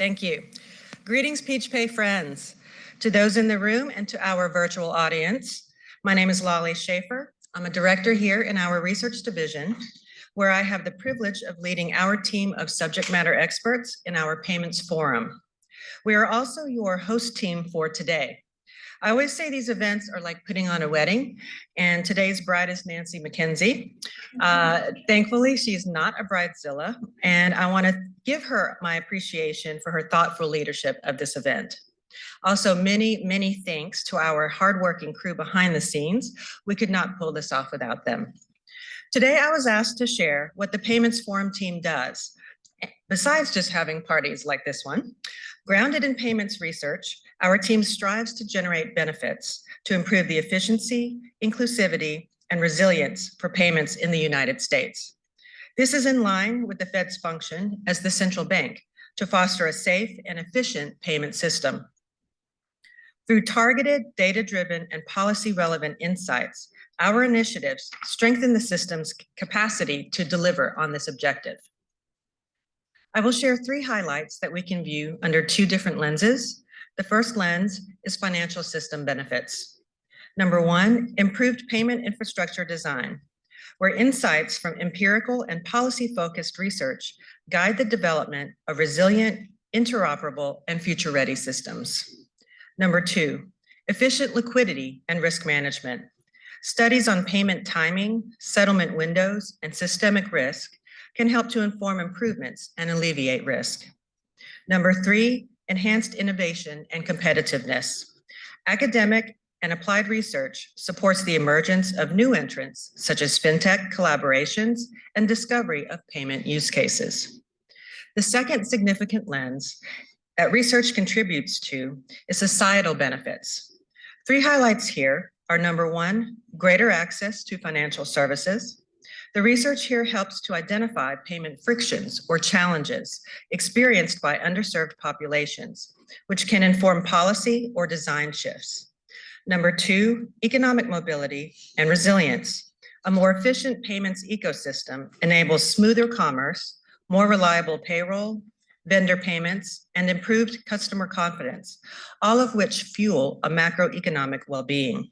Thank you. Greetings, PeachPay friends. To those in the room and to our virtual audience, my name is Lolly Schaefer. I'm a director here in our research division, where I have the privilege of leading our team of subject matter experts in our payments forum. We are also your host team for today. I always say these events are like putting on a wedding, and today's bride is Nancy McKenzie. Thankfully, she's not a bridezilla, and I want to give her my appreciation for her thoughtful leadership of this event. Also, many, many thanks to our hardworking crew behind the scenes. We could not pull this off without them. Today, I was asked to share what the Payments Forum team does, besides just having parties like this one. Grounded in payments research, our team strives to generate benefits to improve the efficiency, inclusivity, and resilience for payments in the United States. This is in line with the Fed's function as the central bank to foster a safe and efficient payment system. Through targeted, data-driven, and policy-relevant insights, our initiatives strengthen the system's capacity to deliver on this objective. I will share 3 highlights that we can view under 2 different lenses. The first lens is financial system benefits. Number 1, improved payment infrastructure design, where insights from empirical and policy-focused research guide the development of resilient, interoperable, and future-ready systems. Number 2, efficient liquidity and risk management. Studies on payment timing, settlement windows, and systemic risk can help to inform improvements and alleviate risk. Number 3, enhanced innovation and competitiveness. Academic and applied research supports the emergence of new entrants, such as fintech collaborations and discovery of payment use cases. The second significant lens that research contributes to is societal benefits. 3 highlights here are number 1, greater access to financial services. The research here helps to identify payment frictions or challenges experienced by underserved populations, which can inform policy or design shifts. Number 2, economic mobility and resilience. A more efficient payments ecosystem enables smoother commerce, more reliable payroll, vendor payments, and improved customer confidence, all of which fuel a macroeconomic well-being.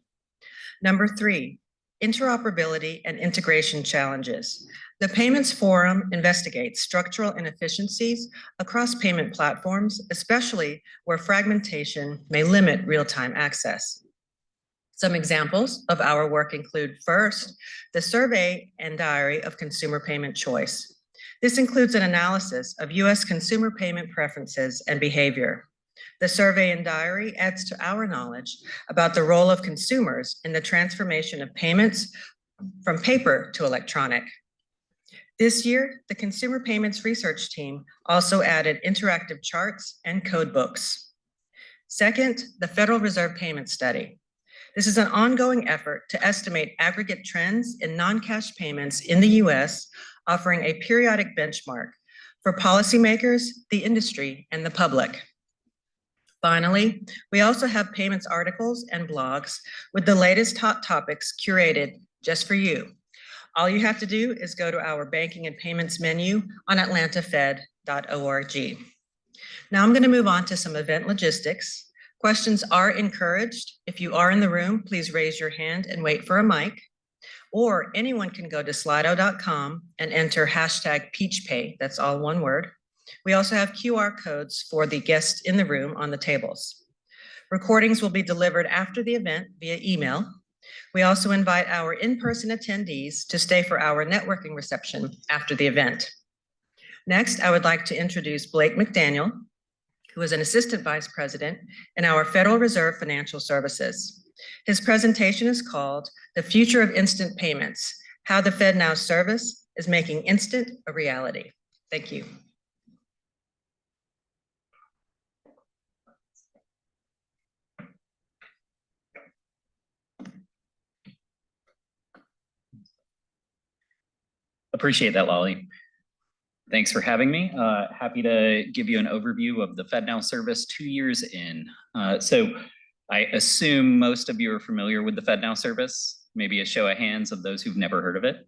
Number 3, interoperability and integration challenges. The Payments Forum investigates structural inefficiencies across payment platforms, especially where fragmentation may limit real-time access. Some examples of our work include, first, the Survey and Diary of Consumer Payment Choice. This includes an analysis of U.S. consumer payment preferences and behavior. The Survey and Diary adds to our knowledge about the role of consumers in the transformation of payments from paper to electronic. This year, the Consumer Payments Research Team also added interactive charts and code books. Second, the Federal Reserve Payment Study. This is an ongoing effort to estimate aggregate trends in non-cash payments in the U.S., offering a periodic benchmark for policymakers, the industry, and the public. Finally, we also have payments articles and blogs with the latest hot topics curated just for you. All you have to do is go to our banking and payments menu on atlantafed.org. Now I'm going to move on to some event logistics. Questions are encouraged. If you are in the room, please raise your hand and wait for a mic. Or anyone can go to slido.com and enter #PeachPay, that's all one word. We also have QR codes for the guests in the room on the tables. Recordings will be delivered after the event via email. We also invite our in-person attendees to stay for our networking reception after the event. Next, I would like to introduce Blake McDaniel, who is an Assistant Vice President in our Federal Reserve Financial Services. His presentation is called The Future of Instant Payments, How the FedNow Service is Making Instant a Reality. Thank you. Appreciate that, Lolly. Thanks for having me. Happy to give you an overview of the FedNow service 2 years in. So I assume most of you are familiar with the FedNow service. Maybe a show of hands of those who've never heard of it.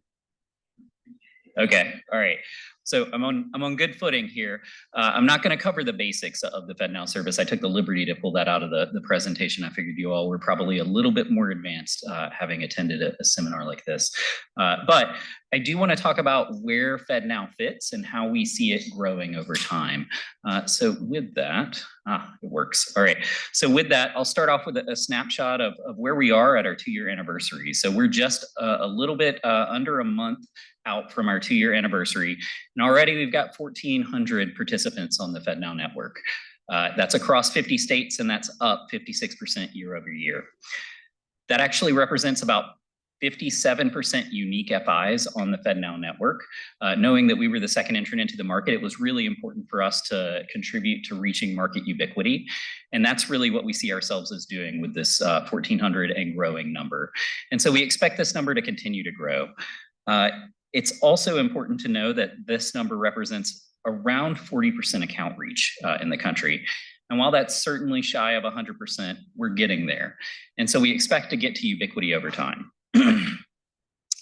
Okay, all right. So I'm on good footing here. I'm not going to cover the basics of the FedNow service. I took the liberty to pull that out of the presentation. I figured you all were probably a little bit more advanced having attended a seminar like this. But I do want to talk about where FedNow fits and how we see it growing over time. So with that, it works. All right. So with that, I'll start off with a snapshot of where we are at our 2-year anniversary. So we're just a little bit under a month out from our 2-year anniversary. And already we've got 1,400 participants on the FedNow network. That's across 50 states, and that's up 56% year over year. That actually represents about 57% unique FIs on the FedNow network. Knowing that we were the second entrant into the market, it was really important for us to contribute to reaching market ubiquity. And that's really what we see ourselves as doing with this 1,400 and growing number. And so we expect this number to continue to grow. It's also important to know that this number represents around 40% account reach in the country. And while that's certainly shy of 100%, we're getting there. And so we expect to get to ubiquity over time.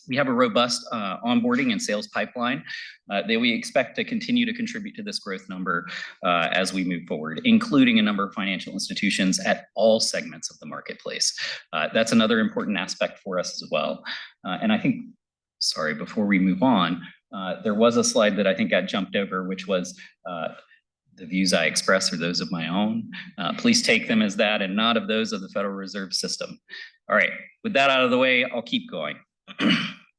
We have a robust onboarding and sales pipeline that we expect to continue to contribute to this growth number as we move forward, including a number of financial institutions at all segments of the marketplace. That's another important aspect for us as well. And I think, sorry, before we move on, there was a slide that I think got jumped over, which was the views I express are those of my own. Please take them as that and not of those of the Federal Reserve System. All right, with that out of the way, I'll keep going.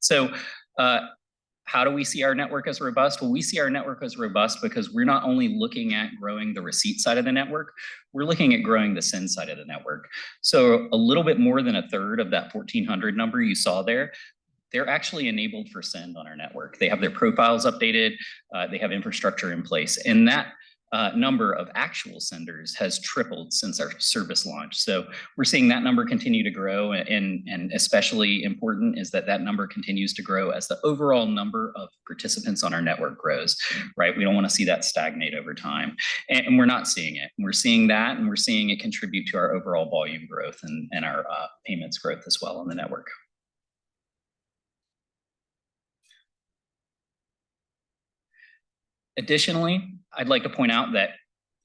So how do we see our network as robust? Well, we see our network as robust because we're not only looking at growing the receipt side of the network, we're looking at growing the send side of the network. So a little bit more than a third of that 1,400 number you saw there, they're actually enabled for send on our network. They have their profiles updated, they have infrastructure in place, and that number of actual senders has tripled since our service launch. So we're seeing that number continue to grow, and especially important is that that number continues to grow as the overall number of participants on our network grows, right? We don't want to see that stagnate over time, and we're not seeing it. We're seeing that, and we're seeing it contribute to our overall volume growth and our payments growth as well on the network. Additionally, I'd like to point out that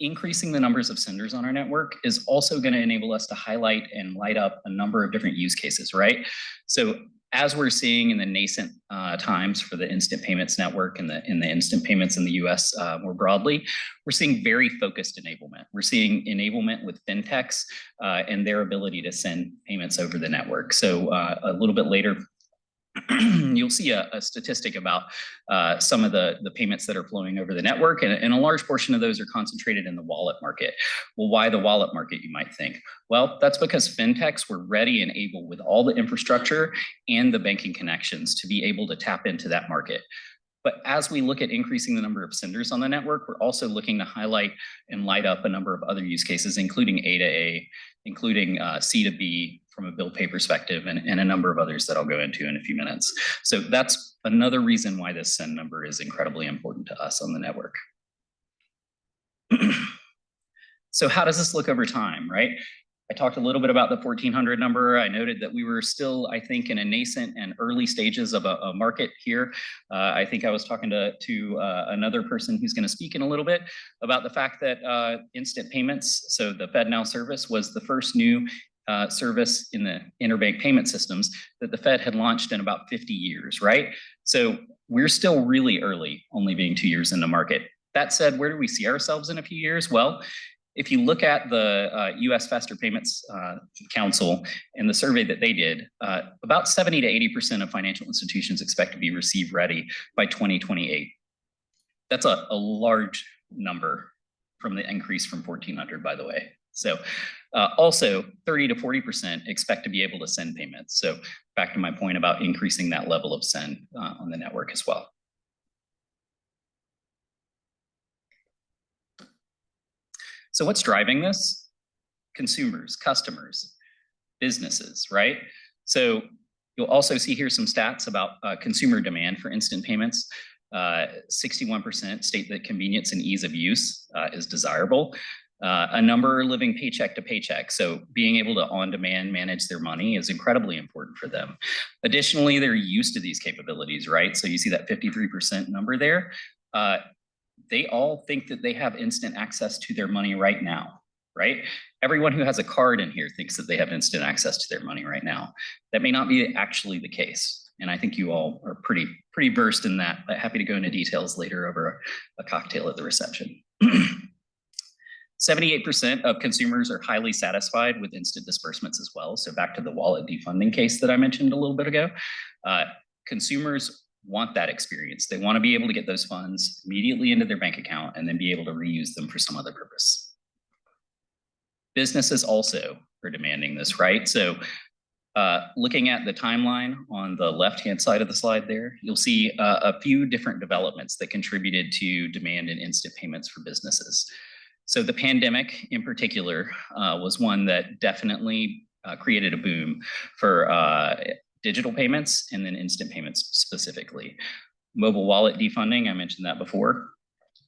increasing the numbers of senders on our network is also going to enable us to highlight and light up a number of different use cases, right? So as we're seeing in the nascent times for the instant payments network and the instant payments in the US more broadly, we're seeing very focused enablement. We're seeing enablement with fintechs and their ability to send payments over the network. So a little bit later, you'll see a statistic about some of the payments that are flowing over the network, and a large portion of those are concentrated in the wallet market. Well, why the wallet market, you might think? Well, that's because fintechs were ready and able with all the infrastructure and the banking connections to be able to tap into that market. But as we look at increasing the number of senders on the network, we're also looking to highlight and light up a number of other use cases, including A2A, including C2B from a bill pay perspective, and a number of others that I'll go into in a few minutes. So that's another reason why this send number is incredibly important to us on the network. So how does this look over time, right? I talked a little bit about the 1,400 number. I noted that we were still, I think, in a nascent and early stages of a market here. I think I was talking to another person who's going to speak in a little bit about the fact that instant payments, so the FedNow service, was the first new service in the interbank payment systems that the Fed had launched in about 50 years, right? So we're still really early, only being 2 years in the market. That said, where do we see ourselves in a few years? Well, if you look at the US Faster Payments Council and the survey that they did, about 70 to 80% of financial institutions expect to be receive ready by 2028. That's a large number from the increase from 1,400, by the way. So also 30 to 40% expect to be able to send payments. So back to my point about increasing that level of send on the network as well. So what's driving this? Consumers, customers, businesses, right? So you'll also see here some stats about consumer demand for instant payments. 61% state that convenience and ease of use is desirable. A number are living paycheck to paycheck, so being able to on-demand manage their money is incredibly important for them. Additionally, they're used to these capabilities, right? So you see that 53% number there. They all think that they have instant access to their money right now, right? Everyone who has a card in here thinks that they have instant access to their money right now. That may not be actually the case. And I think you all are pretty versed in that, but happy to go into details later over a cocktail at the reception. 78% of consumers are highly satisfied with instant disbursements as well. So back to the wallet defunding case that I mentioned a little bit ago, consumers want that experience. They want to be able to get those funds immediately into their bank account and then be able to reuse them for some other purpose. Businesses also are demanding this, right? So looking at the timeline on the left-hand side of the slide there, you'll see a few different developments that contributed to demand in instant payments for businesses. So the pandemic in particular was one that definitely created a boom for digital payments and then instant payments specifically. Mobile wallet defunding, I mentioned that before,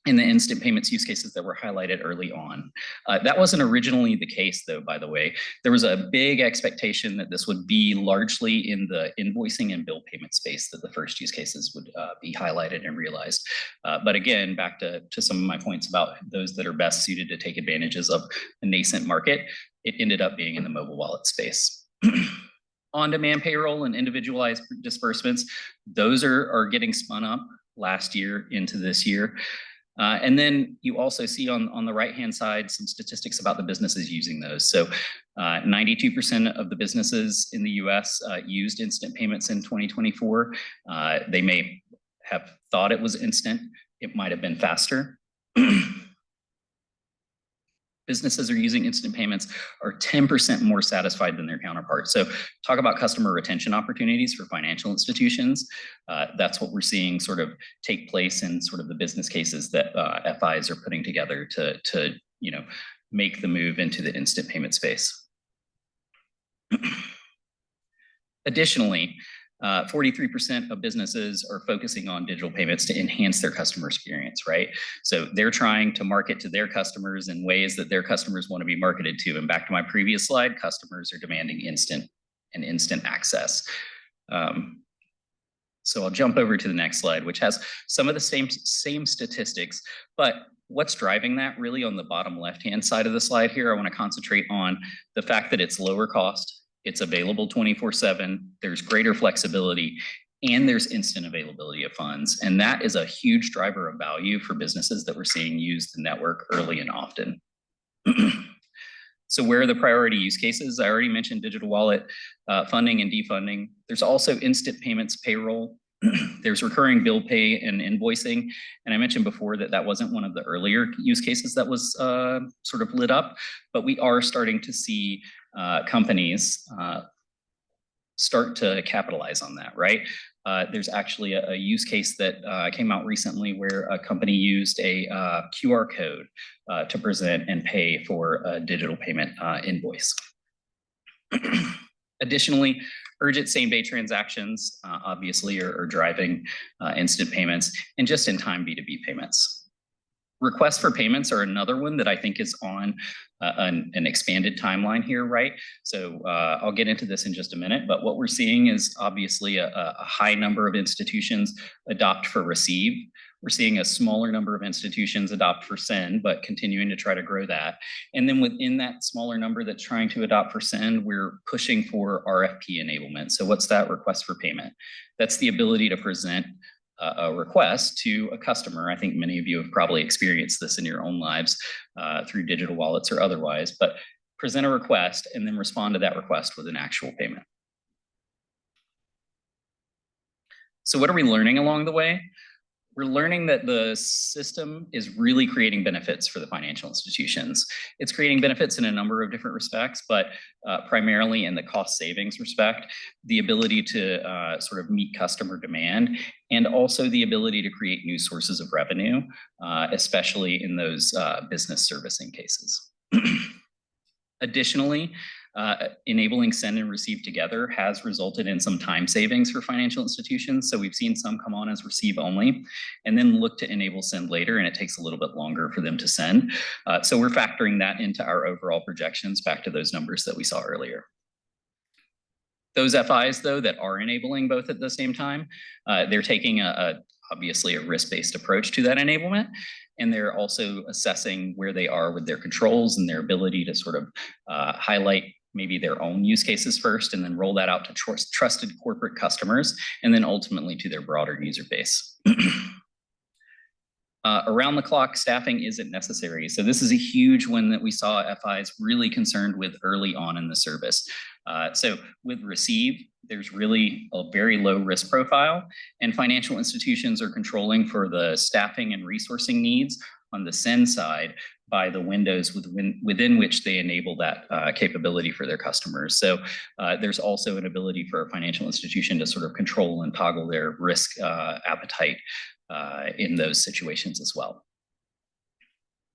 and the instant payments use cases that were highlighted early on. That wasn't originally the case though, by the way. There was a big expectation that this would be largely in the invoicing and bill payment space that the first use cases would be highlighted and realized. But again, back to some of my points about those that are best suited to take advantages of a nascent market, it ended up being in the mobile wallet space. On-demand payroll and individualized disbursements, those are getting spun up last year into this year. And then you also see on the right-hand side some statistics about the businesses using those. So 92% of the businesses in the US used instant payments in 2024. They may have thought it was instant. It might have been faster. Businesses are using instant payments are 10% more satisfied than their counterparts. So talk about customer retention opportunities for financial institutions. That's what we're seeing sort of take place in sort of the business cases that FIs are putting together to make the move into the instant payment space. Additionally, 43% of businesses are focusing on digital payments to enhance their customer experience, right? So they're trying to market to their customers in ways that their customers want to be marketed to. And back to my previous slide, customers are demanding instant access. So I'll jump over to the next slide, which has some of the same statistics, but what's driving that really on the bottom left-hand side of the slide here, I want to concentrate on the fact that it's lower cost. It's available 24/7, there's greater flexibility, and there's instant availability of funds. And that is a huge driver of value for businesses that we're seeing use the network early and often. So where are the priority use cases? I already mentioned digital wallet funding and defunding. There's also instant payments payroll. There's recurring bill pay and invoicing. And I mentioned before that wasn't one of the earlier use cases that was sort of lit up, but we are starting to see companies start to capitalize on that, right? There's actually a use case that came out recently where a company used a QR code to present and pay for a digital payment invoice. Additionally, urgent same-day transactions obviously are driving instant payments and just-in-time B2B payments. Requests for payments are another one that I think is on an expanded timeline here, right? So I'll get into this in just a minute, but what we're seeing is obviously a high number of institutions adopt for receive. We're seeing a smaller number of institutions adopt for send, but continuing to try to grow that. And then within that smaller number that's trying to adopt for send, we're pushing for RFP enablement. So what's that? Request for payment. That's the ability to present a request to a customer. I think many of you have probably experienced this in your own lives through digital wallets or otherwise, but present a request and then respond to that request with an actual payment. So what are we learning along the way? We're learning that the system is really creating benefits for the financial institutions. It's creating benefits in a number of different respects, but primarily in the cost savings respect, the ability to sort of meet customer demand, and also the ability to create new sources of revenue, especially in those business servicing cases. Additionally, Enabling send and receive together has resulted in some time savings for financial institutions. So we've seen some come on as receive only and then look to enable send later, and it takes a little bit longer for them to send. So we're factoring that into our overall projections back to those numbers that we saw earlier. Those FIs, though, that are enabling both at the same time, they're taking obviously a risk-based approach to that enablement. And they're also assessing where they are with their controls and their ability to sort of highlight maybe their own use cases first and then roll that out to trusted corporate customers and then ultimately to their broader user base. Around the clock staffing isn't necessary. So this is a huge one that we saw FIs really concerned with early on in the service. So with receive, there's really a very low risk profile, and financial institutions are controlling for the staffing and resourcing needs on the send side by the windows within which they enable that capability for their customers. So there's also an ability for a financial institution to sort of control and toggle their risk appetite in those situations as well.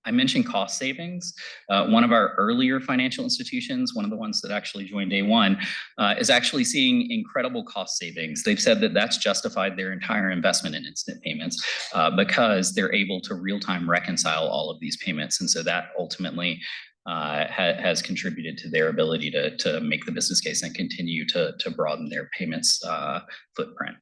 I mentioned cost savings. One of our earlier financial institutions, one of the ones that actually joined day one, is actually seeing incredible cost savings. They've said that that's justified their entire investment in instant payments because they're able to real-time reconcile all of these payments. And so that ultimately has contributed to their ability to make the business case and continue to broaden their payments footprint.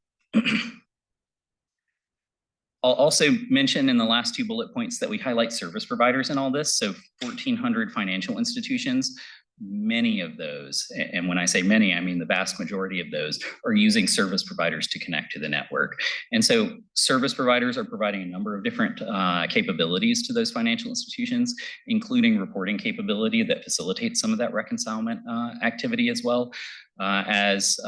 I'll also mention in the last two bullet points that we highlight service providers in all this. So 1,400 financial institutions, many of those, and when I say many, I mean the vast majority of those, are using service providers to connect to the network. And so service providers are providing a number of different capabilities to those financial institutions, including reporting capability that facilitates some of that reconcilement activity as well. As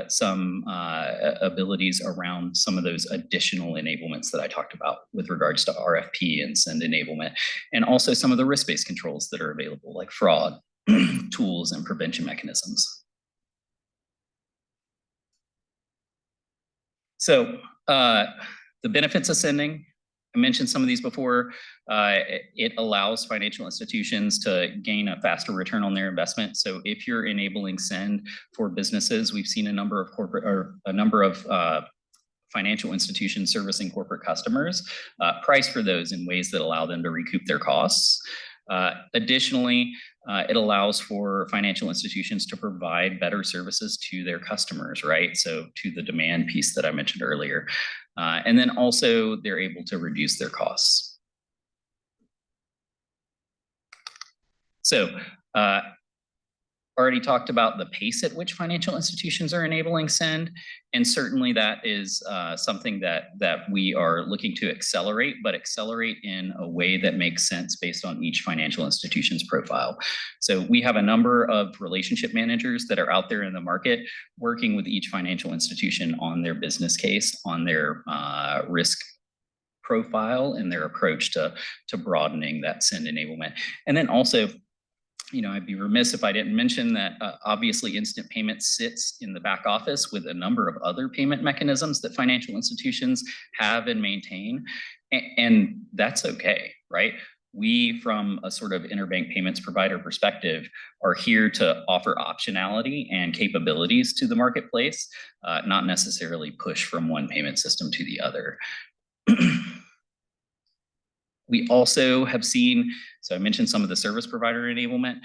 some abilities around some of those additional enablements that I talked about with regards to RFP and send enablement, and also some of the risk-based controls that are available, like fraud tools and prevention mechanisms. So the benefits of sending, I mentioned some of these before. It allows financial institutions to gain a faster return on their investment. So if you're enabling send for businesses, we've seen a number of financial institutions servicing corporate customers price for those in ways that allow them to recoup their costs. Additionally, it allows for financial institutions to provide better services to their customers, right? So to the demand piece that I mentioned earlier. And then also they're able to reduce their costs. So already talked about the pace at which financial institutions are enabling send, and certainly that is something that we are looking to accelerate, but accelerate in a way that makes sense based on each financial institution's profile. So we have a number of relationship managers that are out there in the market working with each financial institution on their business case, on their risk profile, and their approach to broadening that send enablement. And then also, you know, I'd be remiss if I didn't mention that obviously instant payment sits in the back office with a number of other payment mechanisms that financial institutions have and maintain, and that's okay, right? We, from a sort of interbank payments provider perspective, are here to offer optionality and capabilities to the marketplace, not necessarily push from one payment system to the other. We also have seen, so I mentioned some of the service provider enablement.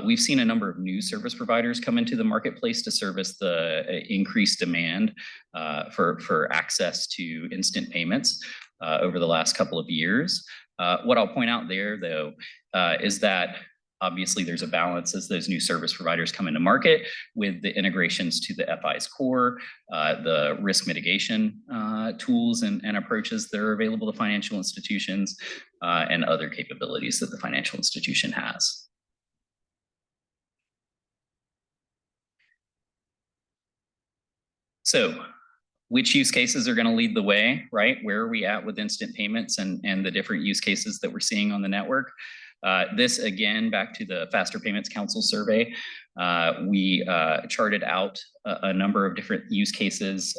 We've seen a number of new service providers come into the marketplace to service the increased demand for access to instant payments over the last couple of years. What I'll point out there, though, is that obviously there's a balance as those new service providers come into market with the integrations to the FI's core, the risk mitigation tools and approaches that are available to financial institutions, and other capabilities that the financial institution has. So which use cases are going to lead the way, right? Where are we at with instant payments and the different use cases that we're seeing on the network? This, again, back to the Faster Payments Council survey. We charted out a number of different use cases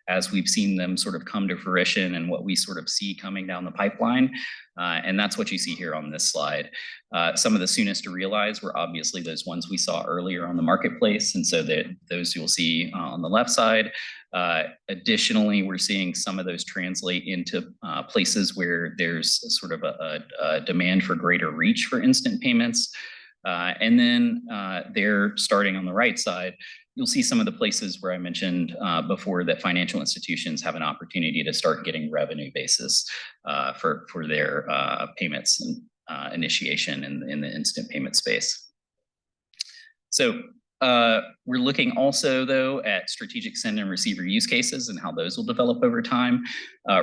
as we've seen them sort of come to fruition and what we sort of see coming down the pipeline. And that's what you see here on this slide. Some of the soonest to realize were obviously those ones we saw earlier on the marketplace. And so those you'll see on the left side. Additionally, we're seeing some of those translate into places where there's sort of a demand for greater reach for instant payments. And then they're starting on the right side. You'll see some of the places where I mentioned before that financial institutions have an opportunity to start getting revenue basis for their payments and initiation in the instant payment space. So we're looking also, though, at strategic send and receiver use cases and how those will develop over time,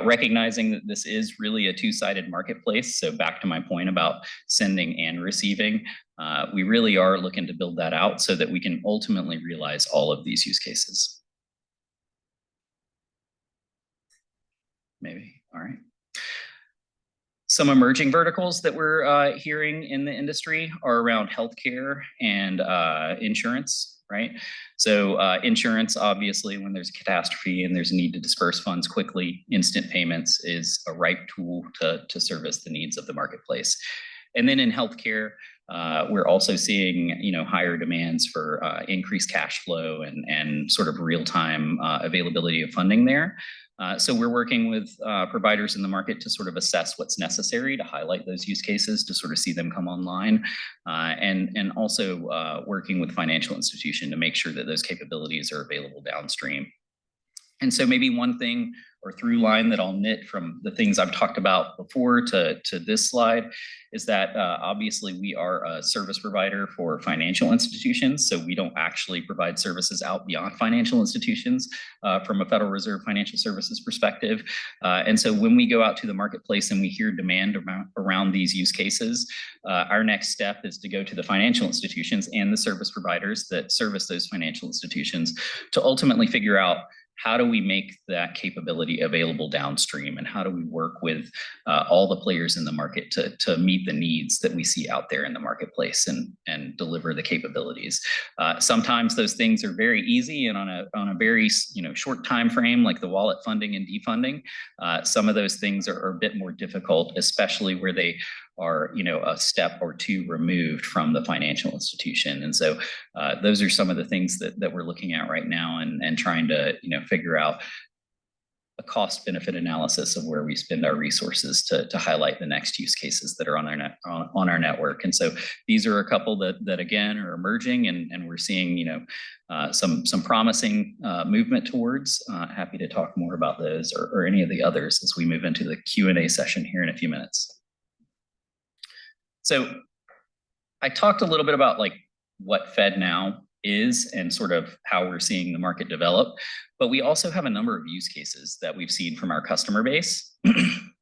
recognizing that this is really a two-sided marketplace. So back to my point about sending and receiving, we really are looking to build that out so that we can ultimately realize all of these use cases. Maybe, all right. Some emerging verticals that we're hearing in the industry are around healthcare and insurance, right? So insurance, obviously, when there's a catastrophe and there's a need to disperse funds quickly, instant payments is a right tool to service the needs of the marketplace. And then in healthcare, we're also seeing, higher demands for increased cash flow and sort of real-time availability of funding there. So we're working with providers in the market to sort of assess what's necessary to highlight those use cases, to sort of see them come online, and also working with financial institution to make sure that those capabilities are available downstream. And so maybe one thing or through line that I'll knit from the things I've talked about before to this slide is that obviously we are a service provider for financial institutions. So we don't actually provide services out beyond financial institutions from a Federal Reserve Financial Services perspective. And so when we go out to the marketplace and we hear demand around these use cases, our next step is to go to the financial institutions and the service providers that service those financial institutions to ultimately figure out how do we make that capability available downstream, and how do we work with all the players in the market to meet the needs that we see out there in the marketplace and deliver the capabilities. Sometimes those things are very easy and on a very short time frame, like the wallet funding and defunding. Some of those things are a bit more difficult, especially where they are a step or two removed from the financial institution. And so those are some of the things that we're looking at right now and trying to figure out a cost benefit analysis of where we spend our resources to highlight the next use cases that are on our network. And so these are a couple that again are emerging, and we're seeing some promising movement towards. Happy to talk more about those or any of the others as we move into the Q&A session here in a few minutes. So I talked a little bit about what FedNow is and sort of how we're seeing the market develop, but we also have a number of use cases that we've seen from our customer base.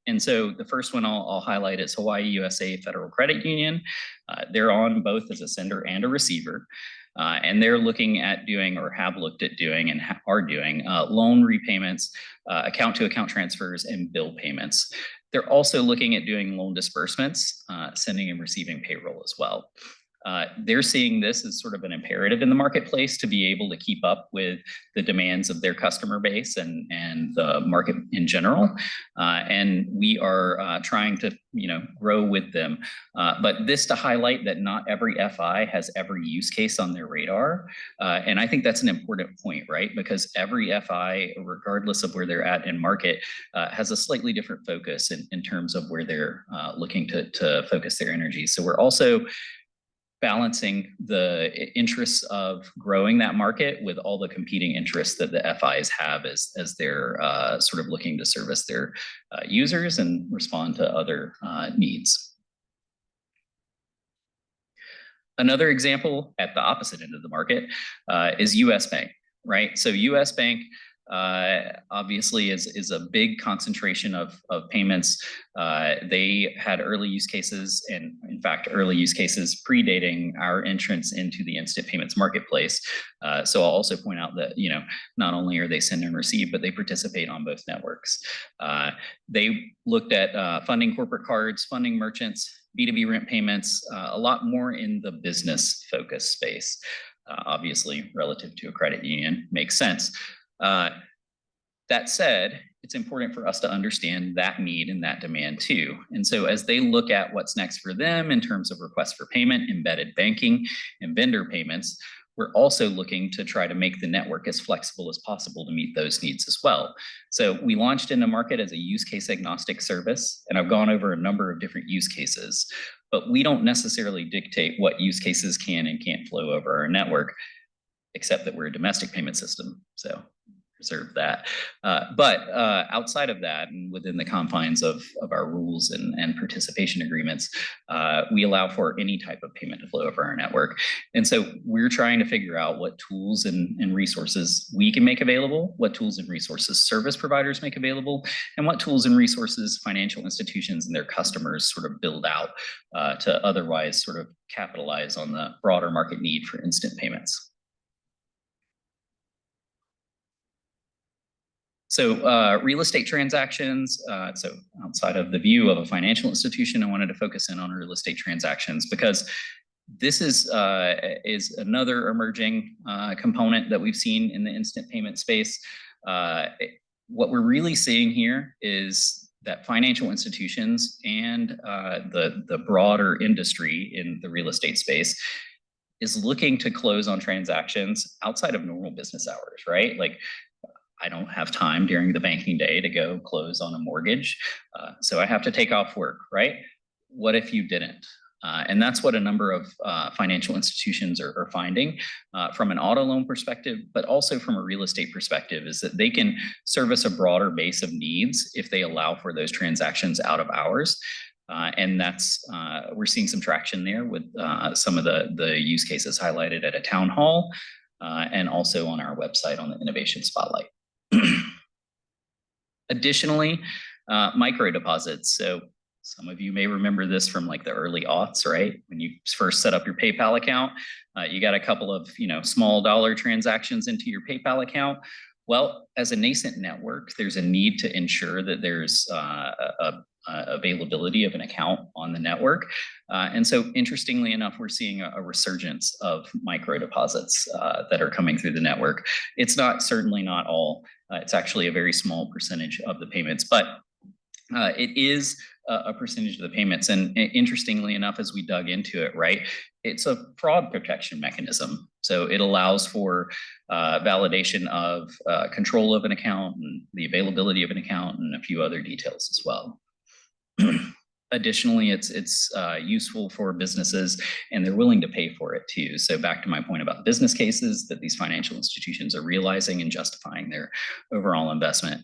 And so the first one I'll highlight is Hawaii USA Federal Credit Union. They're on both as a sender and a receiver. And they're looking at doing or have looked at doing and are doing loan repayments, account-to-account transfers, and bill payments. They're also looking at doing loan disbursements, sending and receiving payroll as well. They're seeing this as sort of an imperative in the marketplace to be able to keep up with the demands of their customer base and the market in general. And we are trying to grow with them. But this to highlight that not every FI has every use case on their radar. And I think that's an important point, right? Because every FI, regardless of where they're at in market, has a slightly different focus in terms of where they're looking to focus their energy. So we're also balancing the interests of growing that market with all the competing interests that the FIs have as they're sort of looking to service their users and respond to other needs. Another example at the opposite end of the market is US Bank, right? So US Bank obviously is a big concentration of payments. They had early use cases, and in fact, early use cases predating our entrance into the instant payments marketplace. So I'll also point out that, not only are they send and receive, but they participate on both networks. They looked at funding corporate cards, funding merchants, B2B rent payments, a lot more in the business focused space. Obviously, relative to a credit union, makes sense. That said, it's important for us to understand that need and that demand too. And so as they look at what's next for them in terms of requests for payment, embedded banking, and vendor payments, we're also looking to try to make the network as flexible as possible to meet those needs as well. So we launched in the market as a use case agnostic service, and I've gone over a number of different use cases, but we don't necessarily dictate what use cases can and can't flow over our network, except that we're a domestic payment system. So preserve that. But outside of that, and within the confines of our rules and participation agreements, we allow for any type of payment to flow over our network. And so we're trying to figure out what tools and resources we can make available, what tools and resources service providers make available, and what tools and resources financial institutions and their customers sort of build out to otherwise sort of capitalize on the broader market need for instant payments. So real estate transactions, so outside of the view of a financial institution, I wanted to focus in on real estate transactions because this is another emerging component that we've seen in the instant payment space. What we're really seeing here is that financial institutions and the broader industry in the real estate space is looking to close on transactions outside of normal business hours, right? Like, I don't have time during the banking day to go close on a mortgage, so I have to take off work, right? What if you didn't? And that's what a number of financial institutions are finding from an auto loan perspective, but also from a real estate perspective, is that they can service a broader base of needs if they allow for those transactions out of hours. And that's we're seeing some traction there with some of the use cases highlighted at a town hall and also on our website on the Innovation Spotlight. Additionally, micro deposits. So some of you may remember this from like the early aughts, right? When you first set up your PayPal account, you got a couple of small dollar transactions into your PayPal account. Well, as a nascent network, there's a need to ensure that there's availability of an account on the network. And so interestingly enough, we're seeing a resurgence of micro deposits that are coming through the network. It's certainly not all, it's actually a very small percentage of the payments, but it is a percentage of the payments. And interestingly enough, as we dug into it, right, it's a fraud protection mechanism. So it allows for validation of control of an account and the availability of an account and a few other details as well. Additionally, it's useful for businesses and they're willing to pay for it too. So back to my point about business cases that these financial institutions are realizing and justifying their overall investment.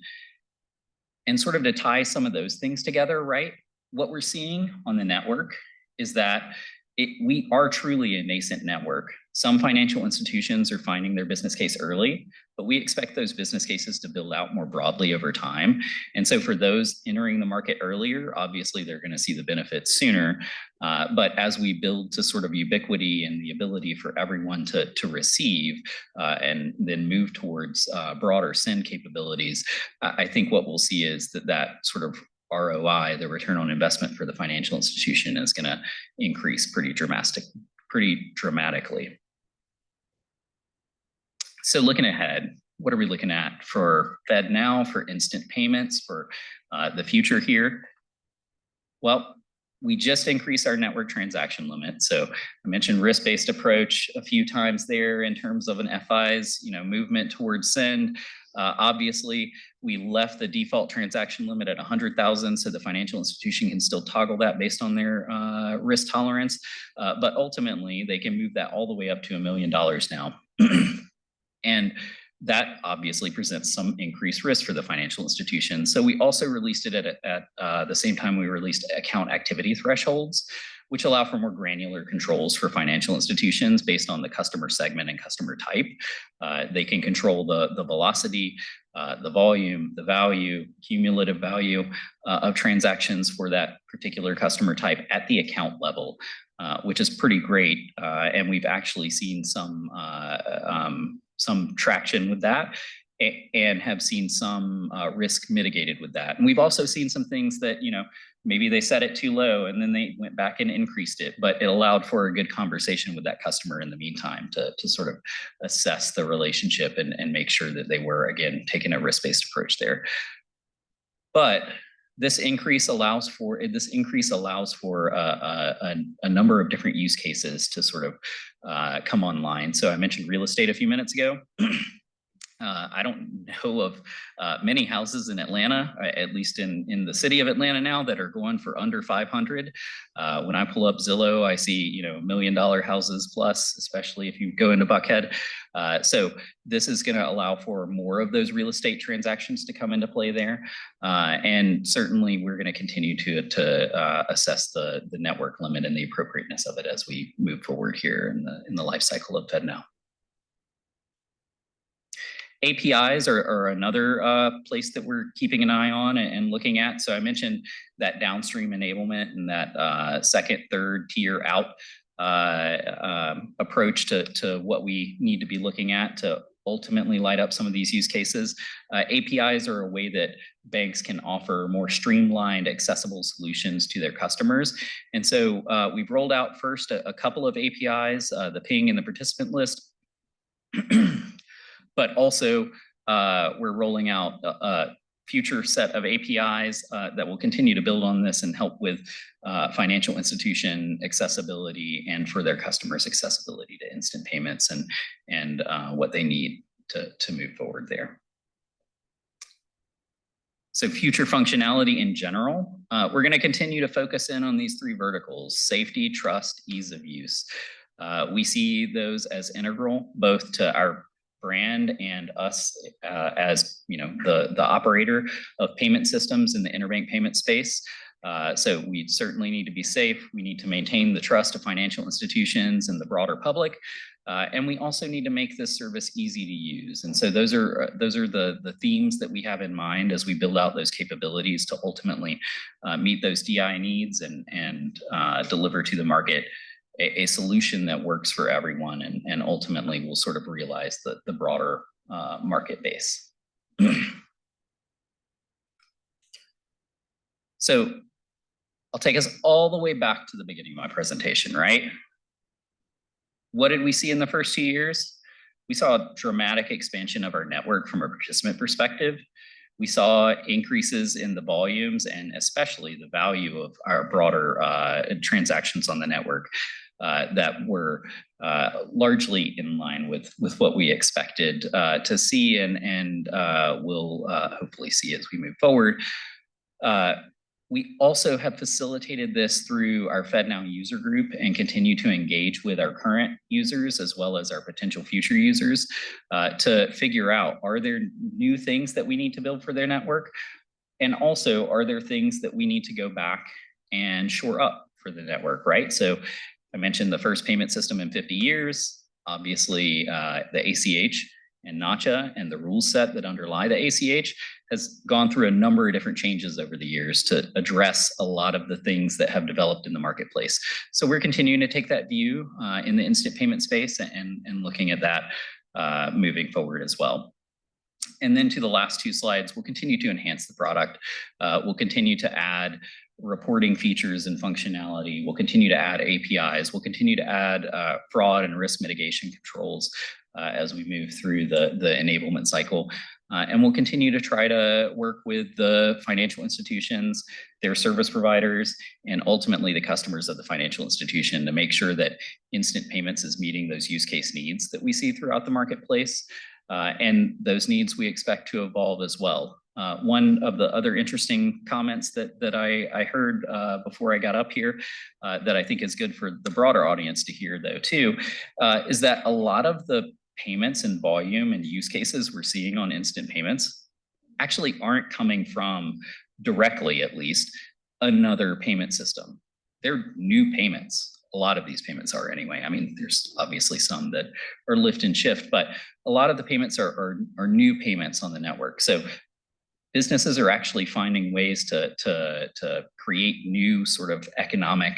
And sort of to tie some of those things together, right? What we're seeing on the network is that we are truly a nascent network. Some financial institutions are finding their business case early, but we expect those business cases to build out more broadly over time. And so for those entering the market earlier, obviously they're going to see the benefits sooner. But as we build to sort of ubiquity and the ability for everyone to receive and then move towards broader send capabilities, I think what we'll see is that sort of ROI, the return on investment for the financial institution, is going to increase pretty dramatically. So looking ahead, what are we looking at for FedNow, for instant payments, for the future here? Well, we just increased our network transaction limit. So I mentioned risk-based approach a few times there in terms of an FI's movement towards send. Obviously, we left the default transaction limit at 100,000, so the financial institution can still toggle that based on their risk tolerance. But ultimately, they can move that all the way up to $1 million now. And that obviously presents some increased risk for the financial institution. So we also released it at the same time we released account activity thresholds, which allow for more granular controls for financial institutions based on the customer segment and customer type. They can control the velocity, the volume, the value, cumulative value of transactions for that particular customer type at the account level, which is pretty great. And we've actually seen some traction with that. and have seen some risk mitigated with that. And we've also seen some things that, maybe they set it too low and then they went back and increased it, but it allowed for a good conversation with that customer in the meantime to sort of assess the relationship and make sure that they were, again, taking a risk-based approach there. But this increase allows for a number of different use cases to sort of come online. So I mentioned real estate a few minutes ago. I don't know of many houses in Atlanta, at least in the city of Atlanta now, that are going for under 500. When I pull up Zillow, I see $1 million houses plus, especially if you go into Buckhead. So this is going to allow for more of those real estate transactions to come into play there. And certainly we're going to continue to assess the network limit and the appropriateness of it as we move forward here in the life cycle of FedNow. APIs are another place that we're keeping an eye on and looking at. So I mentioned that downstream enablement and that second, third tier out approach to what we need to be looking at to ultimately light up some of these use cases. APIs are a way that banks can offer more streamlined, accessible solutions to their customers. And so we've rolled out first a couple of APIs, the ping and the participant list. But also we're rolling out a future set of APIs that will continue to build on this and help with financial institution accessibility and for their customers accessibility to instant payments and what they need to move forward there. So future functionality in general, we're going to continue to focus in on these three verticals: safety, trust, ease of use. We see those as integral both to our brand and us as the operator of payment systems in the interbank payment space. So we certainly need to be safe. We need to maintain the trust of financial institutions and the broader public. And we also need to make this service easy to use. And so those are the themes that we have in mind as we build out those capabilities to ultimately meet those DI needs and deliver to the market a solution that works for everyone and ultimately will sort of realize the broader market base. So I'll take us all the way back to the beginning of my presentation, right? What did we see in the first 2 years? We saw a dramatic expansion of our network from a participant perspective. We saw increases in the volumes and especially the value of our broader transactions on the network that were largely in line with what we expected to see and will hopefully see as we move forward. We also have facilitated this through our FedNow user group and continue to engage with our current users as well as our potential future users to figure out, are there new things that we need to build for their network? And also, are there things that we need to go back and shore up for the network, right? So I mentioned the first payment system in 50 years, obviously the ACH and NACHA and the rule set that underlie the ACH has gone through a number of different changes over the years to address a lot of the things that have developed in the marketplace. So we're continuing to take that view in the instant payment space and looking at that moving forward as well. And then to the last two slides, we'll continue to enhance the product. We'll continue to add reporting features and functionality. We'll continue to add APIs. We'll continue to add fraud and risk mitigation controls as we move through the enablement cycle. And we'll continue to try to work with the financial institutions, their service providers, and ultimately the customers of the financial institution to make sure that instant payments is meeting those use case needs that we see throughout the marketplace. And those needs we expect to evolve as well. One of the other interesting comments that I heard before I got up here that I think is good for the broader audience to hear though too, is that a lot of the payments and volume and use cases we're seeing on instant payments actually aren't coming from directly, at least, another payment system. They're new payments. A lot of these payments are anyway. I mean, there's obviously some that are lift and shift, but a lot of the payments are new payments on the network. So businesses are actually finding ways to create new sort of economic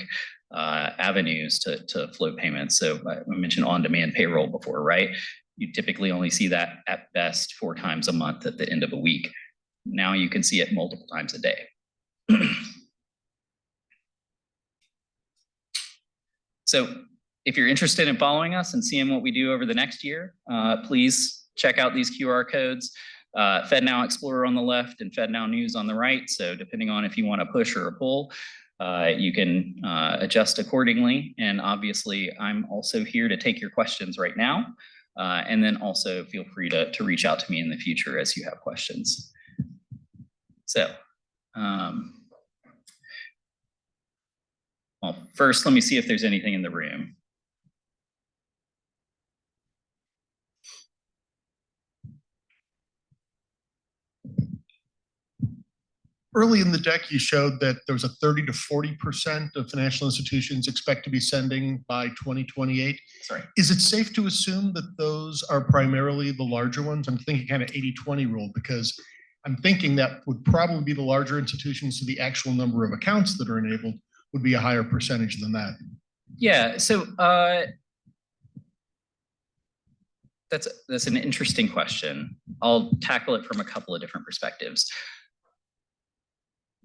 avenues to float payments. So I mentioned on-demand payroll before, right? you typically only see that at best 4 times a month at the end of a week. Now you can see it multiple times a day. So if you're interested in following us and seeing what we do over the next year, please check out these QR codes. FedNow Explorer on the left and FedNow News on the right. So depending on if you want to push or a pull, you can adjust accordingly. And obviously, I'm also here to take your questions right now. And then also feel free to reach out to me in the future as you have questions. So, well, first, let me see if there's anything in the room. Early in the deck, you showed that there was a 30 to 40% of financial institutions expect to be sending by 2028. Sorry. Is it safe to assume that those are primarily the larger ones? I'm thinking kind of 80-20 rule, because I'm thinking that would probably be the larger institutions, so the actual number of accounts that are enabled would be a higher percentage than that. Yeah, so that's an interesting question. I'll tackle it from a couple of different perspectives.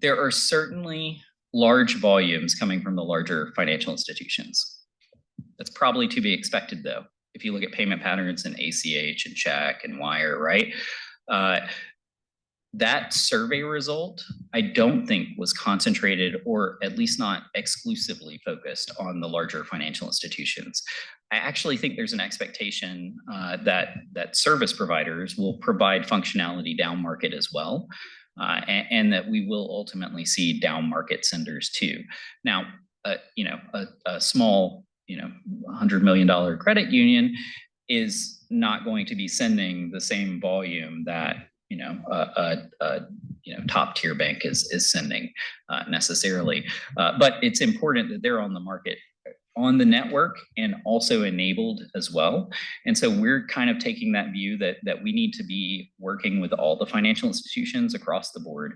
There are certainly large volumes coming from the larger financial institutions. That's probably to be expected, though. If you look at payment patterns in ACH and check and wire, right? That survey result, I don't think was concentrated, or at least not exclusively focused on the larger financial institutions. I actually think there's an expectation that service providers will provide functionality down market as well. And that we will ultimately see down market senders too. Now, a small, $100 million credit union is not going to be sending the same volume that top tier bank is sending necessarily. But it's important that they're on the market, on the network, and also enabled as well. And so we're kind of taking that view that we need to be working with all the financial institutions across the board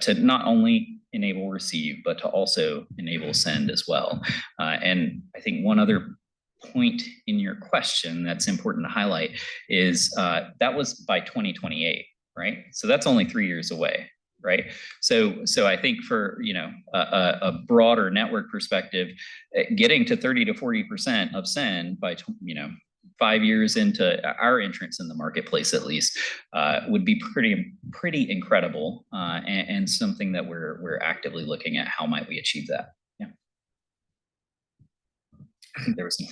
to not only enable receive, but to also enable send as well. And I think one other point in your question that's important to highlight is that was by 2028, right? So that's only 3 years away. Right. So I think for, a broader network perspective, getting to 30 to 40% of send by, 5 years into our entrance in the marketplace, at least, would be pretty incredible, and something that we're actively looking at. How might we achieve that? Yeah. I think there was some.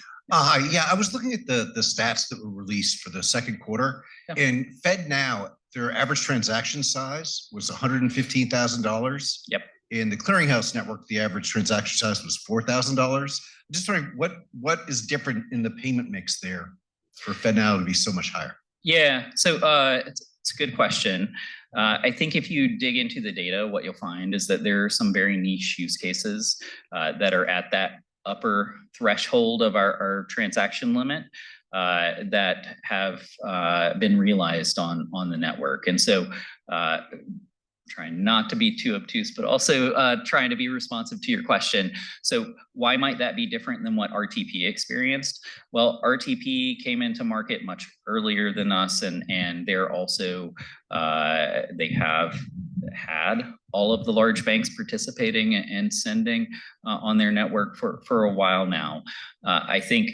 Yeah, I was looking at the stats that were released for the second quarter. Yeah. In FedNow, their average transaction size was $115,000. Yep. In the Clearinghouse Network, the average transaction size was $4,000. I'm just wondering what is different in the payment mix there for FedNow to be so much higher? Yeah, so it's a good question. I think if you dig into the data, what you'll find is that there are some very niche use cases that are at that upper threshold of our transaction limit that have been realized on the network. And so trying not to be too obtuse, but also trying to be responsive to your question. So why might that be different than what RTP experienced? Well, RTP came into market much earlier than us, and they're also, they have had all of the large banks participating and sending on their network for a while now. I think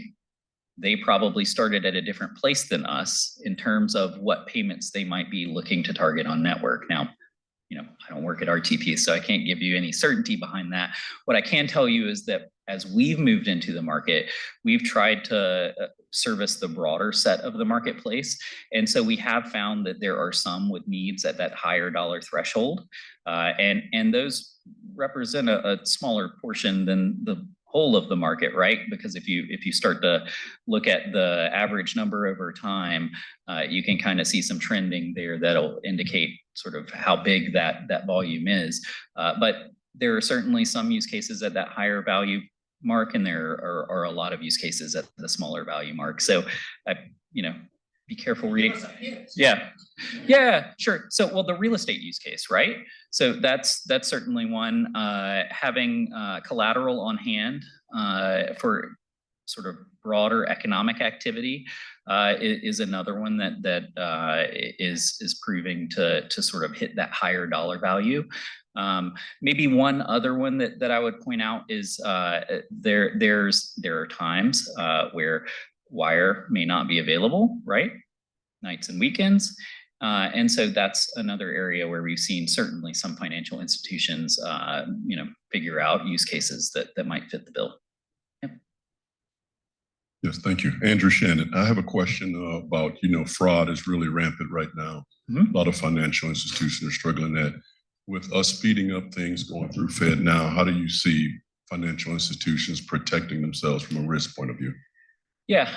they probably started at a different place than us in terms of what payments they might be looking to target on network. Now, I don't work at RTP, so I can't give you any certainty behind that. What I can tell you is that as we've moved into the market, we've tried to service the broader set of the marketplace. And so we have found that there are some with needs at that higher dollar threshold. And those represent a smaller portion than the whole of the market, right? Because if you start to look at the average number over time, you can kind of see some trending there that'll indicate sort of how big that volume is. But there are certainly some use cases at that higher value mark, and there are a lot of use cases at the smaller value mark. So, be careful reading. Yeah, sure. So, well, the real estate use case, right? So that's certainly one. Having collateral on hand for sort of broader economic activity is another one that is proving to sort of hit that higher dollar value. Maybe one other one that I would point out is there are times where wire may not be available, right? Nights and weekends. And so that's another area where we've seen certainly some financial institutions, figure out use cases that might fit the bill. Yep. Yes, thank you. Andrew Shannon, I have a question about, fraud is really rampant right now. Mhm. A lot of financial institutions are struggling that. With us speeding up things going through FedNow, how do you see financial institutions protecting themselves from a risk point of view? Yeah,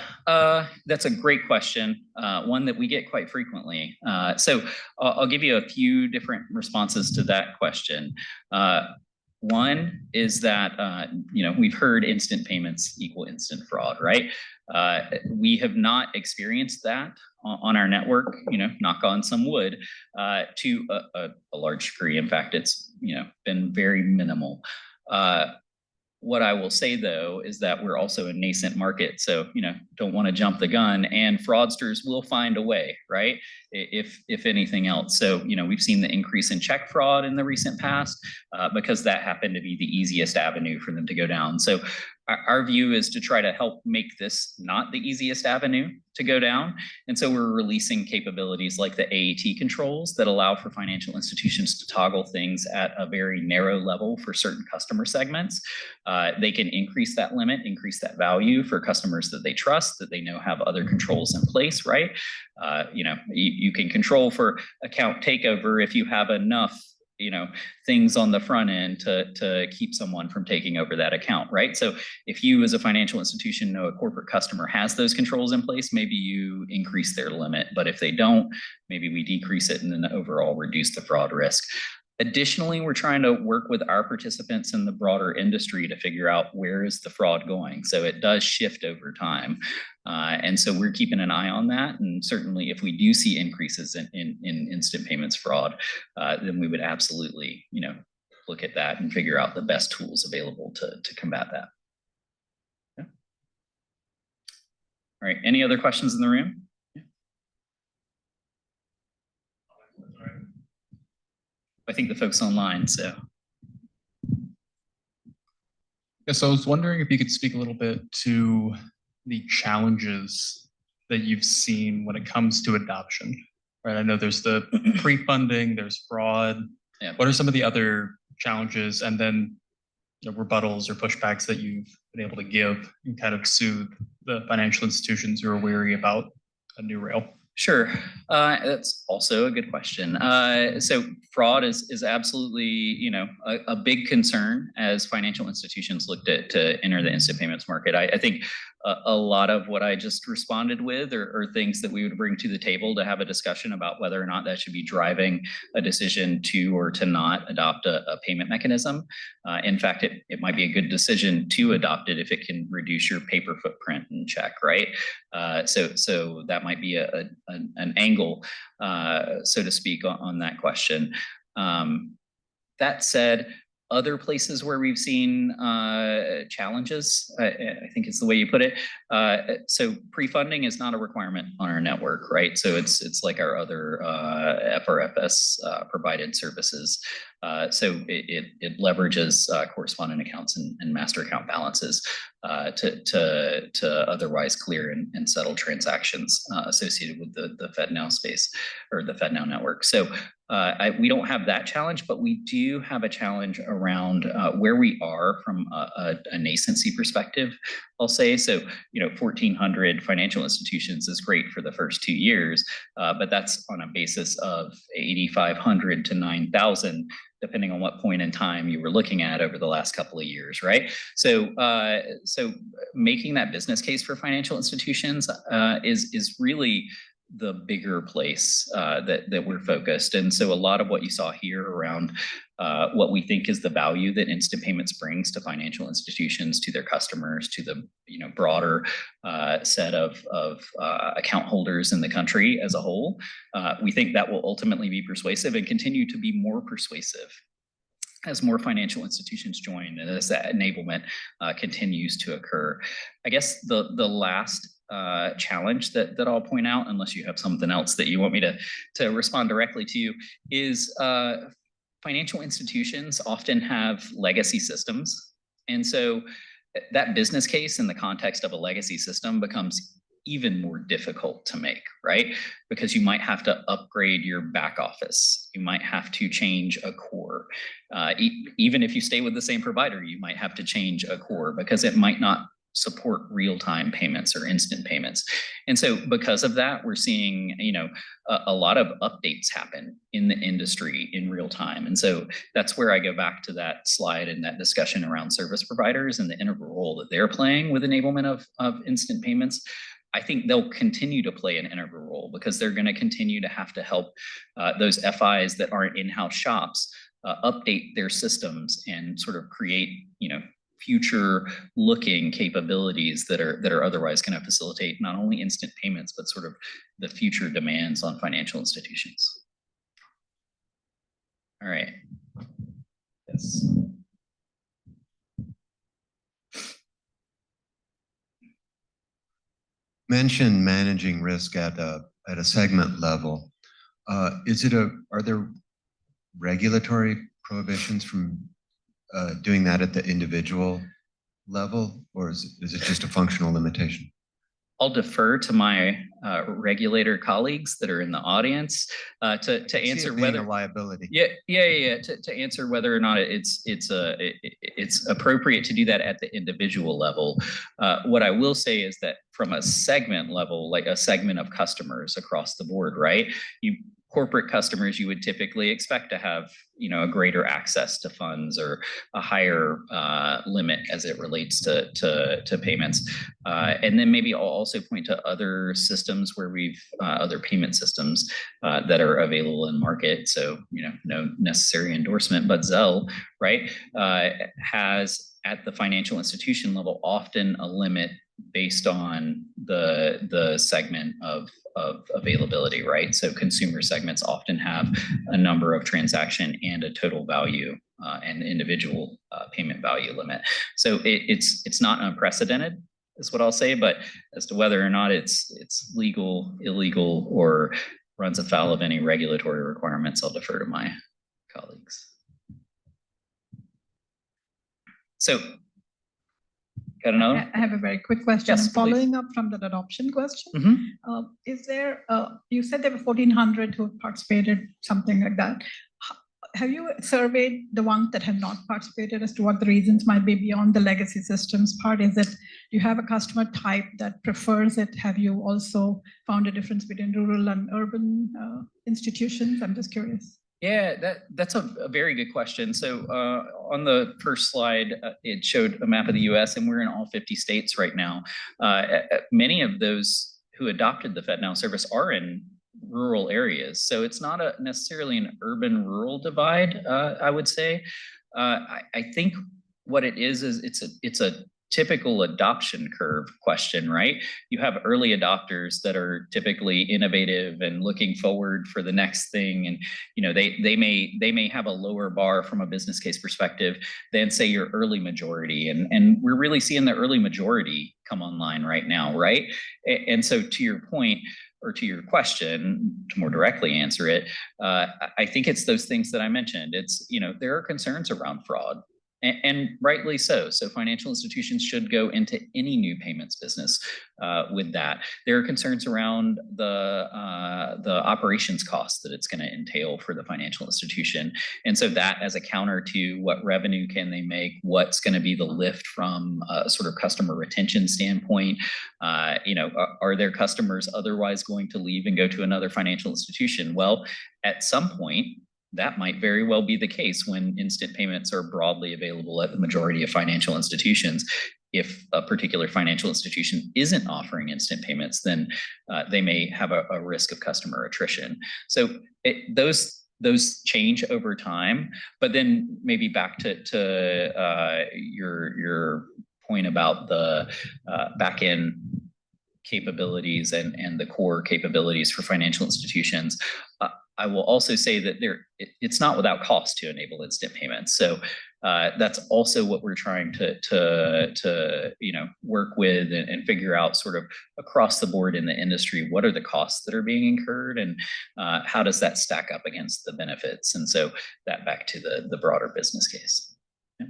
that's a great question, one that we get quite frequently. So I'll give you a few different responses to that question. One is that, we've heard instant payments equal instant fraud, right? We have not experienced that on our network, knock on some wood, to a large degree. In fact, it's, been very minimal. What I will say, though, is that we're also a nascent market. So, don't want to jump the gun, and fraudsters will find a way, right? If anything else. So, we've seen the increase in check fraud in the recent past because that happened to be the easiest avenue for them to go down. So our view is to try to help make this not the easiest avenue to go down. And so we're releasing capabilities like the AAT controls that allow for financial institutions to toggle things at a very narrow level for certain customer segments. They can increase that limit, increase that value for customers that they trust, that they know have other controls in place, right? You can control for account takeover if you have enough things on the front end to keep someone from taking over that account, right? So if you as a financial institution know a corporate customer has those controls in place, maybe you increase their limit. But if they don't, maybe we decrease it and then overall reduce the fraud risk. Additionally, we're trying to work with our participants in the broader industry to figure out where is the fraud going. So it does shift over time. And so we're keeping an eye on that. And certainly if we do see increases in instant payments fraud, then we would absolutely, look at that and figure out the best tools available to combat that. Yeah. All right, any other questions in the room? I think the folks online, so. Yeah, so I was wondering if you could speak a little bit to the challenges that you've seen when it comes to adoption, right? I know there's the pre-funding, there's fraud. Yeah. What are some of the other challenges and then rebuttals or pushbacks that you've been able to give and kind of soothe the financial institutions who are wary about a new rail? Sure, that's also a good question. So fraud is absolutely, a big concern as financial institutions looked at to enter the instant payments market. I think a lot of what I just responded with are things that we would bring to the table to have a discussion about whether or not that should be driving a decision to or to not adopt a payment mechanism. In fact, it might be a good decision to adopt it if it can reduce your paper footprint and check, right? So that might be an angle, so to speak, on that question. That said, other places where we've seen challenges, I think is the way you put it. So pre-funding is not a requirement on our network, right? So it's like our other FRFS provided services. So it leverages correspondent accounts and master account balances to otherwise clear and settle transactions associated with the FedNow space or the FedNow network. So we don't have that challenge, but we do have a challenge around where we are from a nascency perspective, I'll say. So, 1,400 financial institutions is great for the first 2 years, but that's on a basis of 8,500 to 9,000, depending on what point in time you were looking at over the last couple of years, right? So, making that business case for financial institutions is really the bigger place that we're focused. And so a lot of what you saw here around what we think is the value that instant payments brings to financial institutions, to their customers, to the broader set of account holders in the country as a whole, we think that will ultimately be persuasive and continue to be more persuasive as more financial institutions join and as that enablement continues to occur. I guess the last challenge that I'll point out, unless you have something else that you want me to respond directly to you, is financial institutions often have legacy systems. And so that business case in the context of a legacy system becomes even more difficult to make, right? Because you might have to upgrade your back office. You might have to change a core. Even if you stay with the same provider, you might have to change a core because it might not support real-time payments or instant payments. And so because of that, we're seeing, a lot of updates happen in the industry in real time. And so that's where I go back to that slide and that discussion around service providers and the integral role that they're playing with enablement of instant payments. I think they'll continue to play an integral role because they're going to continue to have to help those FIs that aren't in-house shops update their systems and sort of create, future looking capabilities that are otherwise going to facilitate not only instant payments, but sort of the future demands on financial institutions. All right. Yes. Mention managing risk at a segment level. Are there regulatory prohibitions from doing that at the individual level, or is it just a functional limitation? I'll defer to my regulator colleagues that are in the audience to answer whether a liability. To answer whether or not it's appropriate to do that at the individual level. What I will say is that from a segment level, like a segment of customers across the board, right? Corporate customers, you would typically expect to have, a greater access to funds or a higher limit as it relates to payments. And then maybe I'll also point to other systems where other payment systems that are available in market. So, no necessary endorsement, but Zelle, right, has at the financial institution level often a limit based on the segment of availability, right? So consumer segments often have a number of transaction and a total value and individual payment value limit. So it's not unprecedented, is what I'll say. But as to whether or not it's legal, illegal, or runs afoul of any regulatory requirements, I'll defer to my colleagues. So. Got another? I have a very quick question. Yes, Following up from that adoption question, Mhm. is there, you said there were 1,400 who participated, something like that. Have you surveyed the ones that have not participated as to what the reasons might be beyond the legacy systems part? Is it, do you have a customer type that prefers it? Have you also found a difference between rural and urban institutions? I'm just curious. Yeah, that's a very good question. So on the first slide, it showed a map of the US, and we're in all 50 states right now. Many of those who adopted the FedNow service are in rural areas. So it's not necessarily an urban-rural divide, I would say. I think what it is it's a typical adoption curve question, right? You have early adopters that are typically innovative and looking forward for the next thing. And, they may have a lower bar from a business case perspective than say your early majority. And we're really seeing the early majority come online right now, right? And so to your point, or to your question, to more directly answer it, I think it's those things that I mentioned. It's, there are concerns around fraud. And rightly so. So financial institutions should go into any new payments business with that. There are concerns around the operations costs that it's going to entail for the financial institution. And so that as a counter to what revenue can they make, what's going to be the lift from a sort of customer retention standpoint, are their customers otherwise going to leave and go to another financial institution? Well, at some point, that might very well be the case when instant payments are broadly available at the majority of financial institutions. If a particular financial institution isn't offering instant payments, then they may have a risk of customer attrition. So those change over time. But then maybe back to your point about the back-end capabilities and the core capabilities for financial institutions. I will also say that it's not without cost to enable instant payments. So that's also what we're trying to work with and figure out sort of across the board in the industry. What are the costs that are being incurred, and how does that stack up against the benefits? And so that back to the broader business case. Yeah.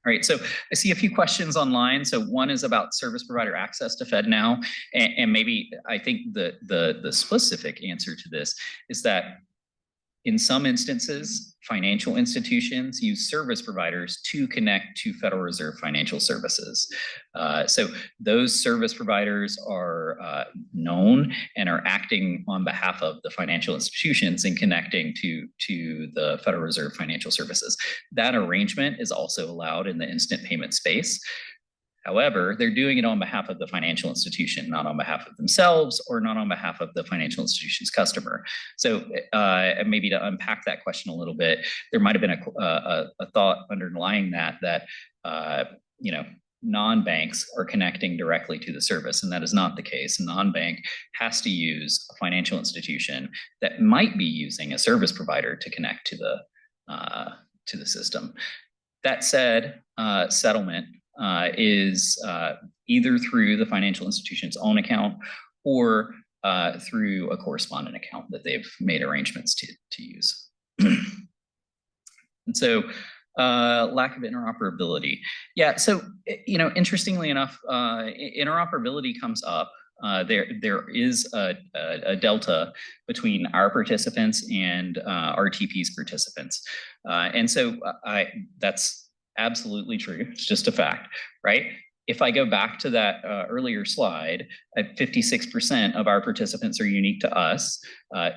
All right, so I see a few questions online. So one is about service provider access to FedNow, and maybe I think the specific answer to this is that in some instances, financial institutions use service providers to connect to Federal Reserve Financial Services. So those service providers are known and are acting on behalf of the financial institutions in connecting to the Federal Reserve Financial Services. That arrangement is also allowed in the instant payment space. However, they're doing it on behalf of the financial institution, not on behalf of themselves or not on behalf of the financial institution's customer. So maybe to unpack that question a little bit, there might have been a thought underlying that non-banks are connecting directly to the service, and that is not the case. A non-bank has to use a financial institution that might be using a service provider to connect to the system. That said, settlement is either through the financial institution's own account or through a correspondent account that they've made arrangements to use. And so lack of interoperability. Yeah, so, interestingly enough, interoperability comes up. There is a delta between our participants and RTP's participants. And so that's absolutely true. It's just a fact, right? If I go back to that earlier slide, 56% of our participants are unique to us.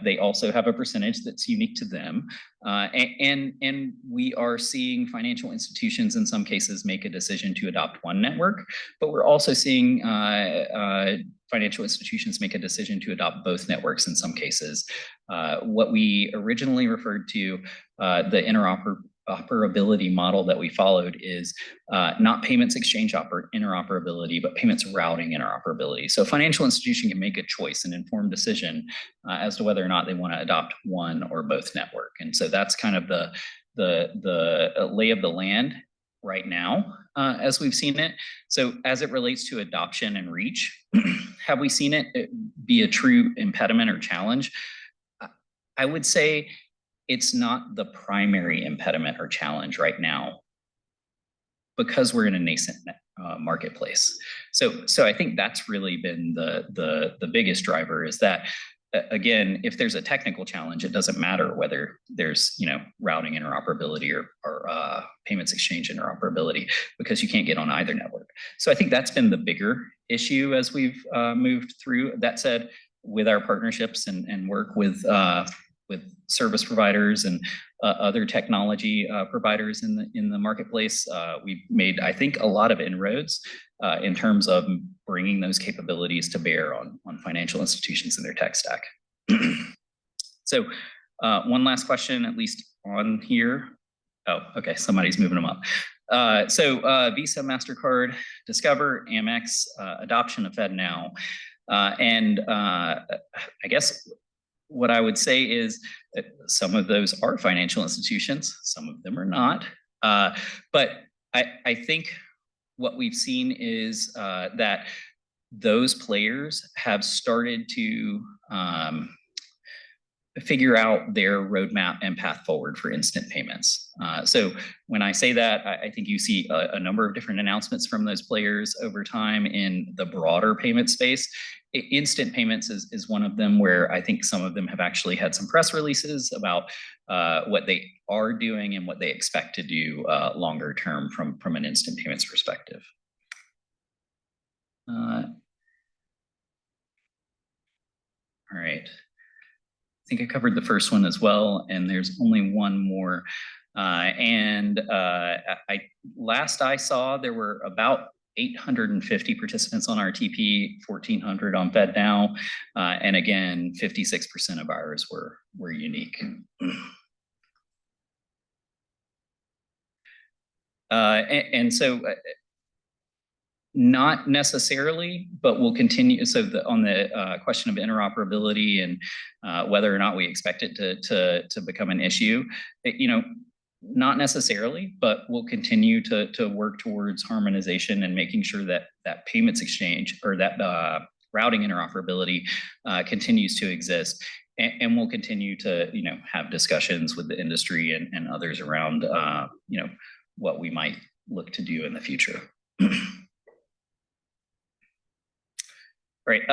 They also have a percentage that's unique to them. And we are seeing financial institutions in some cases make a decision to adopt one network, but we're also seeing financial institutions make a decision to adopt both networks in some cases. What we originally referred to, the interoperability model that we followed is not payments exchange interoperability, but payments routing interoperability. So a financial institution can make a choice, an informed decision as to whether or not they want to adopt one or both network. And so that's kind of the lay of the land right now as we've seen it. So as it relates to adoption and reach, have we seen it be a true impediment or challenge? I would say it's not the primary impediment or challenge right now because we're in a nascent marketplace. So I think that's really been the biggest driver is that, again, if there's a technical challenge, it doesn't matter whether there's routing interoperability or payments exchange interoperability because you can't get on either network. So I think that's been the bigger issue as we've moved through. That said, with our partnerships and work with service providers and other technology providers in the marketplace, we've made, I think, a lot of inroads in terms of bringing those capabilities to bear on financial institutions in their tech stack. So one last question, at least on here. Oh, okay, somebody's moving them up. So Visa, MasterCard, Discover, Amex, adoption of FedNow. And I guess what I would say is that some of those are financial institutions, some of them are not. But I think what we've seen is that those players have started to figure out their roadmap and path forward for instant payments. So when I say that, I think you see a number of different announcements from those players over time in the broader payment space. Instant payments is one of them where I think some of them have actually had some press releases about what they are doing and what they expect to do longer term from an instant payments perspective. All right. I think I covered the first one as well, and there's only one more. Last I saw, there were about 850 participants on RTP, 1,400 on FedNow, and again, 56% of ours were unique. And so Not necessarily, but we'll continue. So on the question of interoperability and whether or not we expect it to become an issue, not necessarily, but we'll continue to work towards harmonization and making sure that that payments exchange or that routing interoperability continues to exist. And we'll continue to, have discussions with the industry and others around, what we might look to do in the future. Right.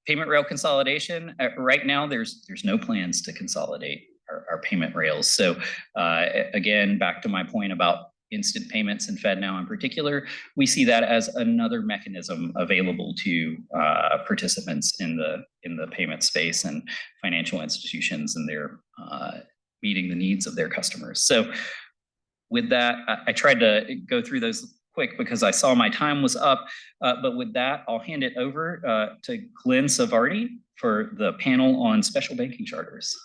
Payment rail consolidation. Right now, there's no plans to consolidate our payment rails. So again, back to my point about instant payments and FedNow in particular, we see that as another mechanism available to participants in the payment space and financial institutions, and they're meeting the needs of their customers. So with that, I tried to go through those quick because I saw my time was up. But with that, I'll hand it over to Glenn Savardi for the panel on special banking charters.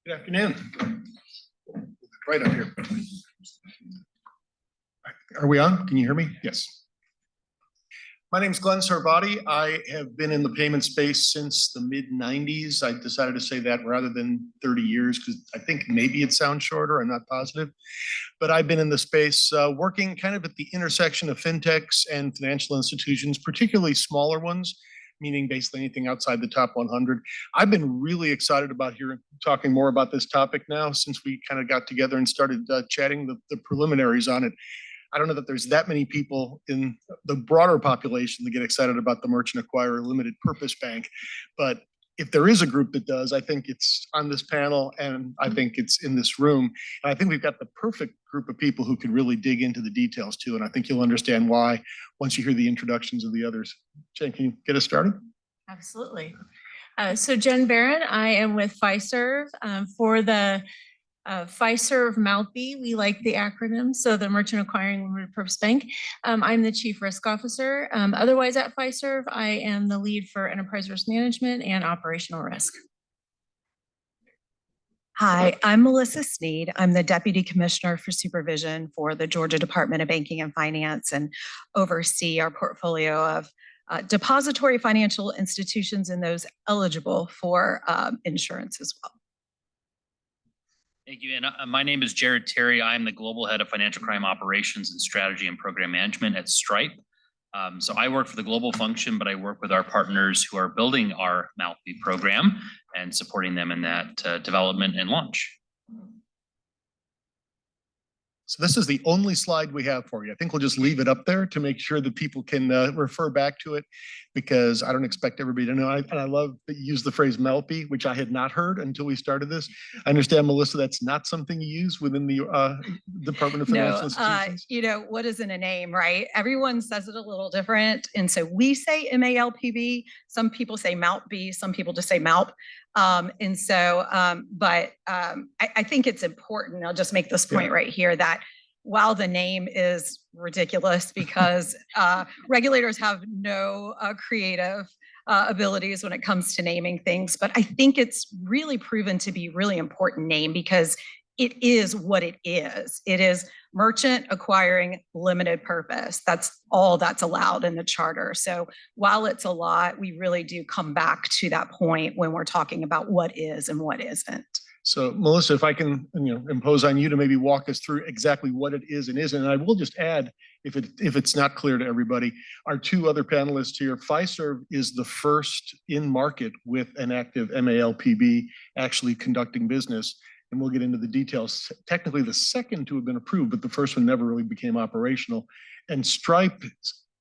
Good afternoon. Right up here. Are we on? Can you hear me? Yes. My name is Glenn Sarvadi. I have been in the payment space since the mid-90s. I decided to say that rather than 30 years because I think maybe it sounds shorter. I'm not positive. But I've been in the space working kind of at the intersection of fintechs and financial institutions, particularly smaller ones, meaning basically anything outside the top 100. I've been really excited about talking more about this topic now since we kind of got together and started chatting the preliminaries on it. I don't know that there's that many people in the broader population that get excited about the merchant acquirer limited purpose bank. But if there is a group that does, I think it's on this panel and I think it's in this room. And I think we've got the perfect group of people who can really dig into the details too. And I think you'll understand why once you hear the introductions of the others. Jen, can you get us started? Absolutely. So Jen Barron, I am with Fiserv for the Fiserv MALPB. We like the acronym, so the Merchant Acquiring Limited Purpose Bank. I'm the Chief Risk Officer. Otherwise at Fiserv, I am the lead for Enterprise Risk Management and Operational Risk. Hi, I'm Melissa Sneed. I'm the Deputy Commissioner for Supervision for the Georgia Department of Banking and Finance and oversee our portfolio of depository financial institutions and those eligible for insurance as well. Thank you. And my name is Jared Terry. I'm the Global Head of Financial Crime Operations and Strategy and Program Management at Stripe. So I work for the global function, but I work with our partners who are building our MALPB program and supporting them in that development and launch. So this is the only slide we have for you. I think we'll just leave it up there to make sure that people can refer back to it because I don't expect everybody to know. And I love that you use the phrase MALPB, which I had not heard until we started this. I understand, Melissa, that's not something you use within the Department of Financial Institutions. What is in a name, right? Everyone says it a little different. And so we say MALPB. Some people say MALPB. Some people just say MALP. I think it's important. I'll just make this point right here that while the name is ridiculous because regulators have no creative abilities when it comes to naming things, but I think it's really proven to be a really important name because it is what it is. It is merchant acquiring limited purpose. That's all that's allowed in the charter. So while it's a lot, we really do come back to that point when we're talking about what is and what isn't. So Melissa, if I can impose on you to maybe walk us through exactly what it is and isn't. And I will just add, if it's not clear to everybody, our two other panelists here, Fiserv is the first in market with an active MALPB actually conducting business. And we'll get into the details. Technically the second to have been approved, but the first one never really became operational. And Stripe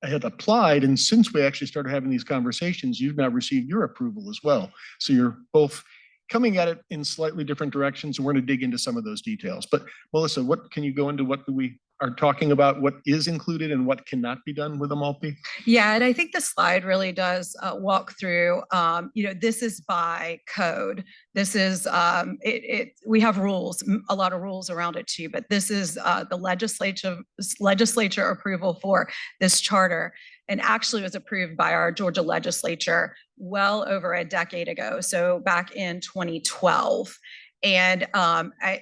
had applied. And since we actually started having these conversations, you've now received your approval as well. So you're both coming at it in slightly different directions. And we're going to dig into some of those details. But Melissa, what can you go into? What do we are talking about what is included and what cannot be done with a multi? Yeah, and I think the slide really does walk through, this is by code. This is, we have rules, a lot of rules around it too, but this is the legislature approval for this charter. And actually was approved by our Georgia legislature well over a decade ago. So back in 2012. And I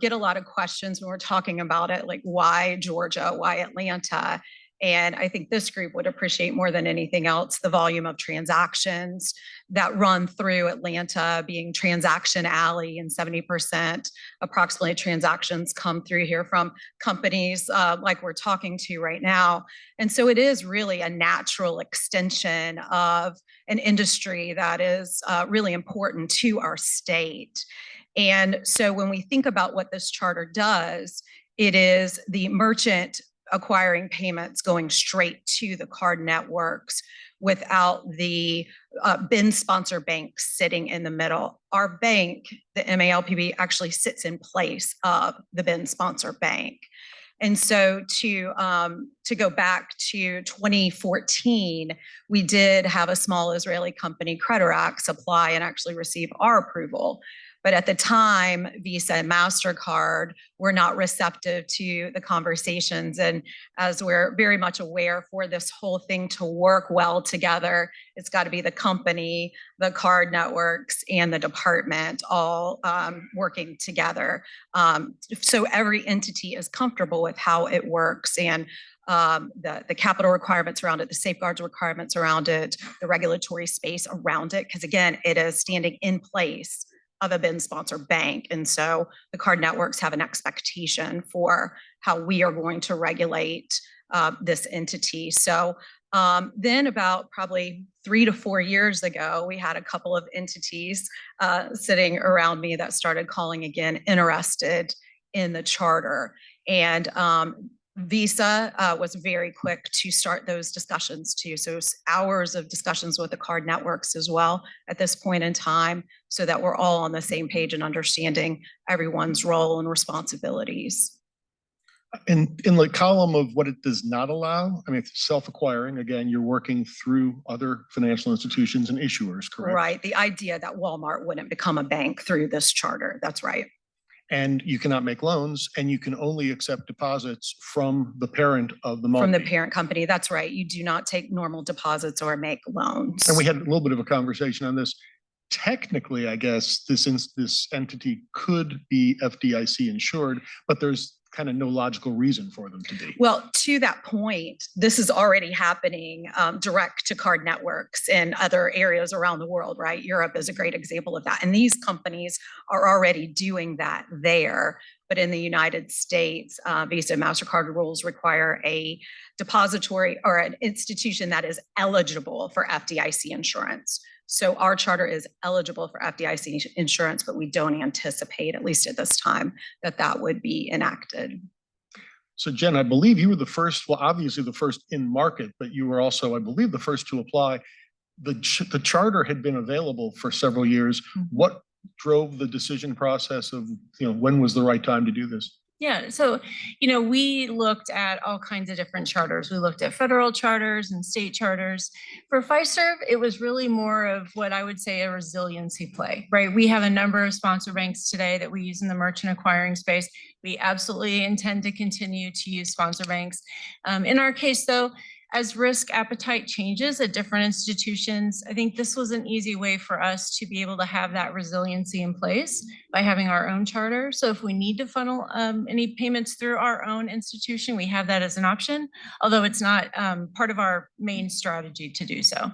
get a lot of questions when we're talking about it, like why Georgia, why Atlanta? And I think this group would appreciate more than anything else the volume of transactions that run through Atlanta being transaction alley, and 70% approximately transactions come through here from companies like we're talking to right now. And so it is really a natural extension of an industry that is really important to our state. And so when we think about what this charter does, it is the merchant acquiring payments going straight to the card networks without the BIN sponsor bank sitting in the middle. Our bank, the MALPB, actually sits in place of the BIN sponsor bank. And so to go back to 2014, we did have a small Israeli company, Credirax, apply and actually receive our approval. But at the time, Visa and MasterCard were not receptive to the conversations. And as we're very much aware, for this whole thing to work well together, it's got to be the company, the card networks, and the department all working together. So every entity is comfortable with how it works, and the capital requirements around it, the safeguards requirements around it, the regulatory space around it, because again, it is standing in place of a BIN sponsor bank. And so the card networks have an expectation for how we are going to regulate this entity. So then about probably 3 to 4 years ago, we had a couple of entities sitting around me that started calling again, interested in the charter. And Visa was very quick to start those discussions too. So hours of discussions with the card networks as well at this point in time, so that we're all on the same page and understanding everyone's role and responsibilities. And in the column of what it does not allow, I mean, it's self-acquiring, again, you're working through other financial institutions and issuers, correct? Right. The idea that Walmart wouldn't become a bank through this charter. That's right. And you cannot make loans, and you can only accept deposits from the parent of the From the multi. parent company. That's right. You do not take normal deposits or make loans. And we had a little bit of a conversation on this. Technically, I guess this entity could be FDIC insured, but there's kind of no logical reason for them to be. Well, to that point, this is already happening direct to card networks in other areas around the world, right? Europe is a great example of that. And these companies are already doing that there. But in the United States, Visa and MasterCard rules require a depository or an institution that is eligible for FDIC insurance. So our charter is eligible for FDIC insurance, but we don't anticipate, at least at this time, that that would be enacted. So Jen, I believe you were the first, well, obviously the first in market, but you were also, I believe, the first to apply. The charter had been available for several years. What drove the decision process of, when was the right time to do this? Yeah, so, we looked at all kinds of different charters. We looked at federal charters and state charters. For Fiserv, it was really more of what I would say a resiliency play, right? We have a number of sponsor banks today that we use in the merchant acquiring space. We absolutely intend to continue to use sponsor banks. In our case, though, as risk appetite changes at different institutions, I think this was an easy way for us to be able to have that resiliency in place by having our own charter. So if we need to funnel any payments through our own institution, we have that as an option, although it's not part of our main strategy to do so.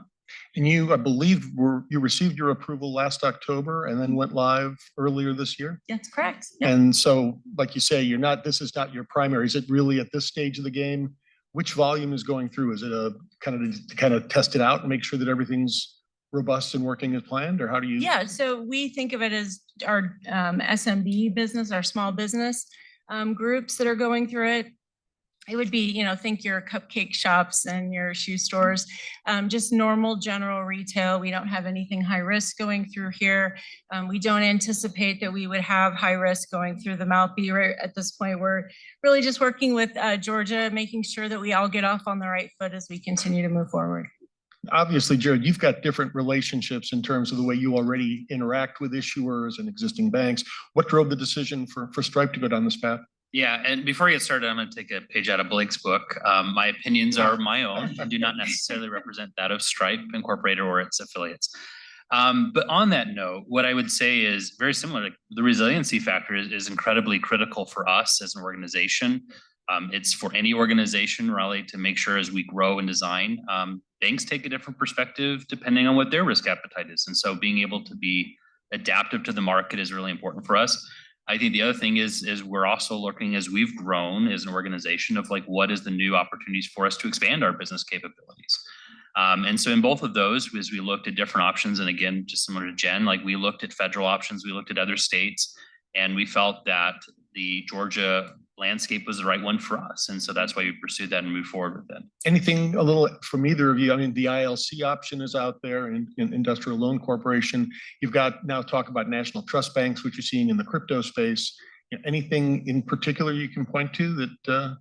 And you, I believe, you received your approval last October and then went live earlier this year? That's correct. Yep. And so, like you say, this is not your primary. Is it really at this stage of the game? Which volume is going through? Is it a kind of test it out and make sure that everything's robust and working as planned, or how do you? Yeah, so we think of it as our SMB business, our small business groups that are going through it. it would be, think your cupcake shops and your shoe stores, just normal general retail. We don't have anything high risk going through here. We don't anticipate that we would have high risk going through the Maltby. Right at this point, we're really just working with Georgia, making sure that we all get off on the right foot as we continue to move forward. Obviously, Jared, you've got different relationships in terms of the way you already interact with issuers and existing banks. What drove the decision for Stripe to go down this path? Yeah, and before we get started, I'm going to take a page out of Blake's book. My opinions are my own and do not necessarily represent that of Stripe Incorporated or its affiliates. But on that note, what I would say is very similar. The resiliency factor is incredibly critical for us as an organization. It's for any organization, really, to make sure as we grow and design, banks take a different perspective depending on what their risk appetite is. And so being able to be adaptive to the market is really important for us. I think the other thing is we're also looking as we've grown as an organization of like, what is the new opportunities for us to expand our business capabilities? And so in both of those, as we looked at different options, and again, just similar to Jen, like we looked at federal options, we looked at other states, and we felt that the Georgia landscape was the right one for us. And so that's why we pursued that and moved forward with it. Anything a little from either of you? I mean, the ILC option is out there in Industrial Loan Corporation. You've got now talk about national trust banks, which you're seeing in the crypto space. Anything in particular you can point to that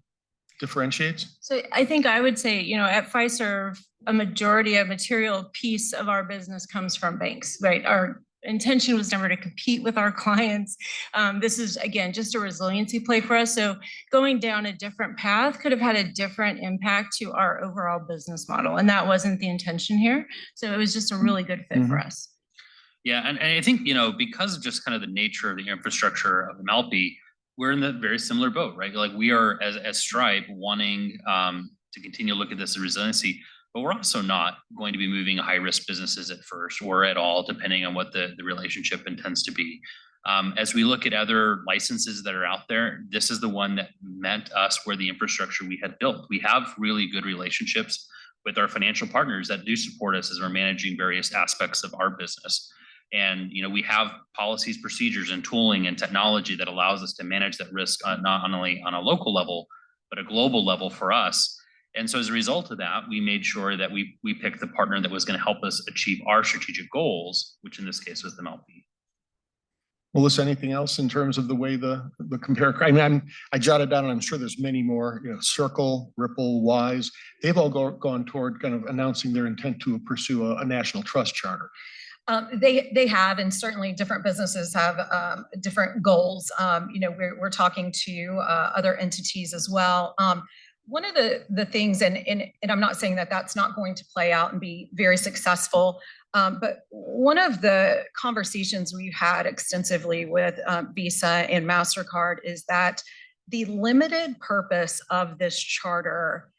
differentiates? So I think I would say, at Fiserv, a material piece of our business comes from banks, right? Our intention was never to compete with our clients. This is, again, just a resiliency play for us. So going down a different path could have had a different impact to our overall business model. And that wasn't the intention here. So it was just a really good fit for us. Yeah, and I think, because of just kind of the nature of the infrastructure of the Maltby, we're in the very similar boat, right? Like we are as Stripe wanting to continue to look at this as resiliency, but we're also not going to be moving high risk businesses at first or at all, depending on what the relationship intends to be. As we look at other licenses that are out there, this is the one that meant us where the infrastructure we had built. We have really good relationships with our financial partners that do support us as we're managing various aspects of our business. And we have policies, procedures, and tooling and technology that allows us to manage that risk not only on a local level, but a global level for us. And so as a result of that, we made sure that we picked the partner that was going to help us achieve our strategic goals, which in this case was the Maltby. Melissa, anything else in terms of the way the compare? I mean, I jotted down, and I'm sure there's many more. Circle, Ripple, Wise, they've all gone toward kind of announcing their intent to pursue a national trust charter. They have, and certainly different businesses have different goals. We're talking to other entities as well. One of the things, and I'm not saying that that's not going to play out and be very successful, but one of the conversations we've had extensively with Visa and MasterCard is that the limited purpose of this charter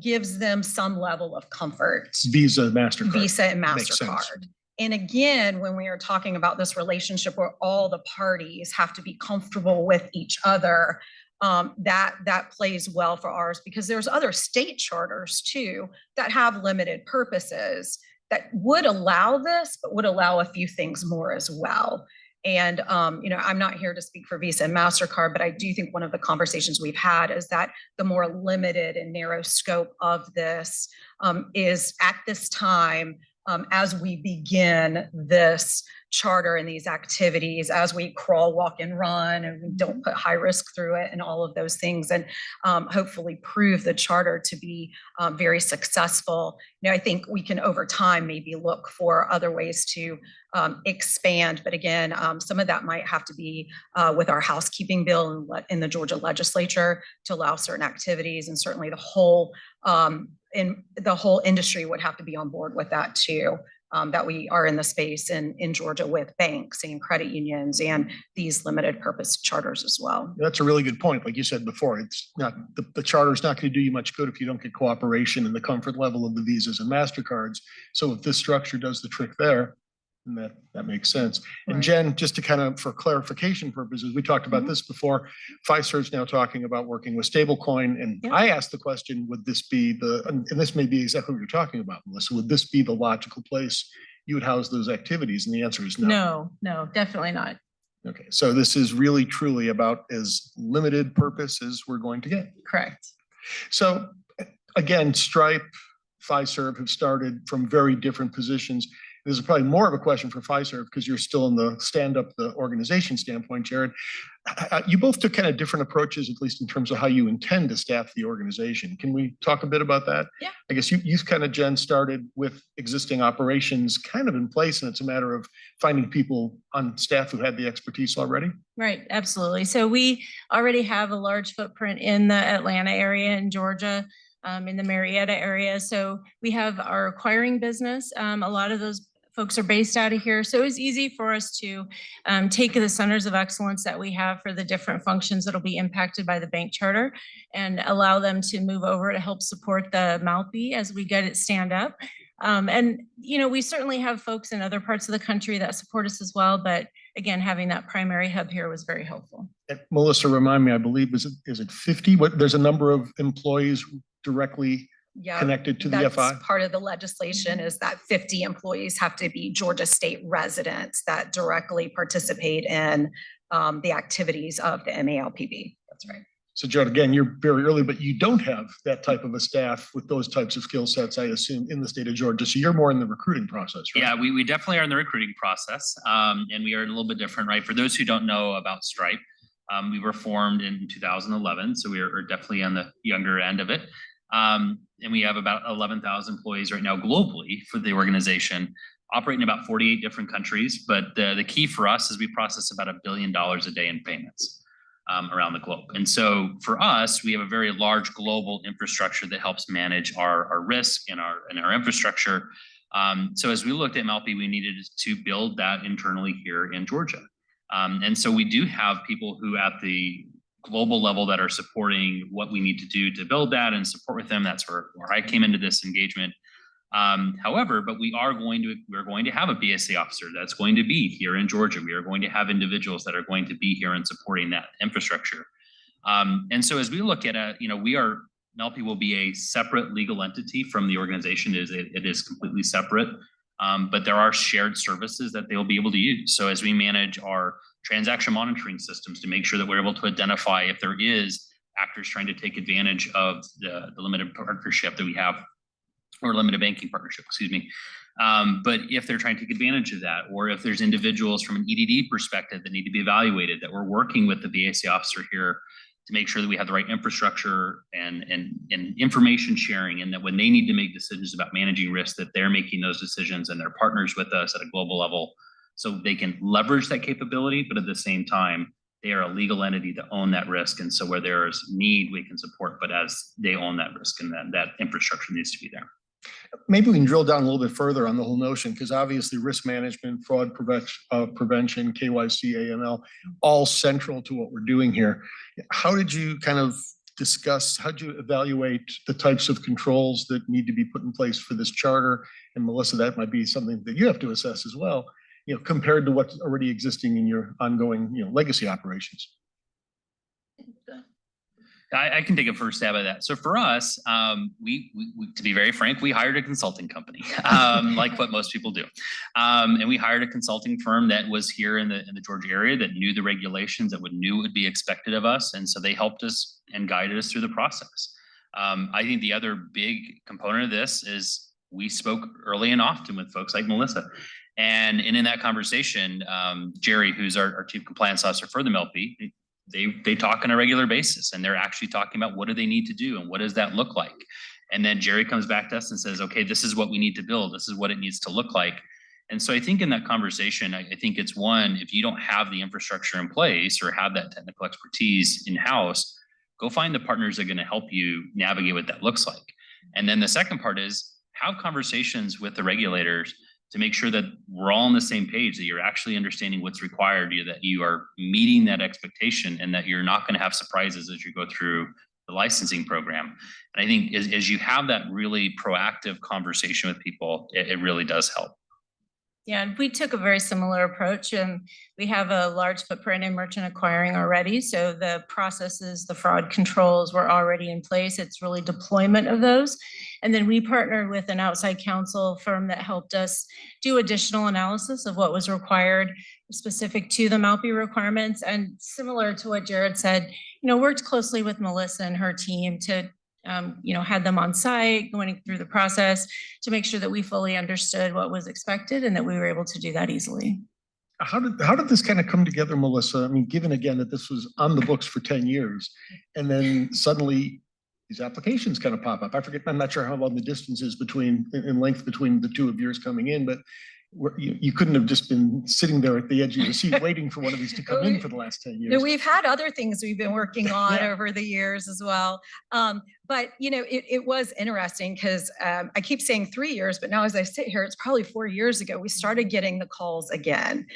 gives them some level of comfort. Visa, MasterCard. Visa and Makes sense. MasterCard. And again, when we are talking about this relationship where all the parties have to be comfortable with each other, that plays well for ours, because there's other state charters too that have limited purposes that would allow this, but would allow a few things more as well. And, I'm not here to speak for Visa and MasterCard, but I do think one of the conversations we've had is that the more limited and narrow scope of this is at this time, as we begin this charter and these activities, as we crawl, walk, and run, and we don't put high risk through it and all of those things, and hopefully prove the charter to be very successful. I think we can over time maybe look for other ways to expand. But again, some of that might have to be with our housekeeping bill in the Georgia legislature to allow certain activities, and certainly the whole industry would have to be on board with that too. That we are in the space in Georgia with banks and credit unions and these limited purpose charters as well. That's a really good point. Like you said before, it's not the charter is not going to do you much good if you don't get cooperation and the comfort level of the Visas and MasterCards. So if this structure does the trick there, then that makes sense. And Right. Jen, just to kind of, for clarification purposes, we talked about this before. Fiserv's now talking about working with stablecoin, and Yeah. I asked the question: would this be and this may be exactly what you're talking about, Melissa? Would this be the logical place you would house those activities? And the answer is no. No, definitely not. Okay, so this is really truly about as limited purpose as we're going to get. Correct. So again, Stripe, Fiserv have started from very different positions. This is probably more of a question for Fiserv because you're still in the stand-up, the organization standpoint, Jared. You both took kind of different approaches, at least in terms of how you intend to staff the organization. Can we talk a bit about that? Yeah. I guess you've kind of, Jen, started with existing operations kind of in place, and it's a matter of finding people on staff who had the expertise already. Right, absolutely. So we already have a large footprint in the Atlanta area in Georgia, in the Marietta area. So we have our acquiring business. A lot of those folks are based out of here. So it's easy for us to take the centers of excellence that we have for the different functions that'll be impacted by the bank charter and allow them to move over to help support the Maltby as we get it stand up. And, you know, we certainly have folks in other parts of the country that support us as well. But again, having that primary hub here was very helpful. And Melissa, remind me, I believe, is it 50? There's a number of employees directly Yeah, connected to the that's FI? part of the legislation is that 50 employees have to be Georgia State residents that directly participate in the activities of the MALPB. That's right. So Jared, again, you're very early, but you don't have that type of a staff with those types of skill sets, I assume, in the state of Georgia. So you're more in the recruiting process, right? Yeah, we definitely are in the recruiting process, and we are a little bit different, right? For those who don't know about Stripe, we were formed in 2011, so we are definitely on the younger end of it. And we have about 11,000 employees right now globally for the organization, operating in about 48 different countries. But the key for us is we process about $1 billion a day in payments around the globe. And so for us, we have a very large global infrastructure that helps manage our risk and our infrastructure. So as we looked at Maltby, we needed to build that internally here in Georgia. And so we do have people who at the global level that are supporting what we need to do to build that and support with them. That's where I came into this engagement. However, but we're going to have a BSA officer that's going to be here in Georgia. We are going to have individuals that are going to be here and supporting that infrastructure. And so as we look at Maltby will be a separate legal entity from the organization. It is completely separate, but there are shared services that they'll be able to use. So as we manage our transaction monitoring systems to make sure that we're able to identify if there is actors trying to take advantage of the limited partnership that we have, or limited banking partnership, excuse me. But if they're trying to take advantage of that, or if there's individuals from an EDD perspective that need to be evaluated, that we're working with the BAC officer here to make sure that we have the right infrastructure and information sharing, and that when they need to make decisions about managing risk, that they're making those decisions and they're partners with us at a global level, so they can leverage that capability, but at the same time, they are a legal entity to own that risk. And so where there is need, we can support, but as they own that risk, and that infrastructure needs to be there. Maybe we can drill down a little bit further on the whole notion, because obviously risk management, fraud prevention, KYC, AML, all central to what we're doing here. How did you kind of discuss, how did you evaluate the types of controls that need to be put in place for this charter? And Melissa, that might be something that you have to assess as well, compared to what's already existing in your ongoing, legacy operations. I can take a first stab at that. So for us, we to be very frank, we hired a consulting company, like what most people do. And we hired a consulting firm that was here in the Georgia area, that knew the regulations, that knew what would be expected of us. And so they helped us and guided us through the process. I think the other big component of this is we spoke early and often with folks like Melissa. And in that conversation, Jerry, who's our chief compliance officer for the Maltby, they talk on a regular basis, and they're actually talking about what do they need to do and what does that look like. And then Jerry comes back to us and says, okay, this is what we need to build. This is what it needs to look like. And so I think in that conversation, I think it's one, if you don't have the infrastructure in place or have that technical expertise in-house, go find the partners that are going to help you navigate what that looks like. And then the second part is have conversations with the regulators to make sure that we're all on the same page, that you're actually understanding what's required, that you are meeting that expectation, and that you're not going to have surprises as you go through the licensing program. And I think as you have that really proactive conversation with people, it really does help. Yeah, and we took a very similar approach, and we have a large footprint in merchant acquiring already. So the processes, the fraud controls were already in place. It's really deployment of those. And then we partnered with an outside counsel firm that helped us do additional analysis of what was required specific to the Maltby requirements. And similar to what Jared said, worked closely with Melissa and her team to had them on site, going through the process to make sure that we fully understood what was expected and that we were able to do that easily. How did this kind of come together, Melissa? I mean, given again that this was on the books for 10 years and then suddenly these applications kind of pop up. I'm not sure how long the distance is in length between the two of yours coming in, but you couldn't have just been sitting there at the edge of your seat waiting for one of these to come in for the last 10 years. No, we've had other things we've been working on Yeah. over the years as well. But it was interesting because I keep saying 3 years, but now as I sit here, it's probably 4 years ago, we started getting the calls again.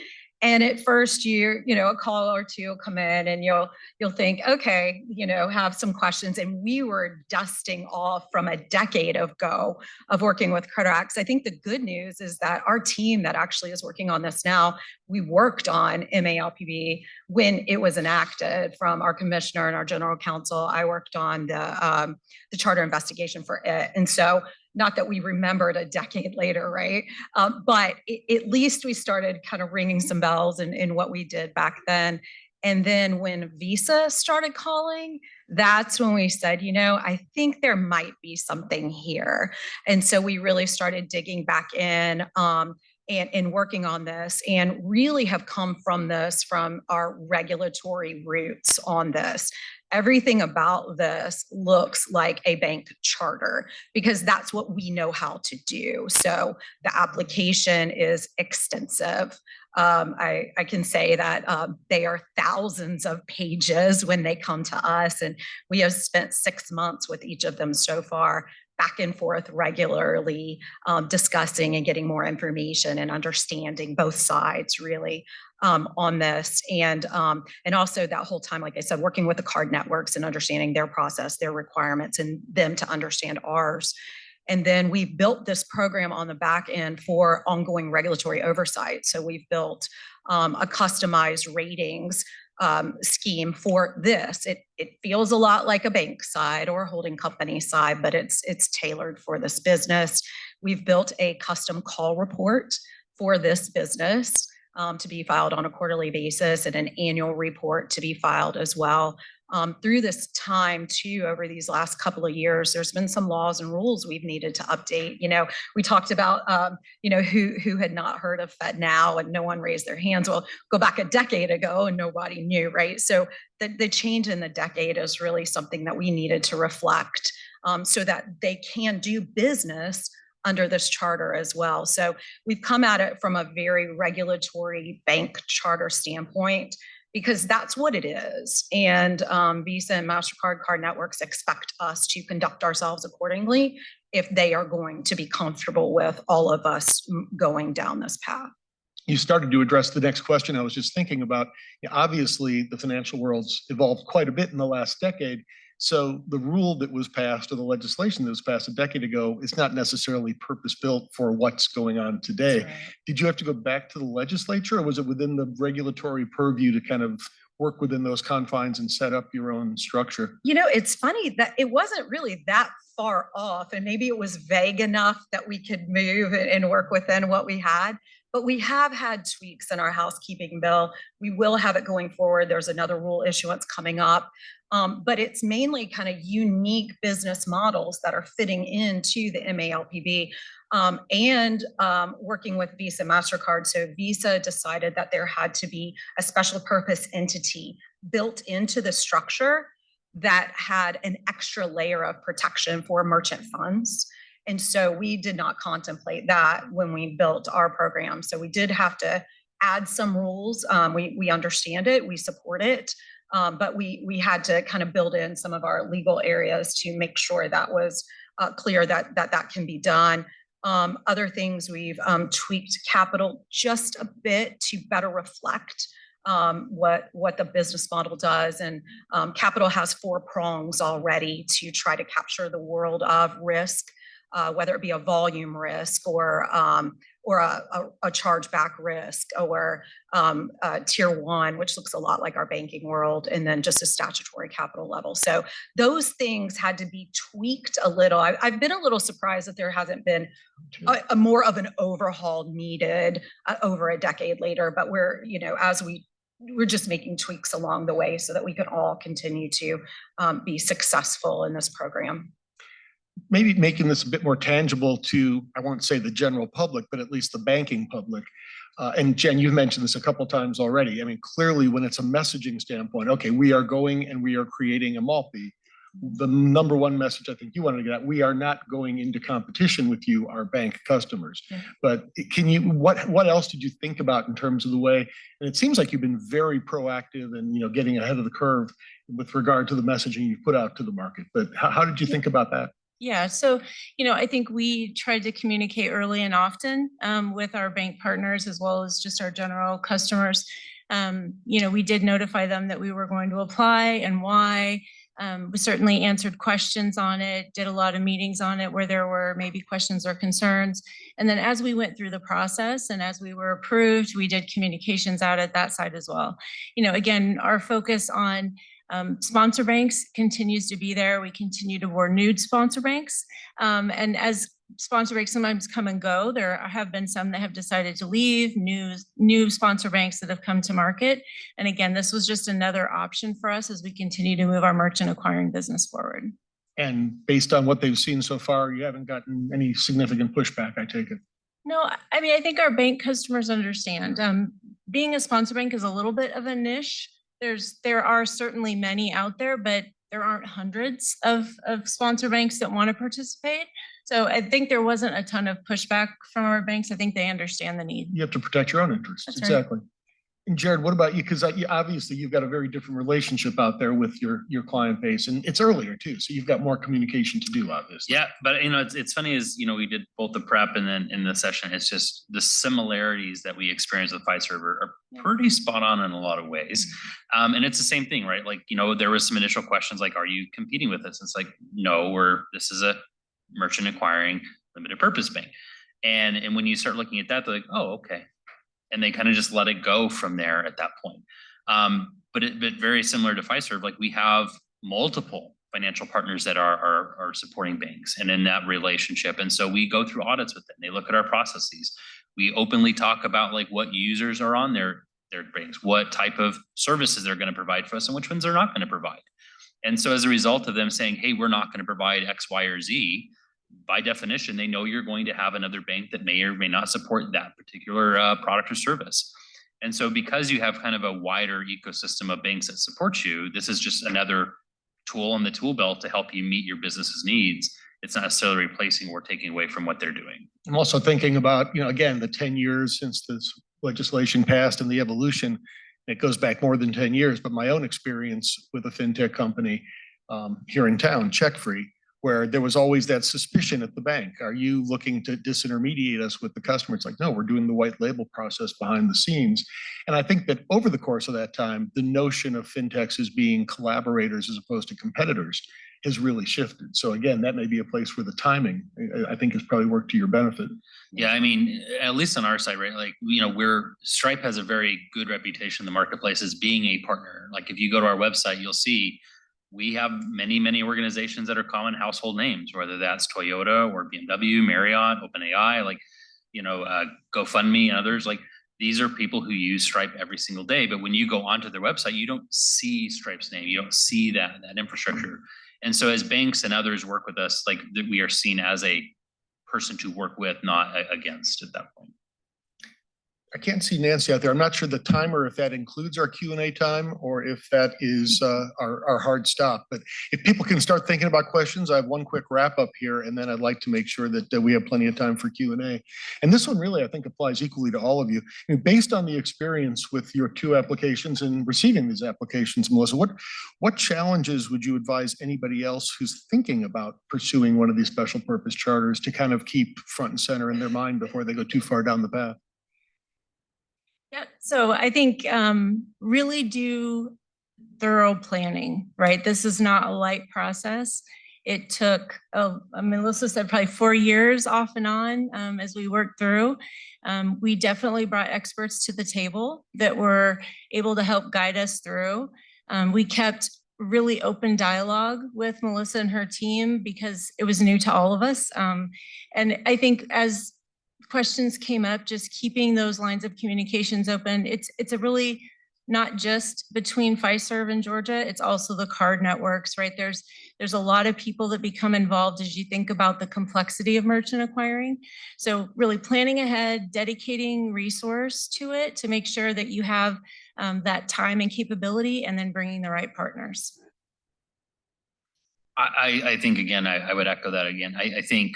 And at first a call or two will come in and you'll think, okay, have some questions. And we were dusting off from a decade ago of working with CreditX. I think the good news is that our team that actually is working on this now, we worked on MALPB when it was enacted from our commissioner and our general counsel. I worked on the charter investigation for it. And so not that we remembered a decade later, right? But at least we started kind of ringing some bells in what we did back then. And then when Visa started calling, that's when we said, I think there might be something here. And so we really started digging back in and working on this and really have come from our regulatory roots on this. Everything about this looks like a bank charter because that's what we know how to do. So the application is extensive. I can say that they are thousands of pages when they come to us, and we have spent 6 months with each of them so far, back and forth regularly, discussing and getting more information and understanding both sides really on this. And also that whole time, like I said, working with the card networks and understanding their process, their requirements, and them to understand ours. And then we've built this program on the back end for ongoing regulatory oversight. So we've built a customized ratings scheme for this. It feels a lot like a bank side or a holding company side, but it's tailored for this business. We've built a custom call report for this business to be filed on a quarterly basis and an annual report to be filed as well. Through this time too, over these last couple of years, there's been some laws and rules we've needed to update. We talked about, who had not heard of FedNow and no one raised their hands. Well, go back a decade ago and nobody knew, right? So the change in the decade is really something that we needed to reflect so that they can do business under this charter as well. So we've come at it from a very regulatory bank charter standpoint, because that's what it is. And Visa and MasterCard card networks expect us to conduct ourselves accordingly if they are going to be comfortable with all of us going down this path. You started to address the next question I was just thinking about. Obviously, the financial world's evolved quite a bit in the last decade. So the rule that was passed or the legislation that was passed a decade ago is not necessarily purpose-built for what's going on today. Right. Did you have to go back to the legislature, or was it within the regulatory purview to kind of work within those confines and set up your own structure? It's funny that it wasn't really that far off, and maybe it was vague enough that we could move and work within what we had. But we have had tweaks in our housekeeping bill. We will have it going forward. There's another rule issuance coming up. But it's mainly kind of unique business models that are fitting into the MALPB and working with Visa, MasterCard. So Visa decided that there had to be a special purpose entity built into the structure that had an extra layer of protection for merchant funds. And so we did not contemplate that when we built our program. So we did have to add some rules. We understand it, we support it. But we had to kind of build in some of our legal areas to make sure that was clear that can be done. Other things, we've tweaked capital just a bit to better reflect what the business model does. And capital has 4 prongs already to try to capture the world of risk, whether it be a volume risk or a chargeback risk or tier 1, which looks a lot like our banking world, and then just a statutory capital level. So those things had to be tweaked a little. I've been a little surprised that there hasn't been a more of an overhaul needed over a decade later, but we're just making tweaks along the way so that we can all continue to be successful in this program. maybe making this a bit more tangible to, I won't say the general public, but at least the banking public. And Jen, you've mentioned this a couple times already. I mean, clearly when it's a messaging standpoint, okay, we are going and we are creating a Maltby. The number one message I think you wanted to get at, we are not going into competition with you, our bank customers. Yeah. But can you, what else did you think about in terms of the way, and it seems like you've been very proactive and, getting ahead of the curve with regard to the messaging you've put out to the market. But how did you think about that? Yeah, so, I think we tried to communicate early and often with our bank partners as well as just our general customers. We did notify them that we were going to apply and why. We certainly answered questions on it, did a lot of meetings on it where there were maybe questions or concerns. And then as we went through the process and as we were approved, we did communications out at that side as well. Again, our focus on sponsor banks continues to be there. We continue to board new sponsor banks. And as sponsor banks sometimes come and go, there have been some that have decided to leave, new sponsor banks that have come to market. And again, this was just another option for us as we continue to move our merchant acquiring business forward. And based on what they've seen so far, you haven't gotten any significant pushback, I take it. No, I think our bank customers understand. Being a sponsor bank is a little bit of a niche. There are certainly many out there, but there aren't hundreds of sponsor banks that want to participate. So I think there wasn't a ton of pushback from our banks. I think they understand the need. You have to protect your own interests. That's right. Exactly. And Jared, what about you? Because obviously you've got a very different relationship out there with your client base, and it's earlier too. So you've got more communication to do, obviously. Yeah, but it's funny is, we did both the prep and then in the session, it's just the similarities that we experience with Fiserv are pretty spot on in a lot of ways. And it's the same thing, right? Like, there was some initial questions like, are you competing with us? It's like, no, this is a merchant acquiring limited purpose bank. And when you start looking at that, they're like, oh, okay. And they kind of just let it go from there at that point. But very similar to Fiserv, like we have multiple financial partners that are supporting banks and in that relationship. And so we go through audits with them. They look at our processes. We openly talk about like what users are on their banks, what type of services they're going to provide for us and which ones they're not going to provide. And so as a result of them saying, hey, we're not going to provide X, Y, or Z, by definition, they know you're going to have another bank that may or may not support that particular product or service. And so because you have kind of a wider ecosystem of banks that support you, this is just another tool in the tool belt to help you meet your business's needs. It's not necessarily replacing or taking away from what they're doing. I'm also thinking about, again, the 10 years since this legislation passed and the evolution. It goes back more than 10 years, but my own experience with a fintech company here in town, CheckFree, where there was always that suspicion at the bank. Are you looking to disintermediate us with the customer? It's like, no, we're doing the white label process behind the scenes. And I think that over the course of that time, the notion of fintechs as being collaborators as opposed to competitors has really shifted. So again, that may be a place where the timing, I think, has probably worked to your benefit. Yeah, I mean, at least on our side, right? Like, Stripe has a very good reputation in the marketplace as being a partner. Like if you go to our website, you'll see we have many, many organizations that are common household names, whether that's Toyota or BMW, Marriott, OpenAI, like, GoFundMe and others. Like these are people who use Stripe every single day. But when you go onto their website, you don't see Stripe's name. You don't see that infrastructure. And so as banks and others work with us, like we are seen as a person to work with, not against at that point. I can't see Nancy out there. I'm not sure the timer, if that includes our Q&A time or if that is our hard stop. But if people can start thinking about questions, I have one quick wrap up here, and then I'd like to make sure that we have plenty of time for Q&A. And this one really, I think, applies equally to all of you. I mean, based on the experience with your two applications and receiving these applications, Melissa, what challenges would you advise anybody else who's thinking about pursuing one of these special purpose charters to kind of keep front and center in their mind before they go too far down the path? Yeah, so I think really do thorough planning, right? This is not a light process. It took, Melissa said probably 4 years off and on as we worked through. We definitely brought experts to the table that were able to help guide us through. We kept really open dialogue with Melissa and her team because it was new to all of us. And I think as questions came up, just keeping those lines of communications open. It's a really not just between Fiserv and Georgia, it's also the card networks, right? There's a lot of people that become involved as you think about the complexity of merchant acquiring. So really planning ahead, dedicating resource to it to make sure that you have that time and capability, and then bringing the right partners. I think, again, I would echo that again. I think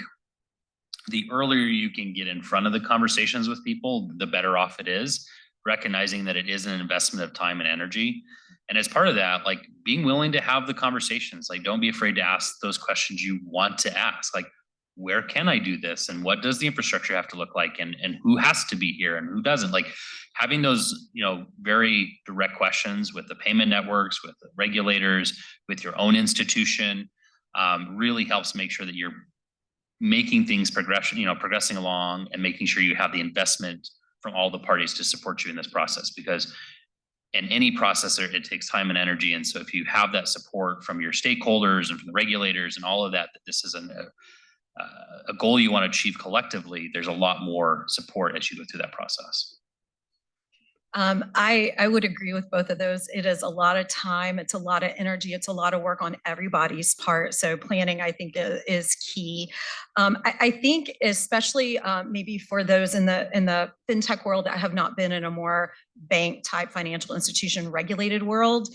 the earlier you can get in front of the conversations with people, the better off it is, recognizing that it is an investment of time and energy. And as part of that, like being willing to have the conversations, like don't be afraid to ask those questions you want to ask, like, where can I do this? And what does the infrastructure have to look like? And who has to be here and who doesn't? Like having those, very direct questions with the payment networks, with the regulators, with your own institution, really helps make sure that you're making things progressing along and making sure you have the investment from all the parties to support you in this process. Because in any processor, it takes time and energy. And so if you have that support from your stakeholders and from the regulators and all of that, that this is a goal you want to achieve collectively, there's a lot more support as you go through that process. I would agree with both of those. It is a lot of time, it's a lot of energy, it's a lot of work on everybody's part. So planning, I think, is key. I think especially maybe for those in the fintech world that have not been in a more bank type financial institution regulated world,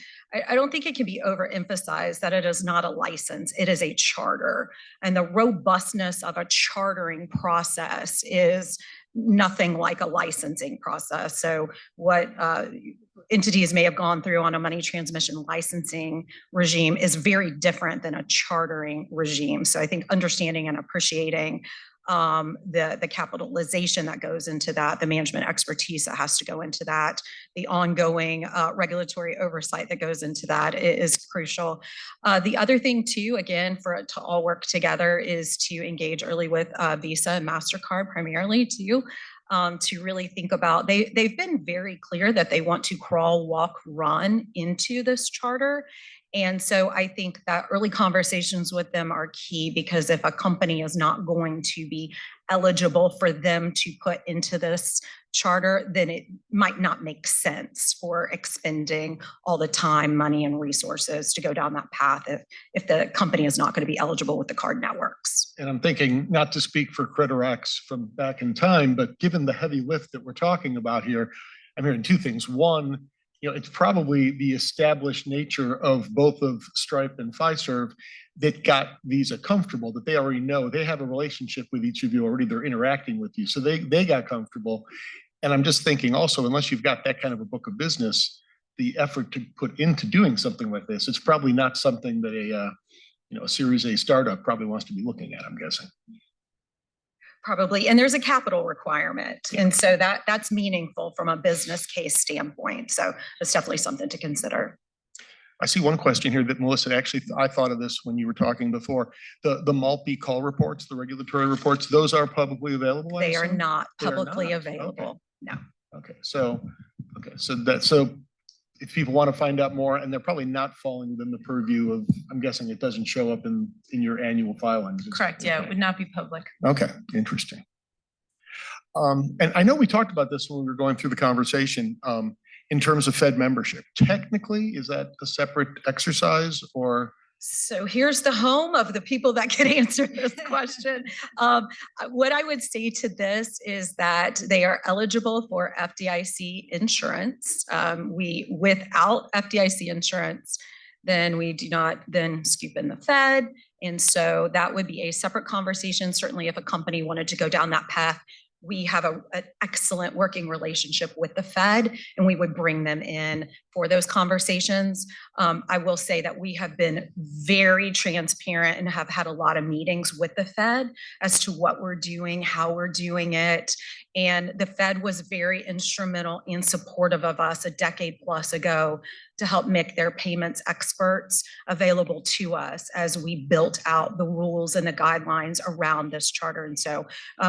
I don't think it can be overemphasized that it is not a license, it is a charter. And the robustness of a chartering process is nothing like a licensing process. So what entities may have gone through on a money transmission licensing regime is very different than a chartering regime. So I think understanding and appreciating the capitalization that goes into that, the management expertise that has to go into that, the ongoing regulatory oversight that goes into that is crucial. The other thing too, again, for it to all work together is to engage early with Visa and MasterCard primarily too, to really think about, they've been very clear that they want to crawl, walk, run into this charter. And so I think that early conversations with them are key, because if a company is not going to be eligible for them to put into this charter, then it might not make sense for expending all the time, money, and resources to go down that path if the company is not going to be eligible with the card networks. And I'm thinking, not to speak for CreditRx from back in time, but given the heavy lift that we're talking about here, I'm hearing two things. One, it's probably the established nature of both of Stripe and Fiserv that got Visa comfortable, that they already know, they have a relationship with each of you already, they're interacting with you. So they got comfortable. And I'm just thinking also, unless you've got that kind of a book of business, the effort to put into doing something like this, it's probably not something that a Series A startup probably wants to be looking at, I'm guessing. Probably, and there's a capital requirement. And so that's meaningful from a business case standpoint. So it's definitely something to consider. I see one question here that Melissa, actually, I thought of this when you were talking before. The Maltby call reports, the regulatory reports, those are publicly available? They are not They are publicly not? available. No. Okay, so if people want to find out more, and they're probably not falling within the purview of, I'm guessing it doesn't show up in your annual filings. Correct, yeah, it would not be public. Okay, interesting. And I know we talked about this when we were going through the conversation, in terms of Fed membership. Technically, is that a separate exercise, or? So here's the home of the people that can answer this question. What I would say to this is that they are eligible for FDIC insurance. Without FDIC insurance, then we do not then scoop in the Fed. And so that would be a separate conversation. Certainly if a company wanted to go down that path, we have an excellent working relationship with the Fed, and we would bring them in for those conversations. I will say that we have been very transparent and have had a lot of meetings with the Fed as to what we're doing, how we're doing it. And the Fed was very instrumental and supportive of us a decade plus ago to help make their payments experts available to us as we built out the rules and the guidelines around this charter. And so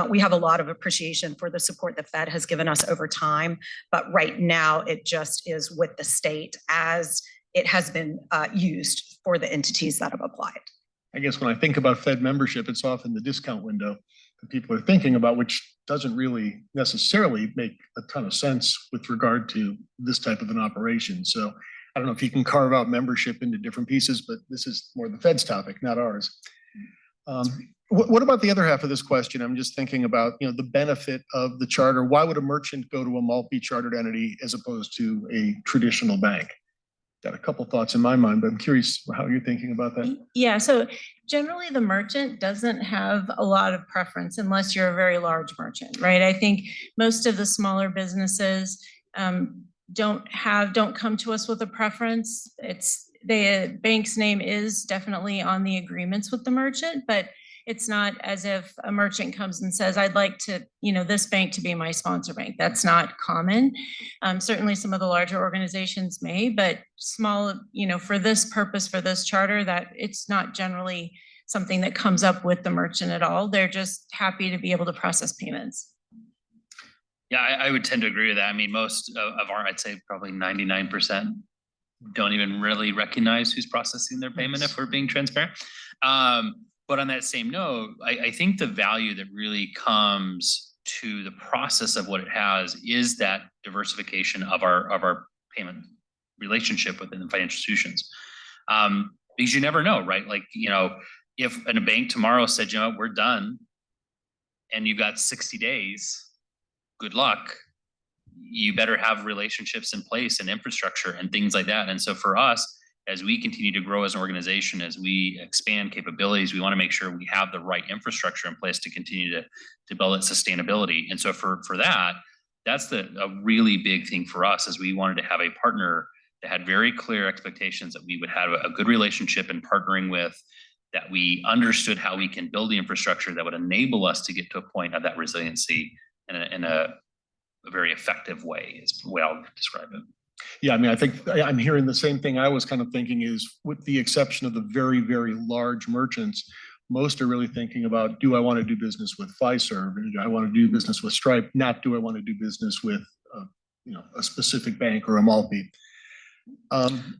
we have a lot of appreciation for the support the Fed has given us over time. But right now, it just is with the state as it has been used for the entities that have applied. I guess when I think about Fed membership, it's often the discount window people are thinking about, which doesn't really necessarily make a ton of sense with regard to this type of an operation. So I don't know if you can carve out membership into different pieces, but this is more the Fed's topic, not ours. What about the other half of this question? I'm just thinking about, you know, the benefit of the charter. Why would a merchant go to a Maltby chartered entity as opposed to a traditional bank? Got a couple thoughts in my mind, but I'm curious how you're thinking about that. Yeah, so generally the merchant doesn't have a lot of preference unless you're a very large merchant, right? I think most of the smaller businesses don't come to us with a preference. It's the bank's name is definitely on the agreements with the merchant, but it's not as if a merchant comes and says, I'd like to, you know, this bank to be my sponsor bank. That's not common. Certainly some of the larger organizations may, but small, you know, for this purpose, for this charter, that it's not generally something that comes up with the merchant at all. They're just happy to be able to process payments. Yeah, I would tend to agree with that. I mean, most of our, I'd say probably 99% don't even really recognize who's processing their payment if we're being transparent. But on that same note, I think the value that really comes to the process of what it has is that diversification of our payment relationship within the financial institutions. Because you never know, right? Like, you know, if a bank tomorrow said, you know, we're done and you got 60 days, good luck. You better have relationships in place and infrastructure and things like that. And so for us, as we continue to grow as an organization, as we expand capabilities, we want to make sure we have the right infrastructure in place to continue to build that sustainability. And so for that, that's a really big thing for us, is we wanted to have a partner that had very clear expectations that we would have a good relationship in partnering with, that we understood how we can build the infrastructure that would enable us to get to a point of that resiliency in a very effective way, is the way I'll describe it. Yeah, I mean, I think I'm hearing the same thing I was kind of thinking, is with the exception of the very, very large merchants, most are really thinking about, do I want to do business with Fiserv? Do I want to do business with Stripe? Not, do I want to do business with, you know, a specific bank or a Maltby?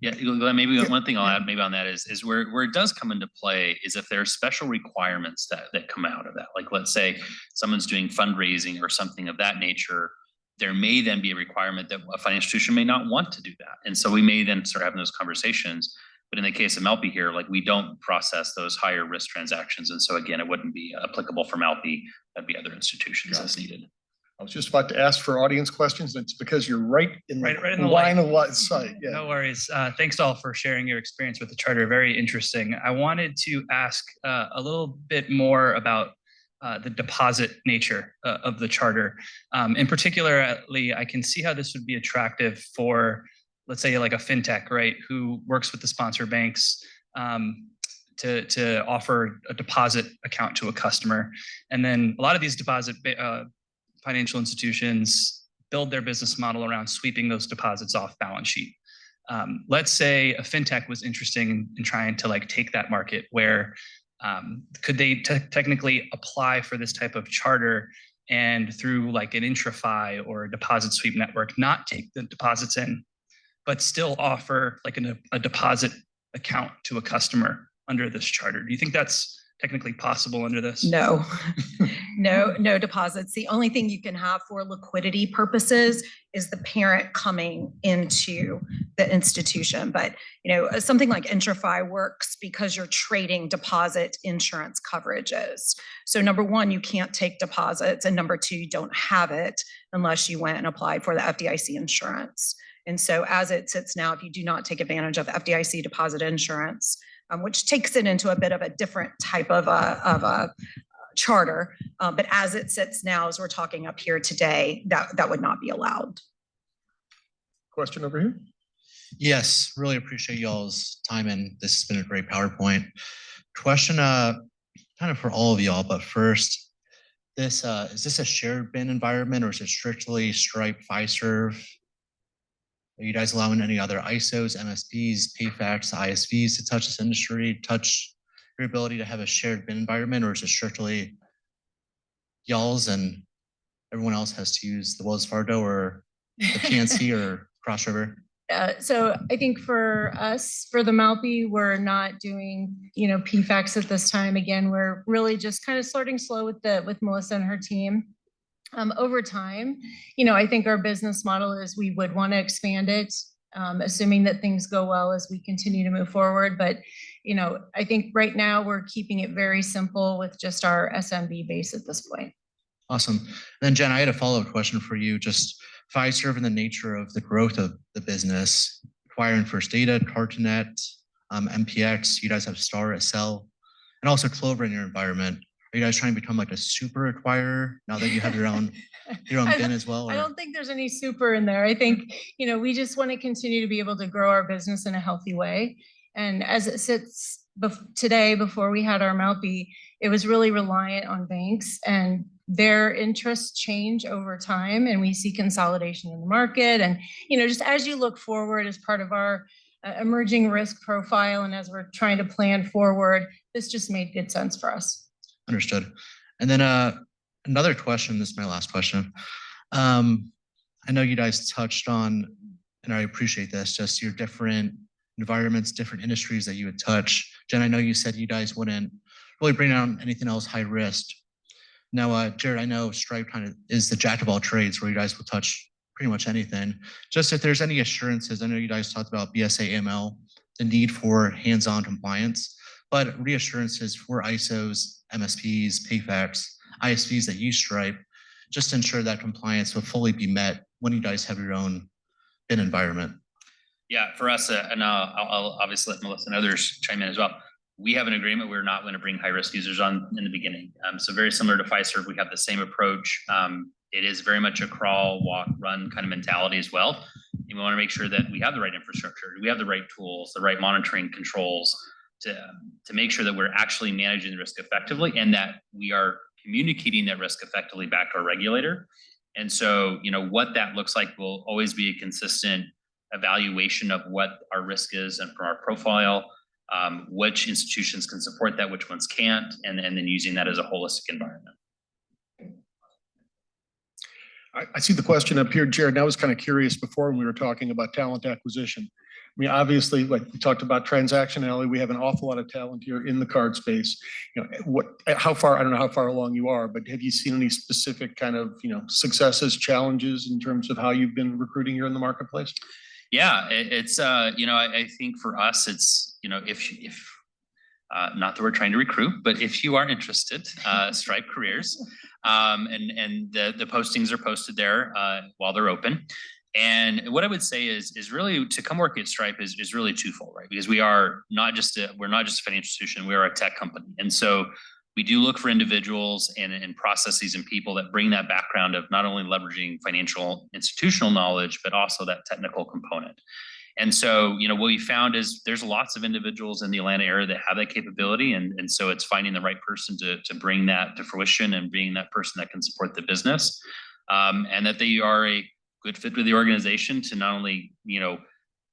Yeah, maybe one thing I'll add maybe on that is where it does come into play is if there are special requirements that come out of that. Like, let's say someone's doing fundraising or something of that nature, there may then be a requirement that a financial institution may not want to do that. And so we may then start having those conversations. But in the case of Maltby here, like, we don't process those higher risk transactions. And so again, it wouldn't be applicable for Maltby. That'd be other institutions as needed. I was just about to ask for audience questions. It's because you're right in the line of sight. Yeah. No worries. Thanks all for sharing your experience with the charter. Very interesting. I wanted to ask a little bit more about the deposit nature of the charter. In particularly, I can see how this would be attractive for, let's say, like a fintech, right, who works with the sponsor banks to offer a deposit account to a customer. And then a lot of these deposit financial institutions build their business model around sweeping those deposits off balance sheet. Let's say a fintech was interested in trying to like take that market, where could they technically apply for this type of charter and through like an IntraFi or a deposit sweep network, not take the deposits in, but still offer like a deposit account to a customer under this charter? Do you think that's technically possible under this? No, no deposits. The only thing you can have for liquidity purposes is the parent coming into the institution. But, you know, something like IntraFi works because you're trading deposit insurance coverages. So number one, you can't take deposits. And number two, you don't have it unless you went and applied for the FDIC insurance. And so as it sits now, if you do not take advantage of FDIC deposit insurance, which takes it into a bit of a different type of a charter. But as it sits now, as we're talking up here today, that would not be allowed. Question over here. Yes, really appreciate y'all's time, and this has been a great PowerPoint. Question kind of for all of y'all, but first, is this a shared BIN environment, or is it strictly Stripe, Fiserv? Are you guys allowing any other ISOs, MSPs, PayFacs, ISVs to touch this industry, touch your ability to have a shared BIN environment, or is it strictly y'all's and everyone else has to use the Wells Fargo or the PNC or Cross River? So I think for us, for the Malpe, we're not doing, PFACs at this time. Again, we're really just kind of starting slow with Melissa and her team. Over time, I think our business model is we would want to expand it, assuming that things go well as we continue to move forward. But, I think right now we're keeping it very simple with just our SMB base at this point. Awesome. Then Jen, I had a follow-up question for you. Just Fiserv and the nature of the growth of the business, acquiring First Data, Cartonet, MPX, you guys have Star, Accel, and also Clover in your environment. Are you guys trying to become like a super acquirer now that you have your own BIN as well? I or- don't think there's any super in there. I think, we just want to continue to be able to grow our business in a healthy way. And as it sits today, before we had our Malpe, it was really reliant on banks, and their interests change over time, and we see consolidation in the market. And, just as you look forward as part of our emerging risk profile, and as we're trying to plan forward, this just made good sense for us. Understood. And then another question, this is my last question. I know you guys touched on, and I appreciate this, just your different environments, different industries that you would touch. Jen, I know you said you guys wouldn't really bring down anything else high risk. Now, Jared, I know Stripe kind of is the jack of all trades where you guys will touch pretty much anything. Just if there's any assurances, I know you guys talked about BSA AML, the need for hands-on compliance, but reassurances for ISOs, MSPs, PayFacs, ISVs that use Stripe, just to ensure that compliance will fully be met when you guys have your own BIN environment. Yeah, for us, and I'll obviously let Melissa and others chime in as well. We have an agreement. We're not going to bring high-risk users on in the beginning. So very similar to Fiserv, we have the same approach. It is very much a crawl, walk, run kind of mentality as well. And we want to make sure that we have the right infrastructure, we have the right tools, the right monitoring controls to make sure that we're actually managing the risk effectively, and that we are communicating that risk effectively back to our regulator. And so, what that looks like will always be a consistent evaluation of what our risk is and from our profile, which institutions can support that, which ones can't, and then using that as a holistic environment. I see the question up here, Jared, and I was kind of curious before when we were talking about talent acquisition. I mean, obviously, like we talked about transactionality, we have an awful lot of talent here in the card space. How far, I don't know how far along you are, but have you seen any specific kind of, successes, challenges in terms of how you've been recruiting here in the marketplace? Yeah, it's, I think for us, it's, if not that we're trying to recruit, but if you are interested, Stripe Careers, and the postings are posted there while they're open. And what I would say is really to come work at Stripe is really twofold, right? Because we're not just a financial institution, we are a tech company. And so we do look for individuals and processes and people that bring that background of not only leveraging financial institutional knowledge, but also that technical component. And so, what we found is there's lots of individuals in the Atlanta area that have that capability. And so it's finding the right person to bring that to fruition and being that person that can support the business. And that they are a good fit with the organization to not only,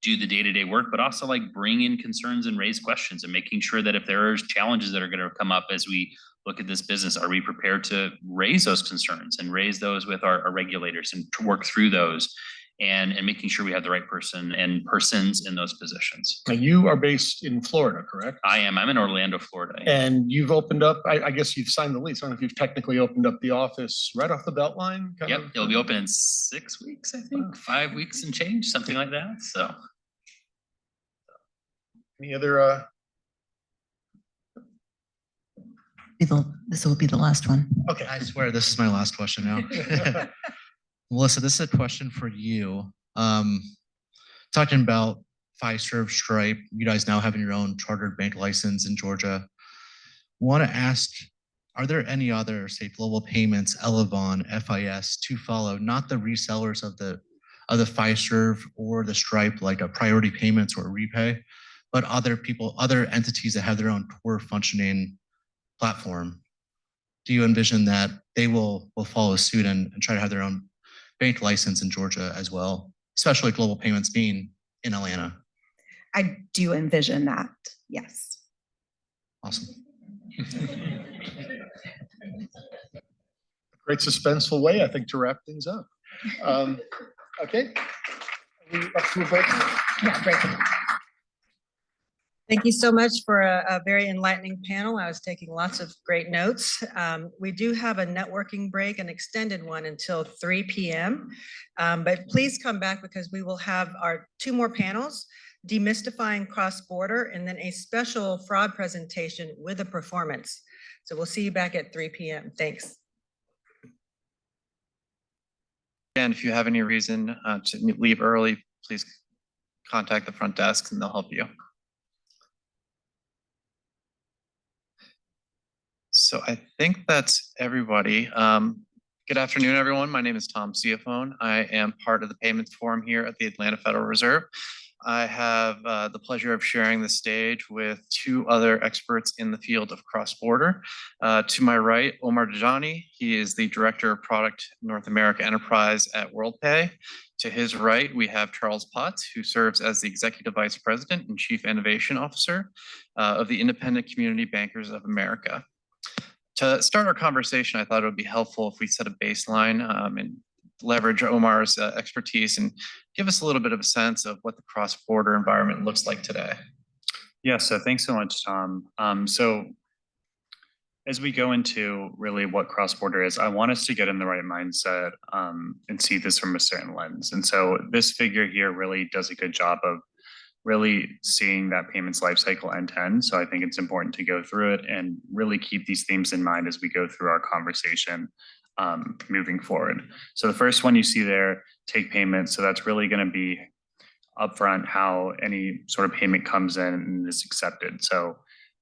do the day-to-day work, but also like bring in concerns and raise questions, and making sure that if there are challenges that are going to come up as we look at this business, are we prepared to raise those concerns and raise those with our regulators and to work through those, and making sure we have the right person and persons in those positions. Now, you are based in Florida, correct? I am. I'm in Orlando, Florida. And you've opened up, I guess you've signed the lease. I don't know if you've technically opened up the office right off the Beltline. Yep, it'll be open in 6 weeks, I think, 5 weeks and change, something like that. So. Any other? This will be the last one. Okay. I swear this is my last question now. Melissa, this is a question for you. Talking about Fiserv, Stripe, you guys now having your own chartered bank license in Georgia. Want to ask, are there any other, say, Global Payments, Elavon, FIS to follow, not the resellers of the Fiserv or the Stripe, like a Priority Payments or Repay, but other people, other entities that have their own core functioning platform? Do you envision that they will follow suit and try to have their own bank license in Georgia as well, especially Global Payments being in Atlanta? I do envision that, yes. Awesome. Great suspenseful way, I think, to wrap things up. Okay. Yeah, break it. Thank you so much for a very enlightening panel. I was taking lots of great notes. We do have a networking break, an extended one until 3 p.m. But please come back because we will have our 2 more panels, demystifying cross-border, and then a special fraud presentation with a performance. So we'll see you back at 3 p.m. Thanks. And if you have any reason to leave early, please contact the front desk and they'll help you. So I think that's everybody. Good afternoon, everyone. My name is Tom Ciafone. I am part of the Payments Forum here at the Atlanta Federal Reserve. I have the pleasure of sharing the stage with 2 other experts in the field of cross-border. To my right, Omar Dajani. He is the Director of Product North America Enterprise at WorldPay. To his right, we have Charles Potts, who serves as the Executive Vice President and Chief Innovation Officer of the Independent Community Bankers of America. To start our conversation, I thought it would be helpful if we set a baseline and leverage Omar's expertise and give us a little bit of a sense of what the cross-border environment looks like today. Yeah, so thanks so much, Tom. So as we go into really what cross-border is, I want us to get in the right mindset and see this from a certain lens. And so this figure here really does a good job of really seeing that payments lifecycle end to end. So I think it's important to go through it and really keep these themes in mind as we go through our conversation moving forward. So the first one you see there, take payment. So that's really going to be upfront how any sort of payment comes in and is accepted. So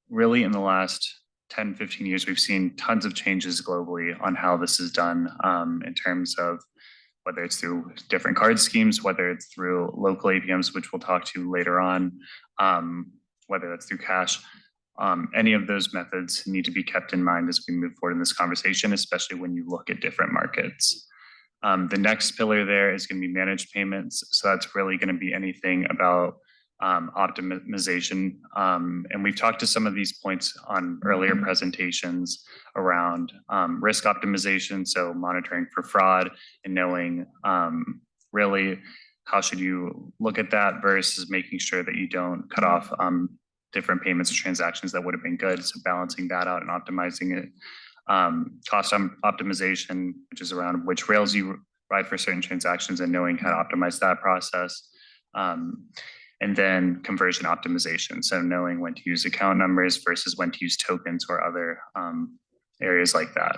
really in the last 10, 15 years, we've seen tons of changes globally on how this is done in terms of whether it's through different card schemes, whether it's through local APMs, which we'll talk to later on, whether it's through cash. Any of those methods need to be kept in mind as we move forward in this conversation, especially when you look at different markets. The next pillar there is going to be managed payments. So that's really going to be anything about optimization. And we've talked to some of these points on earlier presentations around risk optimization. So monitoring for fraud and knowing really how should you look at that versus making sure that you don't cut off different payments or transactions that would have been good. So balancing that out and optimizing it. Cost optimization, which is around which rails you ride for certain transactions and knowing how to optimize that process. And then conversion optimization. So knowing when to use account numbers versus when to use tokens or other areas like that.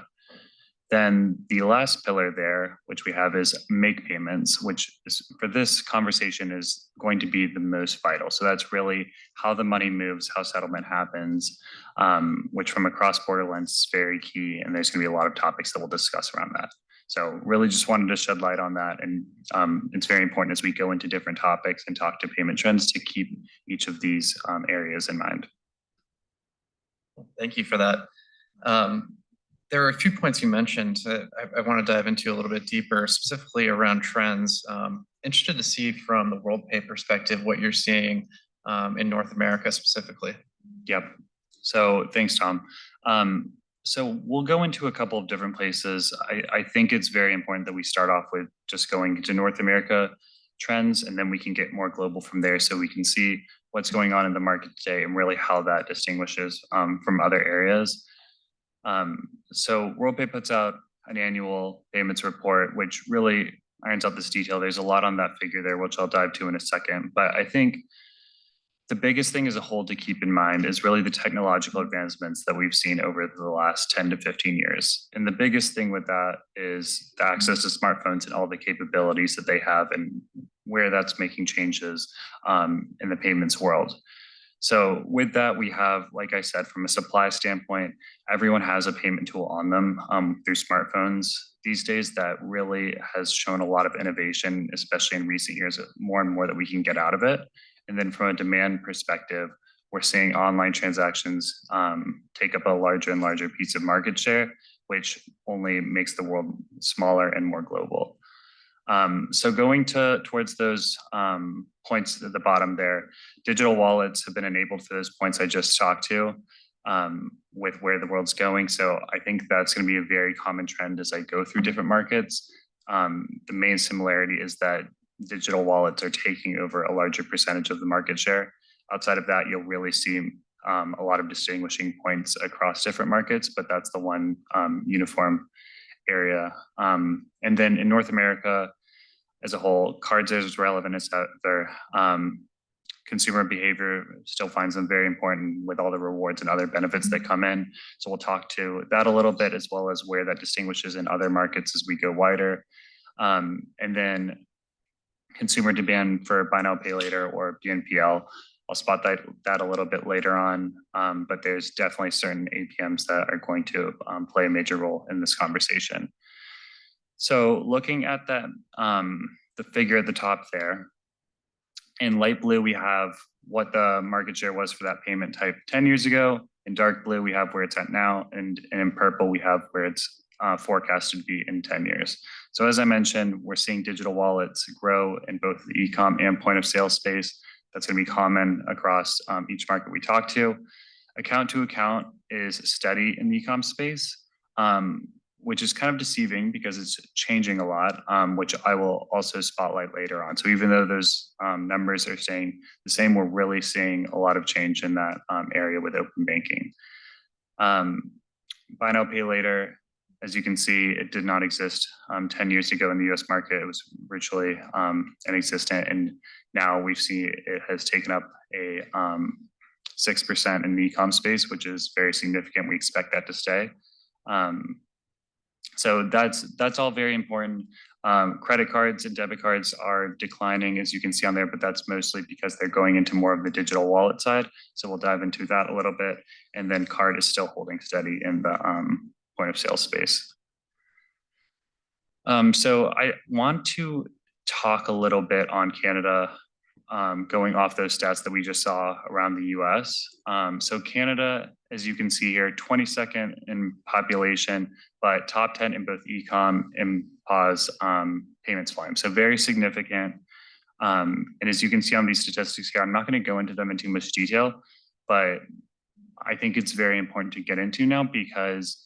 Then the last pillar there, which we have is make payments, which is, for this conversation is going to be the most vital. So that's really how the money moves, how settlement happens, which from a cross-border lens is very key. And there's going to be a lot of topics that we'll discuss around that. So really just wanted to shed light on that. And it's very important as we go into different topics and talk to payment trends to keep each of these areas in mind. Thank you for that. There are a few points you mentioned that I want to dive into a little bit deeper, specifically around trends. Interested to see from the WorldPay perspective what you're seeing in North America specifically. Yep. So thanks, Tom. So we'll go into a couple of different places. I think it's very important that we start off with just going into North America trends, and then we can get more global from there so we can see what's going on in the market today and really how that distinguishes from other areas. So WorldPay puts out an annual payments report, which really irons out this detail. There's a lot on that figure there, which I'll dive to in a second. But I think the biggest thing as a whole to keep in mind is really the technological advancements that we've seen over the last 10 to 15 years. And the biggest thing with that is the access to smartphones and all the capabilities that they have and where that's making changes in the payments world. So with that, we have, like I said, from a supply standpoint, everyone has a payment tool on them through smartphones these days that really has shown a lot of innovation, especially in recent years, more and more that we can get out of it. And then from a demand perspective, we're seeing online transactions take up a larger and larger piece of market share, which only makes the world smaller and more global. So going towards those points at the bottom there, digital wallets have been enabled for those points I just talked to with where the world's going. So I think that's going to be a very common trend as I go through different markets. The main similarity is that digital wallets are taking over a larger percentage of the market share. Outside of that, you'll really see a lot of distinguishing points across different markets, but that's the one uniform area. And then in North America as a whole, cards are as relevant as ever. Consumer behavior still finds them very important with all the rewards and other benefits that come in. So we'll talk to that a little bit, as well as where that distinguishes in other markets as we go wider. And then consumer demand for buy now, pay later or BNPL. I'll spot that a little bit later on, but there's definitely certain APMs that are going to play a major role in this conversation. So looking at that, the figure at the top there, in light blue, we have what the market share was for that payment type 10 years ago. In dark blue, we have where it's at now. And in purple, we have where it's forecasted to be in 10 years. So as I mentioned, we're seeing digital wallets grow in both the e-com and point of sale space. That's going to be common across each market we talk to. Account to account is steady in the e-com space, which is kind of deceiving because it's changing a lot, which I will also spotlight later on. So even though those numbers are staying the same, we're really seeing a lot of change in that area with open banking. Buy now, pay later, as you can see, it did not exist 10 years ago in the US market. It was virtually inexistent. And now we've seen it has taken up a 6% in the e-com space, which is very significant. We expect that to stay. So that's all very important. Credit cards and debit cards are declining, as you can see on there, but that's mostly because they're going into more of the digital wallet side. So we'll dive into that a little bit. And then card is still holding steady in the point of sale space. So I want to talk a little bit on Canada, going off those stats that we just saw around the US. So Canada, as you can see here, 22nd in population, but top 10 in both e-com and POS payments volume. So very significant. And as you can see on these statistics here, I'm not going to go into them in too much detail, but I think it's very important to get into now because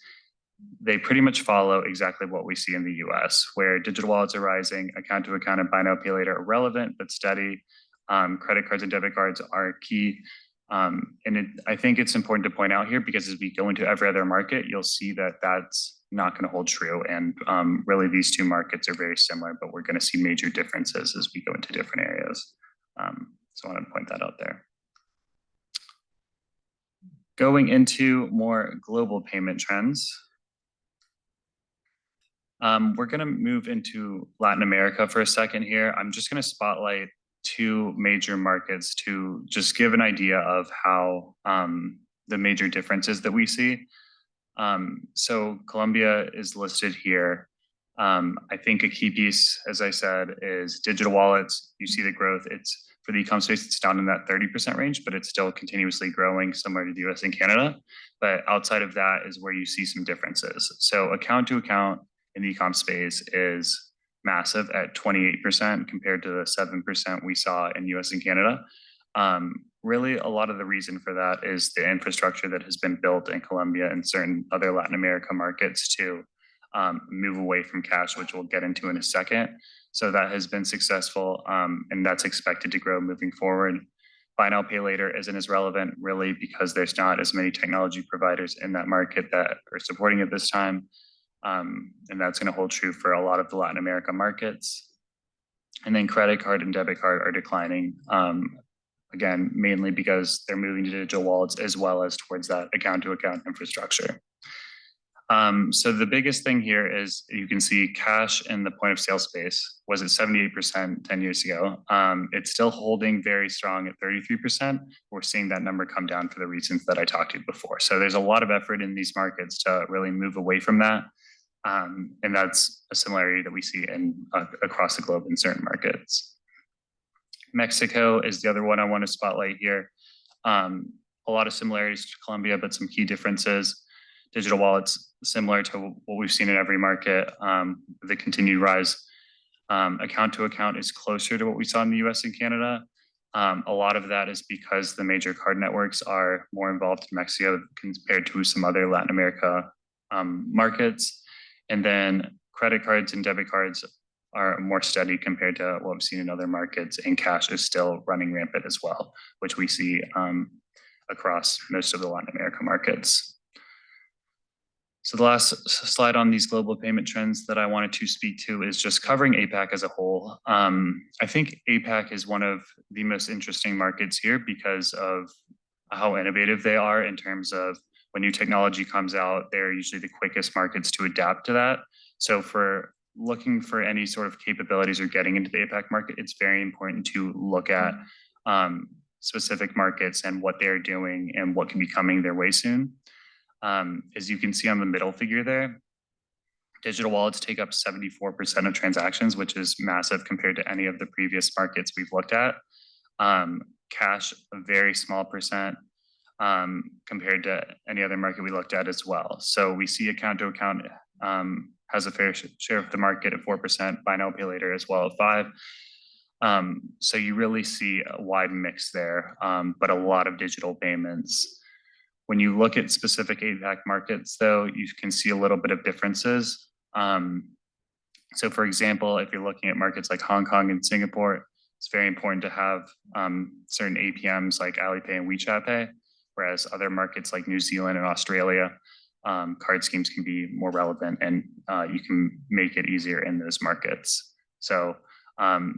they pretty much follow exactly what we see in the US, where digital wallets are rising, account to account and buy now, pay later are relevant but steady. Credit cards and debit cards are key. I think it's important to point out here because as we go into every other market, you'll see that that's not going to hold true. And really these two markets are very similar, but we're going to see major differences as we go into different areas. So I want to point that out there. Going into more global payment trends. We're going to move into Latin America for a second here. I'm just going to spotlight two major markets to just give an idea of how the major differences that we see. So Colombia is listed here. I think a key piece, as I said, is digital wallets. You see the growth. It's for the e-com space, it's down in that 30% range, but it's still continuously growing similar to the US and Canada. But outside of that is where you see some differences. So account to account in the e-com space is massive at 28% compared to the 7% we saw in US and Canada. Really, a lot of the reason for that is the infrastructure that has been built in Colombia and certain other Latin America markets to move away from cash, which we'll get into in a second. So that has been successful, and that's expected to grow moving forward. Buy now, pay later isn't as relevant really because there's not as many technology providers in that market that are supporting it this time. And that's going to hold true for a lot of the Latin America markets. And then credit card and debit card are declining, again, mainly because they're moving to digital wallets as well as towards that account to account infrastructure. So the biggest thing here is you can see cash in the point of sale space was at 78% 10 years ago. It's still holding very strong at 33%. We're seeing that number come down for the reasons that I talked to before. So there's a lot of effort in these markets to really move away from that. And that's a similarity that we see in across the globe in certain markets. Mexico is the other one I want to spotlight here. A lot of similarities to Colombia, but some key differences. Digital wallets, similar to what we've seen in every market, the continued rise. Account to account is closer to what we saw in the US and Canada. A lot of that is because the major card networks are more involved in Mexico compared to some other Latin America markets. And then credit cards and debit cards are more steady compared to what we've seen in other markets, and cash is still running rampant as well, which we see across most of the Latin America markets. So the last slide on these global payment trends that I wanted to speak to is just covering APAC as a whole. I think APAC is one of the most interesting markets here because of how innovative they are in terms of when new technology comes out, they're usually the quickest markets to adapt to that. So for looking for any sort of capabilities or getting into the APAC market, it's very important to look at specific markets and what they're doing and what can be coming their way soon. As you can see on the middle figure there, digital wallets take up 74% of transactions, which is massive compared to any of the previous markets we've looked at. Cash, a very small percent compared to any other market we looked at as well. So we see account to account has a fair share of the market at 4%, buy now, pay later as well at 5%. So you really see a wide mix there, but a lot of digital payments. When you look at specific APAC markets, though, you can see a little bit of differences. So for example, if you're looking at markets like Hong Kong and Singapore, it's very important to have certain APMs like Alipay and WeChat Pay, whereas other markets like New Zealand and Australia, card schemes can be more relevant and you can make it easier in those markets. So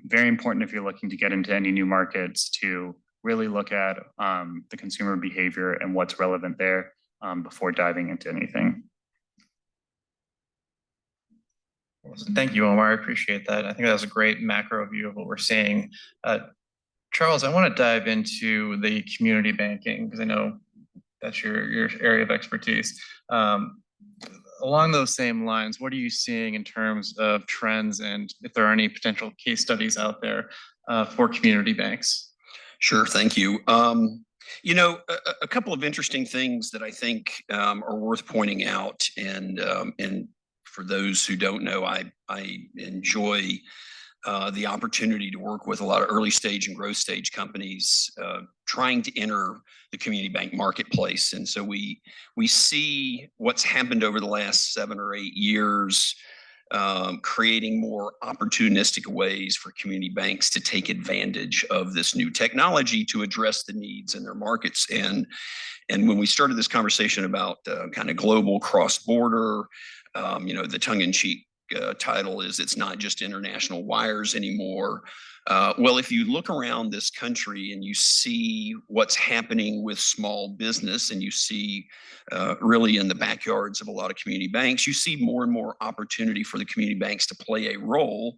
very important if you're looking to get into any new markets to really look at the consumer behavior and what's relevant there before diving into anything. Thank you, Omar. I appreciate that. I think that was a great macro view of what we're seeing. Charles, I want to dive into the community banking because I know that's your area of expertise. Along those same lines, what are you seeing in terms of trends and if there are any potential case studies out there for community banks? Sure, thank you. You know, a couple of interesting things that I think are worth pointing out, and for those who don't know, I enjoy the opportunity to work with a lot of early stage and growth stage companies trying to enter the community bank marketplace. And so we see what's happened over the last 7 or 8 years, creating more opportunistic ways for community banks to take advantage of this new technology to address the needs in their markets. And when we started this conversation about kind of global cross-border, you know, the tongue-in-cheek title is it's not just international wires anymore. Well, if you look around this country and you see what's happening with small business and you see really in the backyards of a lot of community banks, you see more and more opportunity for the community banks to play a role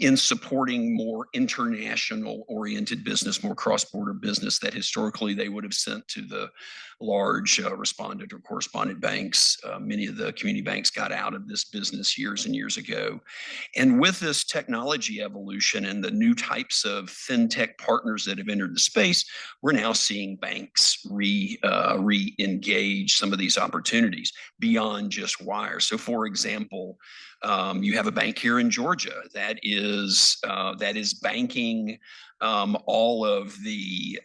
in supporting more international oriented business, more cross-border business that historically they would have sent to the large respondent or correspondent banks. Many of the community banks got out of this business years and years ago. And with this technology evolution and the new types of fintech partners that have entered the space, we're now seeing banks re-engage some of these opportunities beyond just wires. So for example, you have a bank here in Georgia that is banking all of the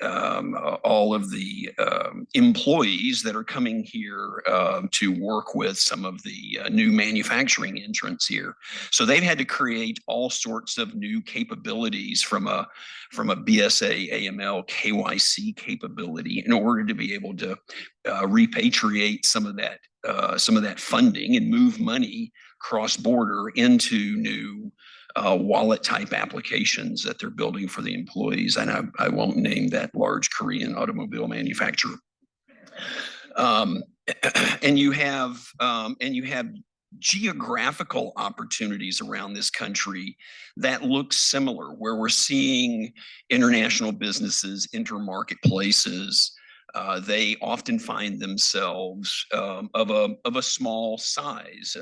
employees that are coming here to work with some of the new manufacturing entrants here. So they've had to create all sorts of new capabilities from a BSA, AML, KYC capability in order to be able to repatriate some of that funding and move money cross-border into new wallet type applications that they're building for the employees. And I won't name that large Korean automobile manufacturer. And you have geographical opportunities around this country that look similar, where we're seeing international businesses enter marketplaces. They often find themselves of a small size.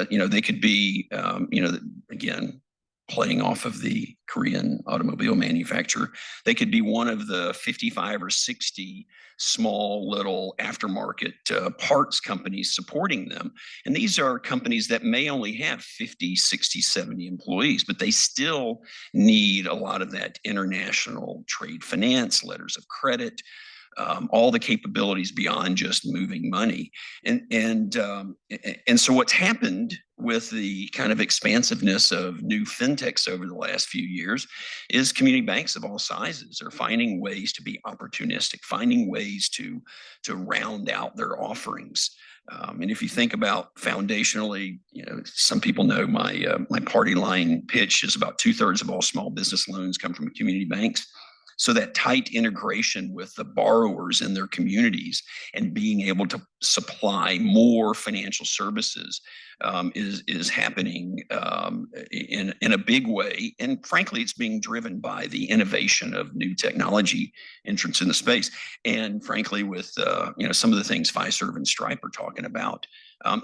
You know, they could be, you know, again, playing off of the Korean automobile manufacturer. They could be one of the 55 or 60 small little aftermarket parts companies supporting them. And these are companies that may only have 50, 60, 70 employees, but they still need a lot of that international trade finance, letters of credit, all the capabilities beyond just moving money. And so what's happened with the kind of expansiveness of new fintechs over the last few years is community banks of all sizes are finding ways to be opportunistic, finding ways to round out their offerings. And if you think about foundationally, some people know my party line pitch is about 2/3 of all small business loans come from community banks. So that tight integration with the borrowers in their communities and being able to supply more financial services is happening in a big way. And frankly, it's being driven by the innovation of new technology entrance in the space. And frankly, with some of the things Fiserv and Stripe are talking about,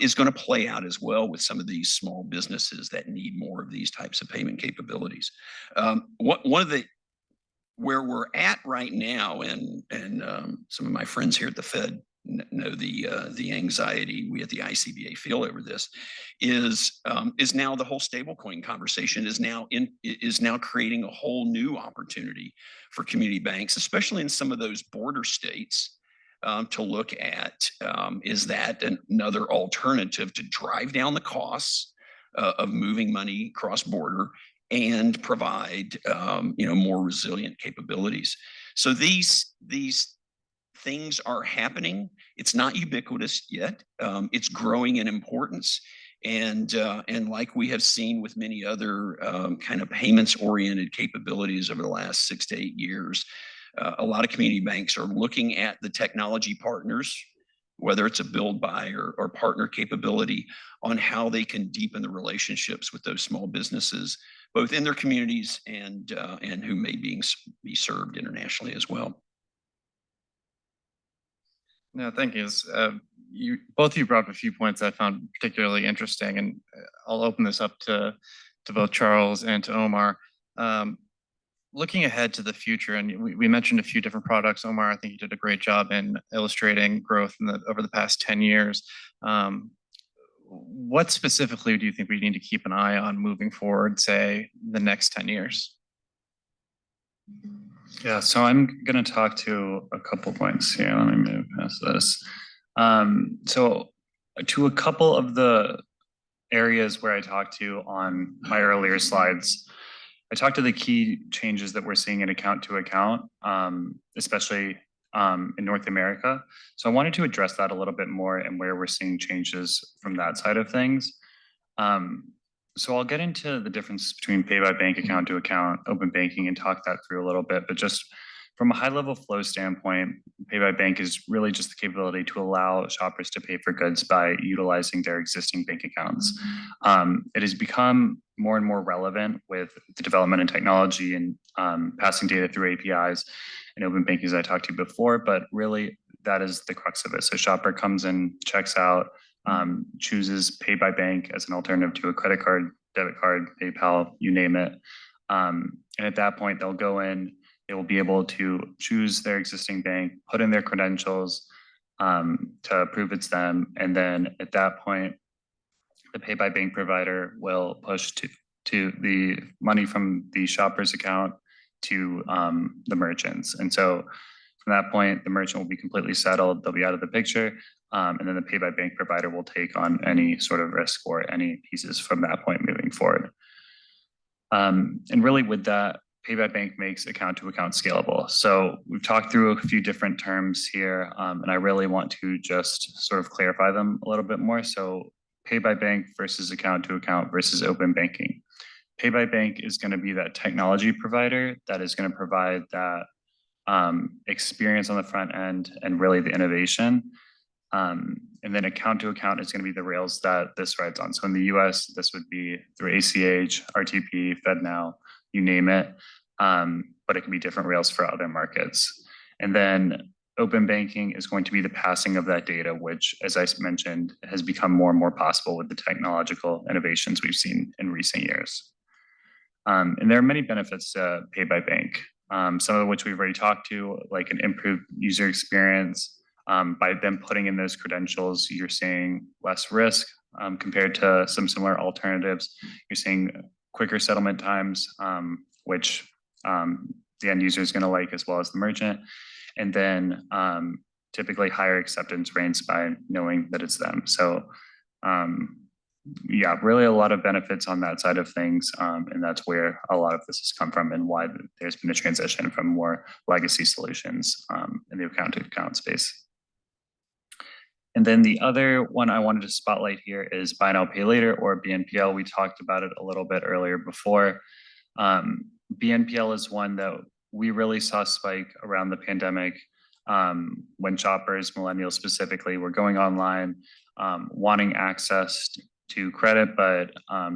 is going to play out as well with some of these small businesses that need more of these types of payment capabilities. One of the where we're at right now, and some of my friends here at the Fed know the anxiety we at the ICBA feel over this, is now the whole stablecoin conversation is now creating a whole new opportunity for community banks, especially in some of those border states, to look at is that another alternative to drive down the costs of moving money cross border and provide more resilient capabilities. So these things are happening. It's not ubiquitous yet. It's growing in importance. And like we have seen with many other kind of payments-oriented capabilities over the last 6 to 8 years, a lot of community banks are looking at the technology partners, whether it's a build, buy, or partner capability, on how they can deepen the relationships with those small businesses, both in their communities and who may be served internationally as well. No, thank you. Both of you brought up a few points I found particularly interesting, and I'll open this up to both Charles and to Omar. Looking ahead to the future, and we mentioned a few different products. Omar, I think you did a great job in illustrating growth over the past 10 years. What specifically do you think we need to keep an eye on moving forward, say, the next 10 years? Yeah, so I'm going to talk to a couple points here. Let me move past this. So to a couple of the areas where I talked to on my earlier slides, I talked to the key changes that we're seeing in account to account, especially in North America. So I wanted to address that a little bit more and where we're seeing changes from that side of things. So I'll get into the difference between pay by bank, account to account, open banking, and talk that through a little bit. But just from a high level flow standpoint, pay by bank is really just the capability to allow shoppers to pay for goods by utilizing their existing bank accounts. It has become more and more relevant with the development in technology and passing data through APIs and open banking, as I talked to you before, but really that is the crux of it. So shopper comes in, checks out, chooses pay by bank as an alternative to a credit card, debit card, PayPal, you name it. And at that point, they'll go in, they will be able to choose their existing bank, put in their credentials to prove it's them. And then at that point, the pay by bank provider will push to the money from the shopper's account to the merchants. And so from that point, the merchant will be completely settled. They'll be out of the picture. And then the pay by bank provider will take on any sort of risk or any pieces from that point moving forward. And really with that, pay by bank makes account to account scalable. So we've talked through a few different terms here, and I really want to just sort of clarify them a little bit more. So pay by bank versus account to account versus open banking. Pay by bank is going to be that technology provider that is going to provide that experience on the front end and really the innovation. And then account to account is going to be the rails that this rides on. So in the US, this would be through ACH, RTP, FedNow, you name it. But it can be different rails for other markets. And then open banking is going to be the passing of that data, which, as I mentioned, has become more and more possible with the technological innovations we've seen in recent years. And there are many benefits to pay by bank, some of which we've already talked to, like an improved user experience. By them putting in those credentials, you're seeing less risk compared to some similar alternatives. You're seeing quicker settlement times, which the end user is going to like as well as the merchant. And then typically higher acceptance rates by knowing that it's them. So yeah, really a lot of benefits on that side of things. And that's where a lot of this has come from and why there's been a transition from more legacy solutions in the account to account space. And then the other one I wanted to spotlight here is Buy Now Pay Later, or BNPL. We talked about it a little bit earlier before. BNPL is one that we really saw spike around the pandemic when shoppers, millennials specifically, were going online, wanting access to credit, but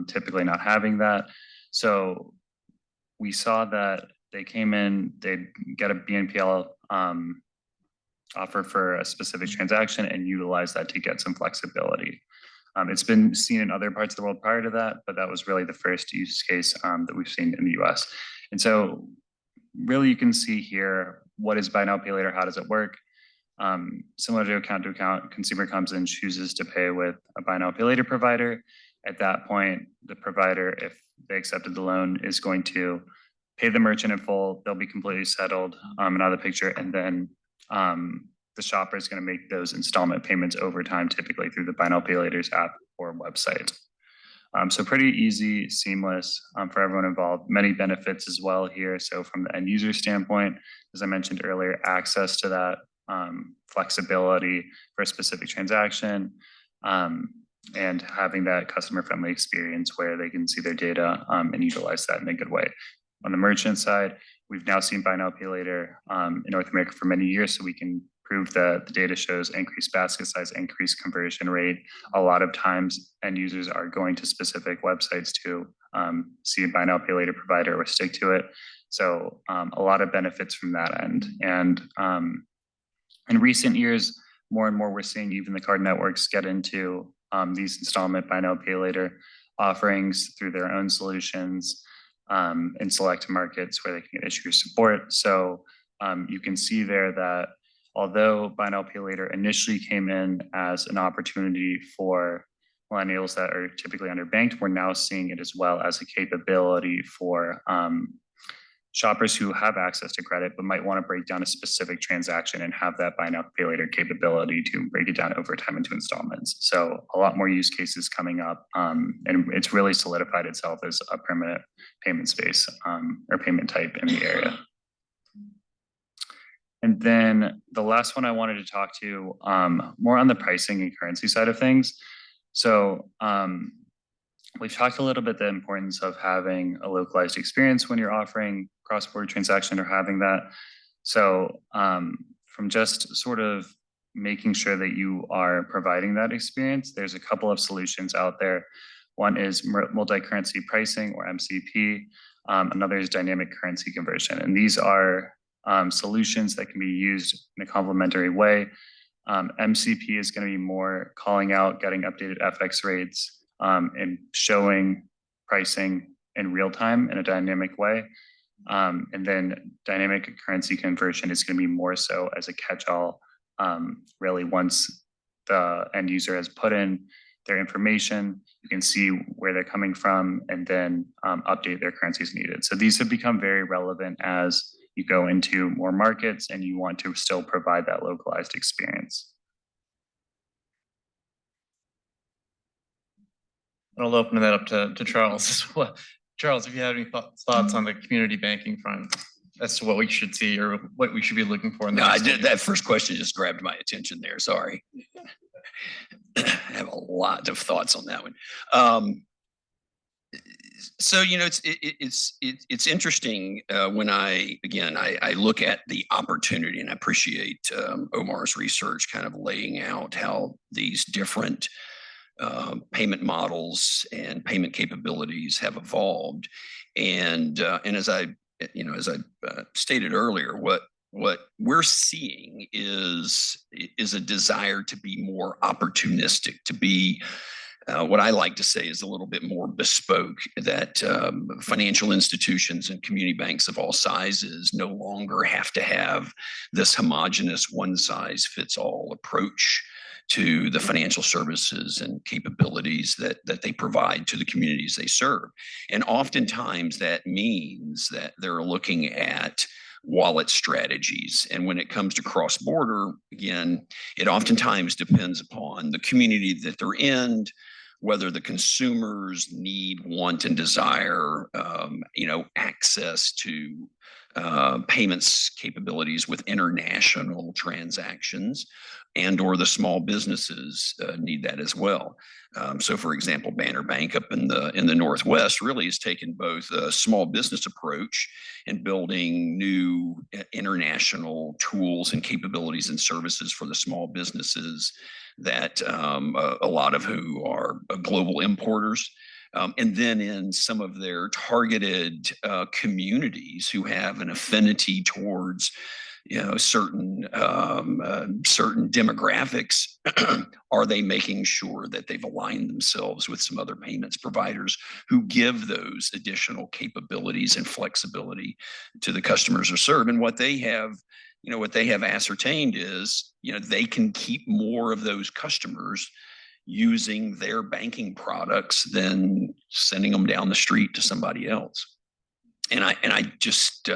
typically not having that. So we saw that they came in, they'd get a BNPL offer for a specific transaction and utilize that to get some flexibility. It's been seen in other parts of the world prior to that, but that was really the first use case that we've seen in the US. And so really you can see here, what is Buy Now Pay Later? How does it work? Similar to account, consumer comes in, chooses to pay with a Buy Now Pay Later provider. At that point, the provider, if they accepted the loan, is going to pay the merchant in full. They'll be completely settled and out of the picture. And then the shopper is going to make those installment payments over time, typically through the Buy Now Pay Later's app or website. So pretty easy, seamless for everyone involved. Many benefits as well here. So from the end user standpoint, as I mentioned earlier, access to that flexibility for a specific transaction and having that customer-friendly experience where they can see their data and utilize that in a good way. On the merchant side, we've now seen Buy Now Pay Later in North America for many years, so we can prove that the data shows increased basket size, increased conversion rate. A lot of times end users are going to specific websites to see a Buy Now Pay Later provider or stick to it. So a lot of benefits from that end. And in recent years, more and more we're seeing even the card networks get into these installment Buy Now Pay Later offerings through their own solutions in select markets where they can get issuer support. So you can see there that although Buy Now Pay Later initially came in as an opportunity for millennials that are typically underbanked, we're now seeing it as well as a capability for shoppers who have access to credit but might want to break down a specific transaction and have that Buy Now Pay Later capability to break it down over time into installments. So a lot more use cases coming up, and it's really solidified itself as a permanent payment space or payment type in the area. And then the last one I wanted to talk to more on the pricing and currency side of things. So we've talked a little bit the importance of having a localized experience when you're offering cross-border transaction or having that. So from just sort of making sure that you are providing that experience, there's a couple of solutions out there. One is multi-currency pricing, or MCP. Another is dynamic currency conversion. And these are solutions that can be used in a complementary way. MCP is going to be more calling out, getting updated FX rates, and showing pricing in real time in a dynamic way. And then dynamic currency conversion is going to be more so as a catch-all, really once the end user has put in their information, you can see where they're coming from and then update their currencies needed. So these have become very relevant as you go into more markets and you want to still provide that localized experience. I'll open that up to Charles as well. Charles, if you have any thoughts on the community banking front as to what we should see or what we should be looking for in the No, I next did. That first question just grabbed my attention there. Sorry. I have a lot of thoughts on that one. So, you know, it's interesting when I look at the opportunity, and I appreciate Omar's research kind of laying out how these different payment models and payment capabilities have evolved. And as I stated earlier, what we're seeing is a desire to be more opportunistic, to be what I like to say is a little bit more bespoke, that financial institutions and community banks of all sizes no longer have to have this homogeneous one-size-fits-all approach to the financial services and capabilities that they provide to the communities they serve. And oftentimes that means that they're looking at wallet strategies. And when it comes to cross-border, again, it oftentimes depends upon the community that they're in, whether the consumers need, want, and desire, access to payments capabilities with international transactions, and or the small businesses need that as well. So for example, Banner Bank up in the Northwest really has taken both a small business approach in building new international tools and capabilities and services for the small businesses that a lot of who are global importers. And then in some of their targeted communities who have an affinity towards certain demographics, are they making sure that they've aligned themselves with some other payments providers who give those additional capabilities and flexibility to the customers are served? And what they have ascertained is, they can keep more of those customers using their banking products than sending them down the street to somebody else. And I just,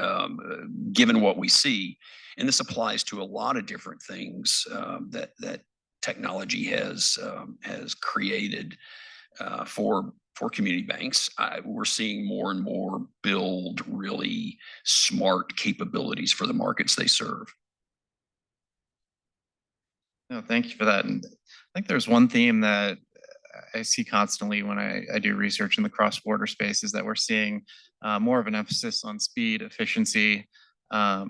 given what we see, and this applies to a lot of different things that technology has created for community banks, we're seeing more and more build really smart capabilities for the markets they serve. No, thank you for that. And I think there's one theme that I see constantly when I do research in the cross-border space is that we're seeing more of an emphasis on speed, efficiency. I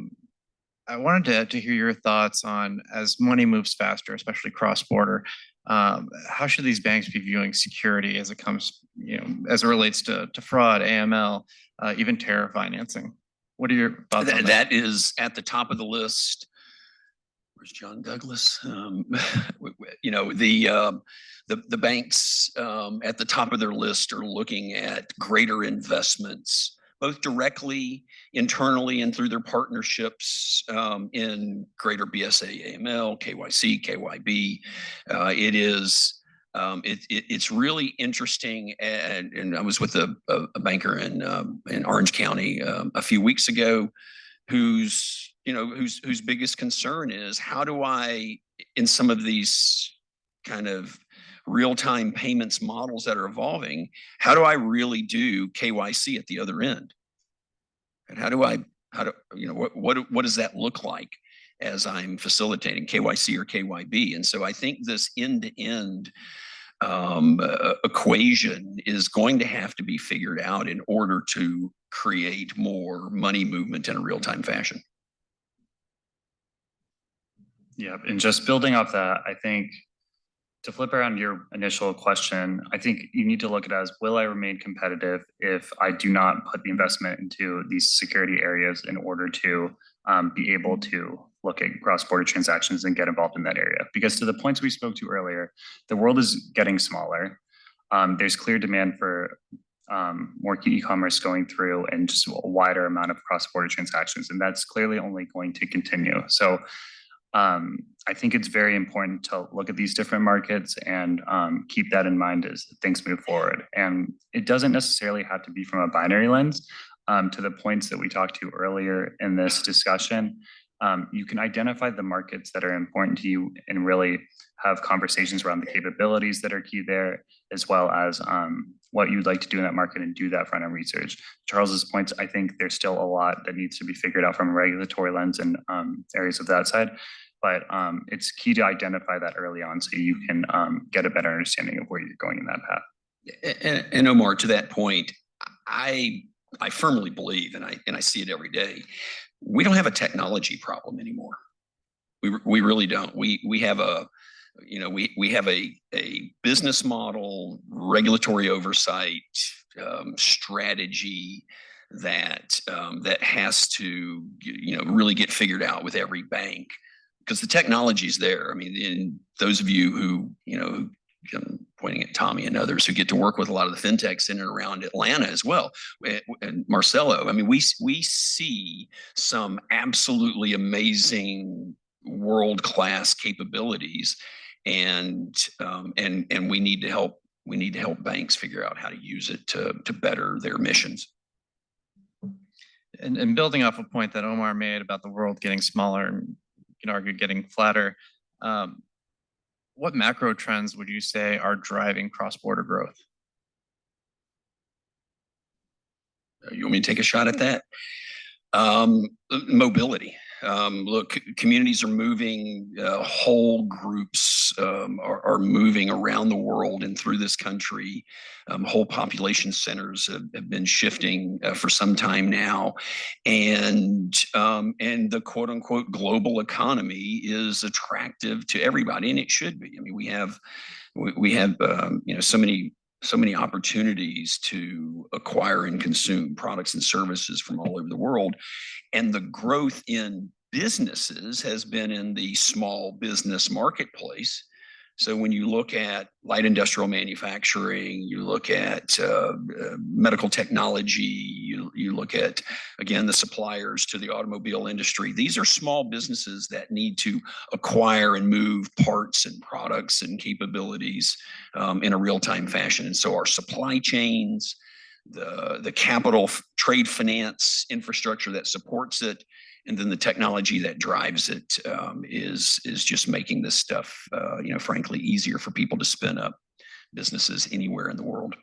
wanted to hear your thoughts on, as money moves faster, especially cross-border, how should these banks be viewing security as it comes, as it relates to fraud, AML, even terror financing? What are your thoughts on that? That is at the top of the list. Where's John Douglas? The banks at the top of their list are looking at greater investments, both directly, internally, and through their partnerships in greater BSA, AML, KYC, KYB. It's really interesting, and I was with a banker in Orange County a few weeks ago, whose biggest concern is, how do I, in some of these kind of real-time payments models that are evolving, how do I really do KYC at the other end? And what does that look like as I'm facilitating KYC or KYB? And so I think this end-to-end equation is going to have to be figured out in order to create more money movement in a real-time fashion. Yeah, and just building off that, I think to flip around your initial question, I think you need to look at it as, will I remain competitive if I do not put the investment into these security areas in order to be able to look at cross-border transactions and get involved in that area? Because to the points we spoke to earlier, the world is getting smaller. There's clear demand for more e-commerce going through and just a wider amount of cross-border transactions, and that's clearly only going to continue. So I think it's very important to look at these different markets and keep that in mind as things move forward. And it doesn't necessarily have to be from a binary lens. To the points that we talked to earlier in this discussion, you can identify the markets that are important to you and really have conversations around the capabilities that are key there, as well as what you'd like to do in that market, and do that front-end research. Charles's points, I think there's still a lot that needs to be figured out from a regulatory lens and areas of that side. But it's key to identify that early on so you can get a better understanding of where you're going in that path. And Omar, to that point, I firmly believe, and I see it every day, we don't have a technology problem anymore. We really don't. We have a business model, regulatory oversight, strategy that has to really get figured out with every bank, because the technology is there. I mean, in those of you who pointing at Tommy and others who get to work with a lot of the fintechs in and around Atlanta as well, and Marcelo, I mean, we see some absolutely amazing world-class capabilities, and we need to help banks figure out how to use it to better their missions. And building off a point that Omar made about the world getting smaller and you can argue getting flatter, what macro trends would you say are driving cross-border growth? You want me to take a shot at that? Mobility. Look, communities are moving, whole groups are moving around the world and through this country. Whole population centers have been shifting for some time now. And the quote unquote global economy is attractive to everybody, and it should be. I mean, we have you know, so many opportunities to acquire and consume products and services from all over the world. And the growth in businesses has been in the small business marketplace. So when you look at light industrial manufacturing, you look at medical technology, you look at, again, the suppliers to the automobile industry. These are small businesses that need to acquire and move parts and products and capabilities in a real-time fashion. And so our supply chains, the capital trade finance infrastructure that supports it, and then the technology that drives it is just making this stuff, you know, frankly, easier for people to spin up businesses anywhere in the world.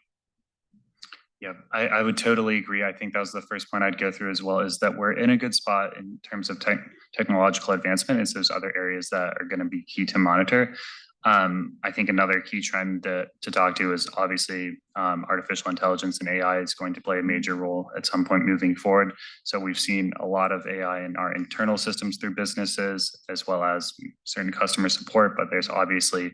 Yeah, I would totally agree. I think that was the first point I'd go through as well, is that we're in a good spot in terms of technological advancement. It's those other areas that are going to be key to monitor. I think another key trend to talk to is obviously artificial intelligence, and AI is going to play a major role at some point moving forward. So we've seen a lot of AI in our internal systems through businesses, as well as certain customer support, but there's obviously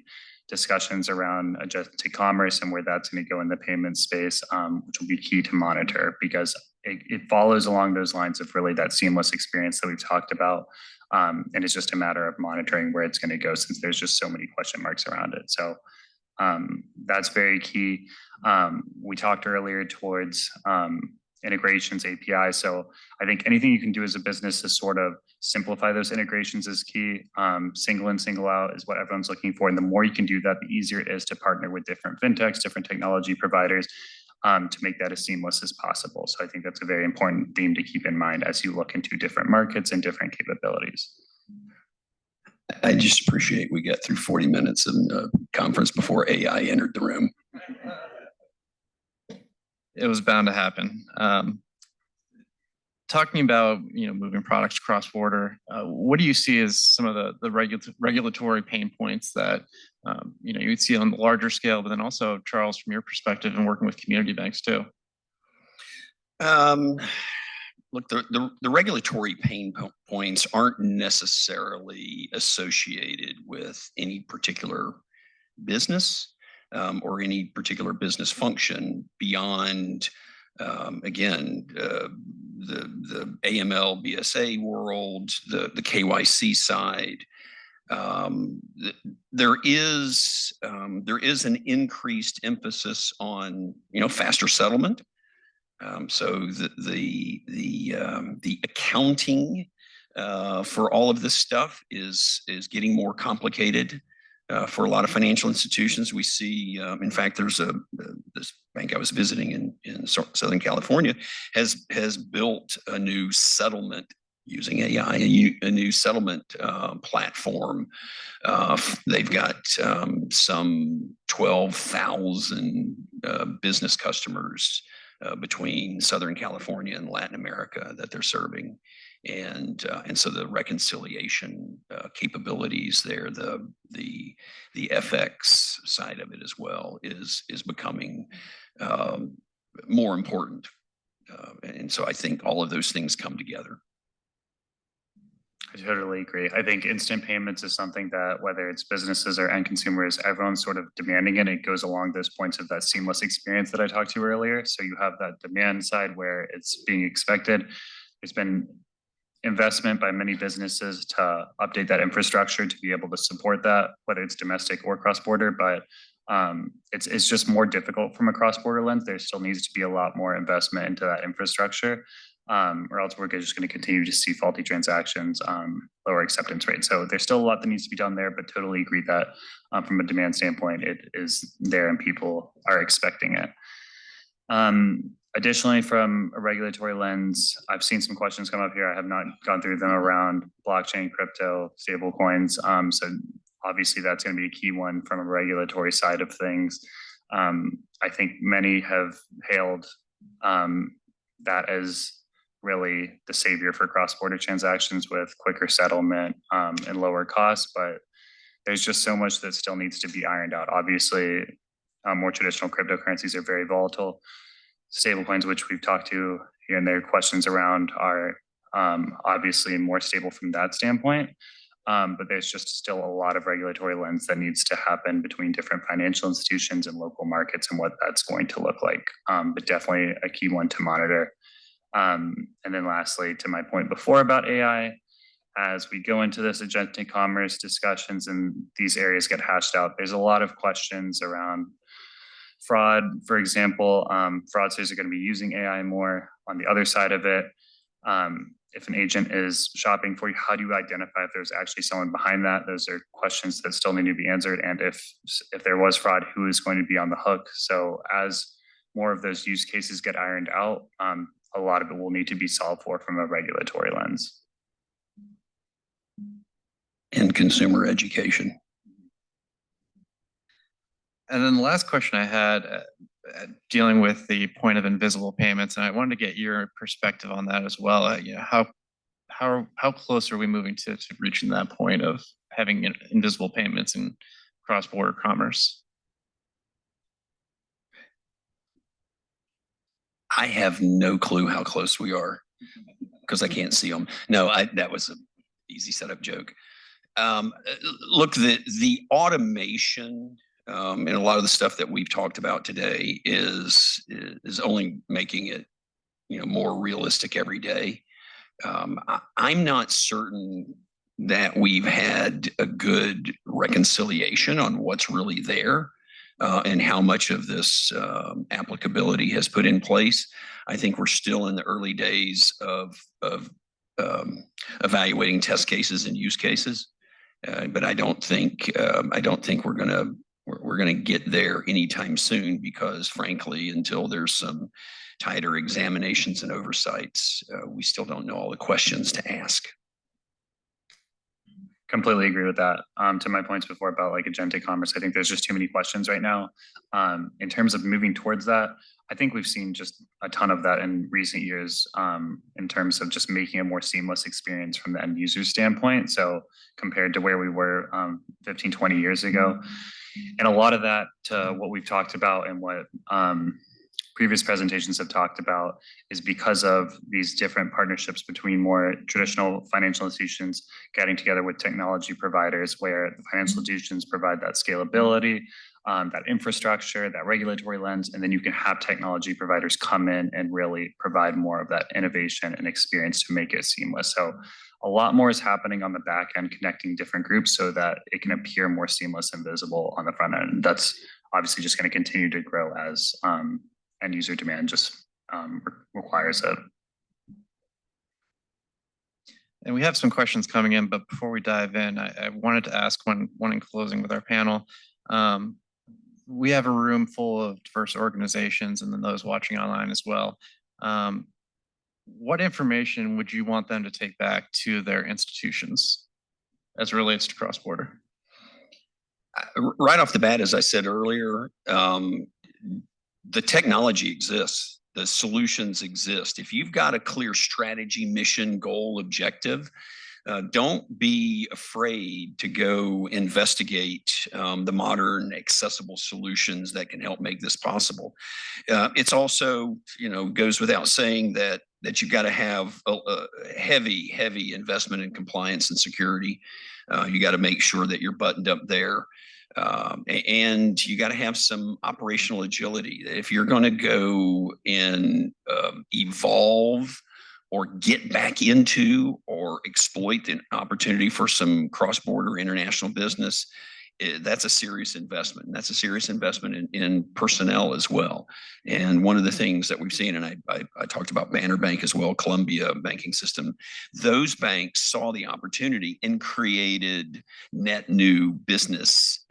discussions around agentic commerce and where that's going to go in the payment space, which will be key to monitor, because it follows along those lines of really that seamless experience that we've talked about. And it's just a matter of monitoring where it's going to go, since there's just so many question marks around it. So that's very key. We talked earlier towards integrations, APIs. So I think anything you can do as a business to sort of simplify those integrations is key. Single in, single out is what everyone's looking for. And the more you can do that, the easier it is to partner with different fintechs, different technology providers, to make that as seamless as possible. So I think that's a very important theme to keep in mind as you look into different markets and different capabilities. I just appreciate we got through 40 minutes of the conference before AI entered the room. It was bound to happen. Talking about, you know, moving products cross-border, what do you see as some of the regulatory pain points that you know, you would see on the larger scale, but then also, Charles, from your perspective and working with community banks too? Look, the regulatory pain points aren't necessarily associated with any particular business or any particular business function beyond, again, the AML, BSA world, the KYC side. There is an increased emphasis on, you know, faster settlement. So the accounting for all of this stuff is getting more complicated for a lot of financial institutions. We see, in fact, there's this bank I was visiting in Southern California has built a new settlement using AI, a new settlement platform. They've got some 12,000 business customers between Southern California and Latin America that they're serving. And so the reconciliation capabilities there, the FX side of it as well is becoming more important. And so I think all of those things come together. I totally agree. I think instant payments is something that, whether it's businesses or end consumers, everyone's sort of demanding it. It goes along those points of that seamless experience that I talked to earlier. So you have that demand side where it's being expected. There's been investment by many businesses to update that infrastructure to be able to support that, whether it's domestic or cross-border. But it's just more difficult from a cross-border lens. There still needs to be a lot more investment into that infrastructure. Or else we're just going to continue to see faulty transactions, lower acceptance rates. So there's still a lot that needs to be done there, but totally agree that from a demand standpoint, it is there and people are expecting it. Additionally, from a regulatory lens, I've seen some questions come up here. I have not gone through them around blockchain, crypto, stable coins. So obviously that's going to be a key one from a regulatory side of things. I think many have hailed that as really the savior for cross-border transactions with quicker settlement and lower costs, but there's just so much that still needs to be ironed out. Obviously, more traditional cryptocurrencies are very volatile. Stablecoins, which we've talked to here and there, questions around are obviously more stable from that standpoint. But there's just still a lot of regulatory lens that needs to happen between different financial institutions and local markets and what that's going to look like. But definitely a key one to monitor. And then lastly, to my point before about AI, as we go into this agentic commerce discussions and these areas get hashed out, there's a lot of questions around fraud. For example, fraudsters are going to be using AI more. On the other side of it, if an agent is shopping for you, how do you identify if there's actually someone behind that? Those are questions that still need to be answered. And if there was fraud, who is going to be on the hook? So as more of those use cases get ironed out, a lot of it will need to be solved for from a regulatory lens. And consumer education. And then the last question I had, dealing with the point of invisible payments, and I wanted to get your perspective on that as well. You know, how close are we moving to reaching that point of having invisible payments in cross-border commerce? I have no clue how close we are because I can't see them. No, that was an easy setup joke. Look, the automation and a lot of the stuff that we've talked about today is only making it, more realistic every day. I'm not certain that we've had a good reconciliation on what's really there and how much of this applicability has put in place. I think we're still in the early days of evaluating test cases and use cases. But I don't think we're gonna get there anytime soon because, frankly, until there's some tighter examinations and oversights, we still don't know all the questions to ask. Completely agree with that. To my points before about like agentic commerce, I think there's just too many questions right now. In terms of moving towards that, I think we've seen just a ton of that in recent years in terms of just making a more seamless experience from the end user standpoint. So compared to where we were 15, 20 years ago. And a lot of that to what we've talked about and what previous presentations have talked about is because of these different partnerships between more traditional financial institutions getting together with technology providers where the financial institutions provide that scalability, that infrastructure, that regulatory lens, and then you can have technology providers come in and really provide more of that innovation and experience to make it seamless. So a lot more is happening on the back end, connecting different groups so that it can appear more seamless and visible on the front end. That's obviously just going to continue to grow as end user demand just requires it. And we have some questions coming in, but before we dive in, I wanted to ask one in closing with our panel. We have a room full of diverse organizations and then those watching online as well. What information would you want them to take back to their institutions as it relates to cross-border? Right off the bat, as I said earlier, the technology exists, the solutions exist. If you've got a clear strategy, mission, goal, objective, don't be afraid to go investigate the modern accessible solutions that can help make this possible. It's also, goes without saying that you've got to have a heavy investment in compliance and security. You got to make sure that you're buttoned up there. And you got to have some operational agility. If you're going to go and evolve or get back into or exploit an opportunity for some cross-border international business, that's a serious investment. And that's a serious investment in personnel as well. And one of the things that we've seen, and I talked about Banner Bank as well, Columbia banking system, those banks saw the opportunity and created net new business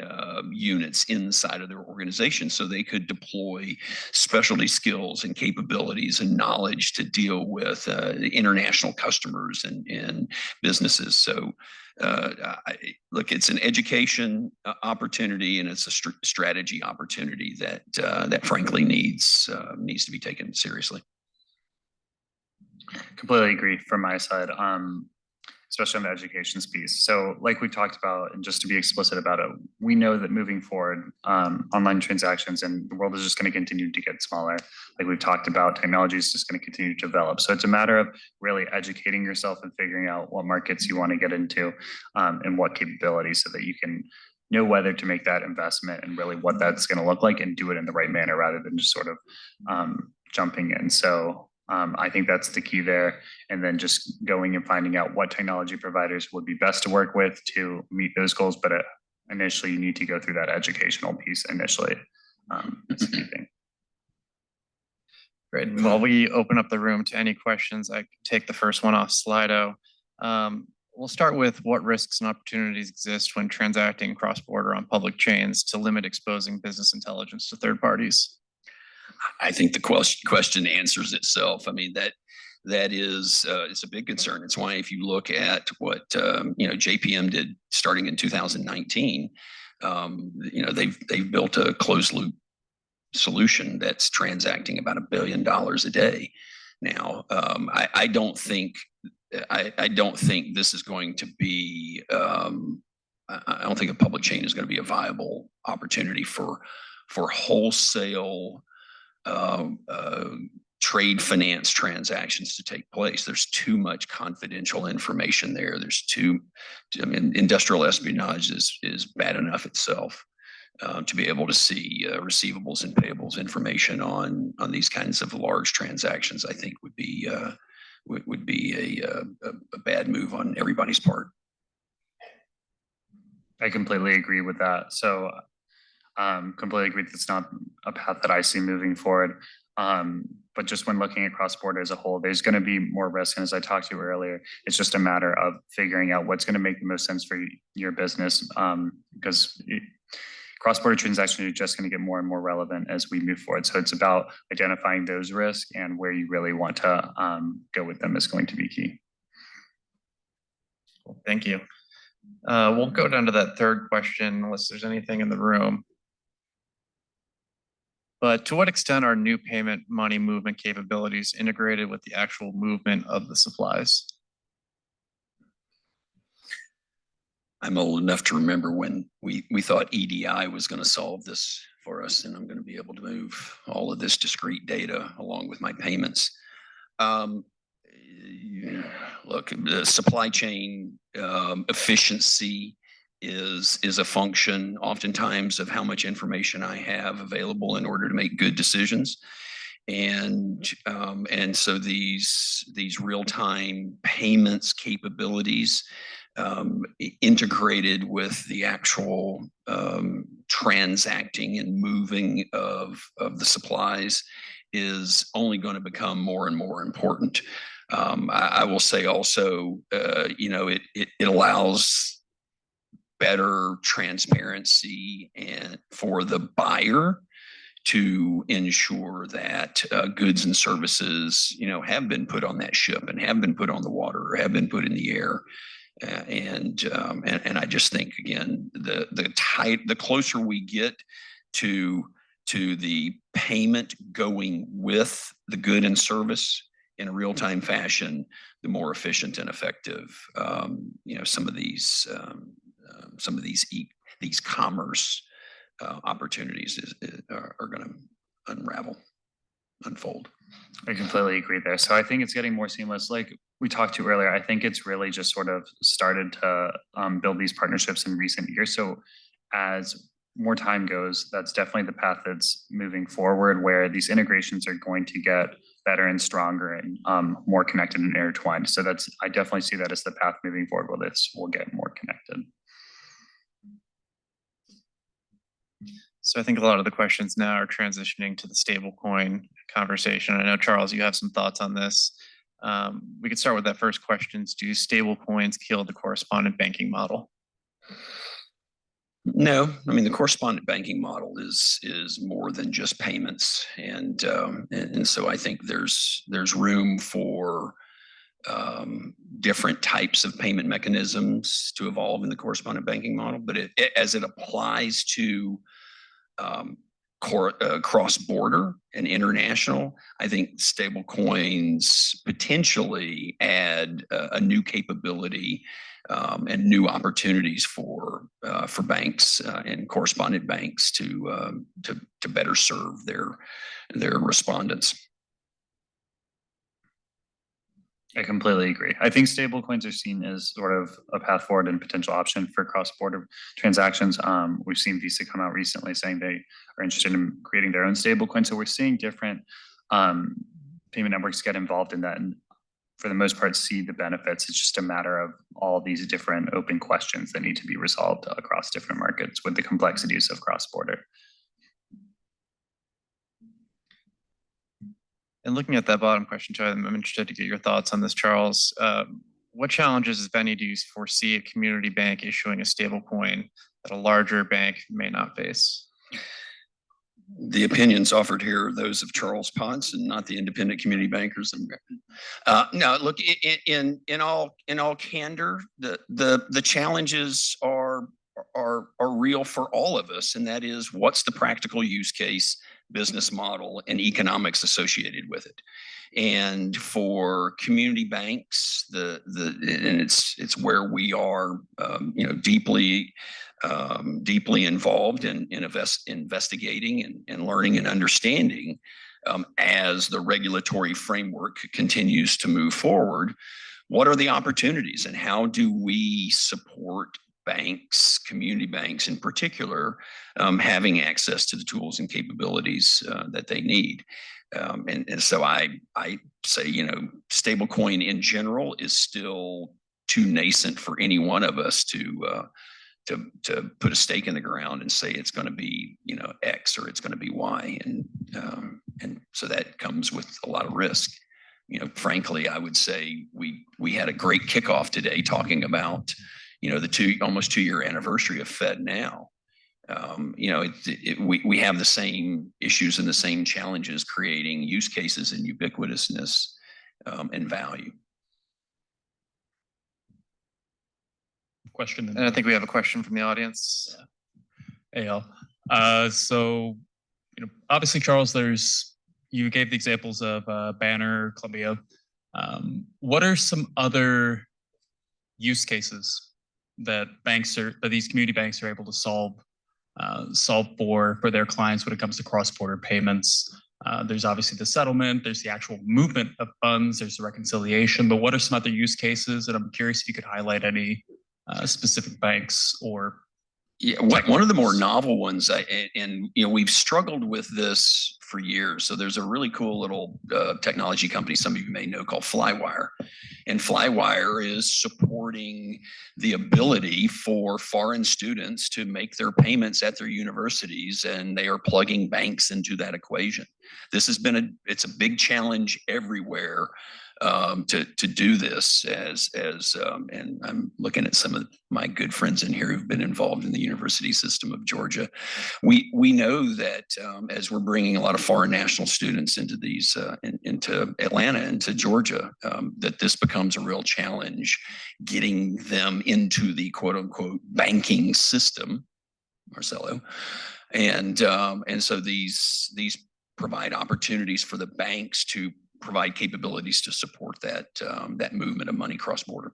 units inside of their organization so they could deploy specialty skills and capabilities and knowledge to deal with international customers and businesses. So look, it's an education opportunity and it's a strategy opportunity that frankly needs to be taken seriously. Completely agree from my side, especially on the education piece. So like we talked about, and just to be explicit about it, we know that moving forward, online transactions and the world is just going to continue to get smaller. Like we've talked about, technology is just going to continue to develop. So it's a matter of really educating yourself and figuring out what markets you want to get into and what capabilities so that you can know whether to make that investment and really what that's going to look like and do it in the right manner rather than just sort of jumping in. So I think that's the key there. And then just going and finding out what technology providers would be best to work with to meet those goals. But initially, you need to go through that educational piece initially. That's the key thing. Great. And while we open up the room to any questions, I can take the first one off Slido. We'll start with what risks and opportunities exist when transacting cross-border on public chains to limit exposing business intelligence to third parties. I think the question answers itself. I mean, that is it's a big concern. It's why if you look at what JPM did starting in 2019, they've built a closed loop solution that's transacting about $1 billion a day. Now, I don't think this is going to be. I don't think a public chain is going to be a viable opportunity for wholesale trade finance transactions to take place. There's too much confidential information there. Industrial espionage is bad enough itself. To be able to see receivables and payables information on these kinds of large transactions, I think would be a bad move on everybody's part. I completely agree with that. So completely agree that's not a path that I see moving forward. But just when looking at cross-border as a whole, there's going to be more risk. And as I talked to you earlier, it's just a matter of figuring out what's going to make the most sense for your business. Because cross-border transactions are just going to get more and more relevant as we move forward. So it's about identifying those risks and where you really want to go with them is going to be key. Cool. Thank you. We'll go down to that third question unless there's anything in the room. But to what extent are new payment money movement capabilities integrated with the actual movement of the supplies? I'm old enough to remember when we thought EDI was going to solve this for us, and I'm going to be able to move all of this discrete data along with my payments. Look, the supply chain efficiency is a function oftentimes of how much information I have available in order to make good decisions. And so these real-time payments capabilities integrated with the actual transacting and moving of the supplies is only going to become more and more important. I will say also, it allows better transparency and for the buyer to ensure that goods and services, have been put on that ship and have been put on the water or have been put in the air. And I just think again, the closer we get to the payment going with the good and service in a real-time fashion, the more efficient and effective some of these commerce opportunities are going to unfold. I completely agree there. So I think it's getting more seamless. Like we talked to earlier, I think it's really just sort of started to build these partnerships in recent years. So as more time goes, that's definitely the path that's moving forward, where these integrations are going to get better and stronger and more connected and intertwined. So I definitely see that as the path moving forward, where this will get more connected. So I think a lot of the questions now are transitioning to the stablecoin conversation. I know, Charles, you have some thoughts on this. We could start with that first question. Do stablecoins kill the correspondent banking model? No, I mean, the correspondent banking model is more than just payments. And so I think there's room for different types of payment mechanisms to evolve in the correspondent banking model. But as it applies to cross-border and international, I think stable coins potentially add a new capability and new opportunities for banks and correspondent banks to better serve their respondents. I completely agree. I think stablecoins are seen as sort of a path forward and potential option for cross-border transactions. We've seen Visa come out recently saying they are interested in creating their own stablecoin. So we're seeing different payment networks get involved in that, and for the most part, see the benefits. It's just a matter of all these different open questions that need to be resolved across different markets with the complexities of cross-border. And looking at that bottom question, too, I'm interested to get your thoughts on this, Charles. What challenges, if any, do you foresee a community bank issuing a stable coin that a larger bank may not face? The opinions offered here are those of Charles Potts and not the independent community bankers. No, look, in all candor, the challenges are real for all of us, and that is, what's the practical use case, business model, and economics associated with it. And for community banks, and it's where we are, deeply involved in investigating and learning and understanding as the regulatory framework continues to move forward. What are the opportunities, and how do we support banks, community banks in particular, having access to the tools and capabilities that they need? And so I say, stablecoin in general is still too nascent for any one of us to put a stake in the ground and say it's going to be, X or it's going to be Y. And so that comes with a lot of risk. Frankly, I would say we had a great kickoff today talking about, the almost 2-year anniversary of FedNow. We have the same issues and the same challenges creating use cases and ubiquitousness and value. Question. And I think we have a question from the audience. Hey, y'all. So, obviously, Charles, you gave the examples of Banner, Columbia. What are some other use cases that these community banks are able to solve for their clients when it comes to cross-border payments? There's obviously the settlement, there's the actual movement of funds, there's the reconciliation, but what are some other use cases? And I'm curious if you could highlight any specific banks or. Yeah, one of the more novel ones, we've struggled with this for years. So there's a really cool little technology company some of you may know called Flywire. And Flywire is supporting the ability for foreign students to make their payments at their universities, and they are plugging banks into that equation. This has been it's a big challenge everywhere to do this and I'm looking at some of my good friends in here who've been involved in the university system of Georgia. We know that as we're bringing a lot of foreign national students into these into Atlanta and to Georgia, that this becomes a real challenge getting them into the quote unquote banking system, Marcelo. And so these provide opportunities for the banks to provide capabilities to support that movement of money cross-border.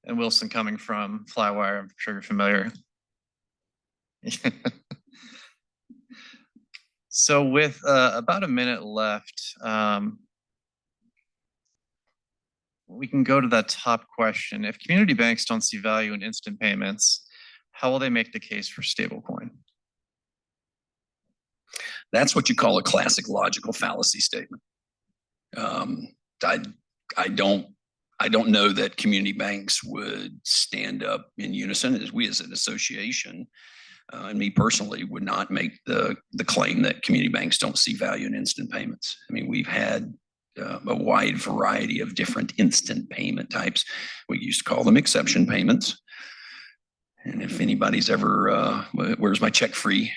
And Wilson, coming from Flywire, I'm sure you're familiar. So with about a minute left, we can go to that top question. If community banks don't see value in instant payments, how will they make the case for stablecoin? That's what you call a classic logical fallacy statement. I don't know that community banks would stand up in unison as we as an association and me personally would not make the claim that community banks don't see value in instant payments. I mean, we've had a wide variety of different instant payment types. We used to call them exception payments. And if anybody's ever, where's my check free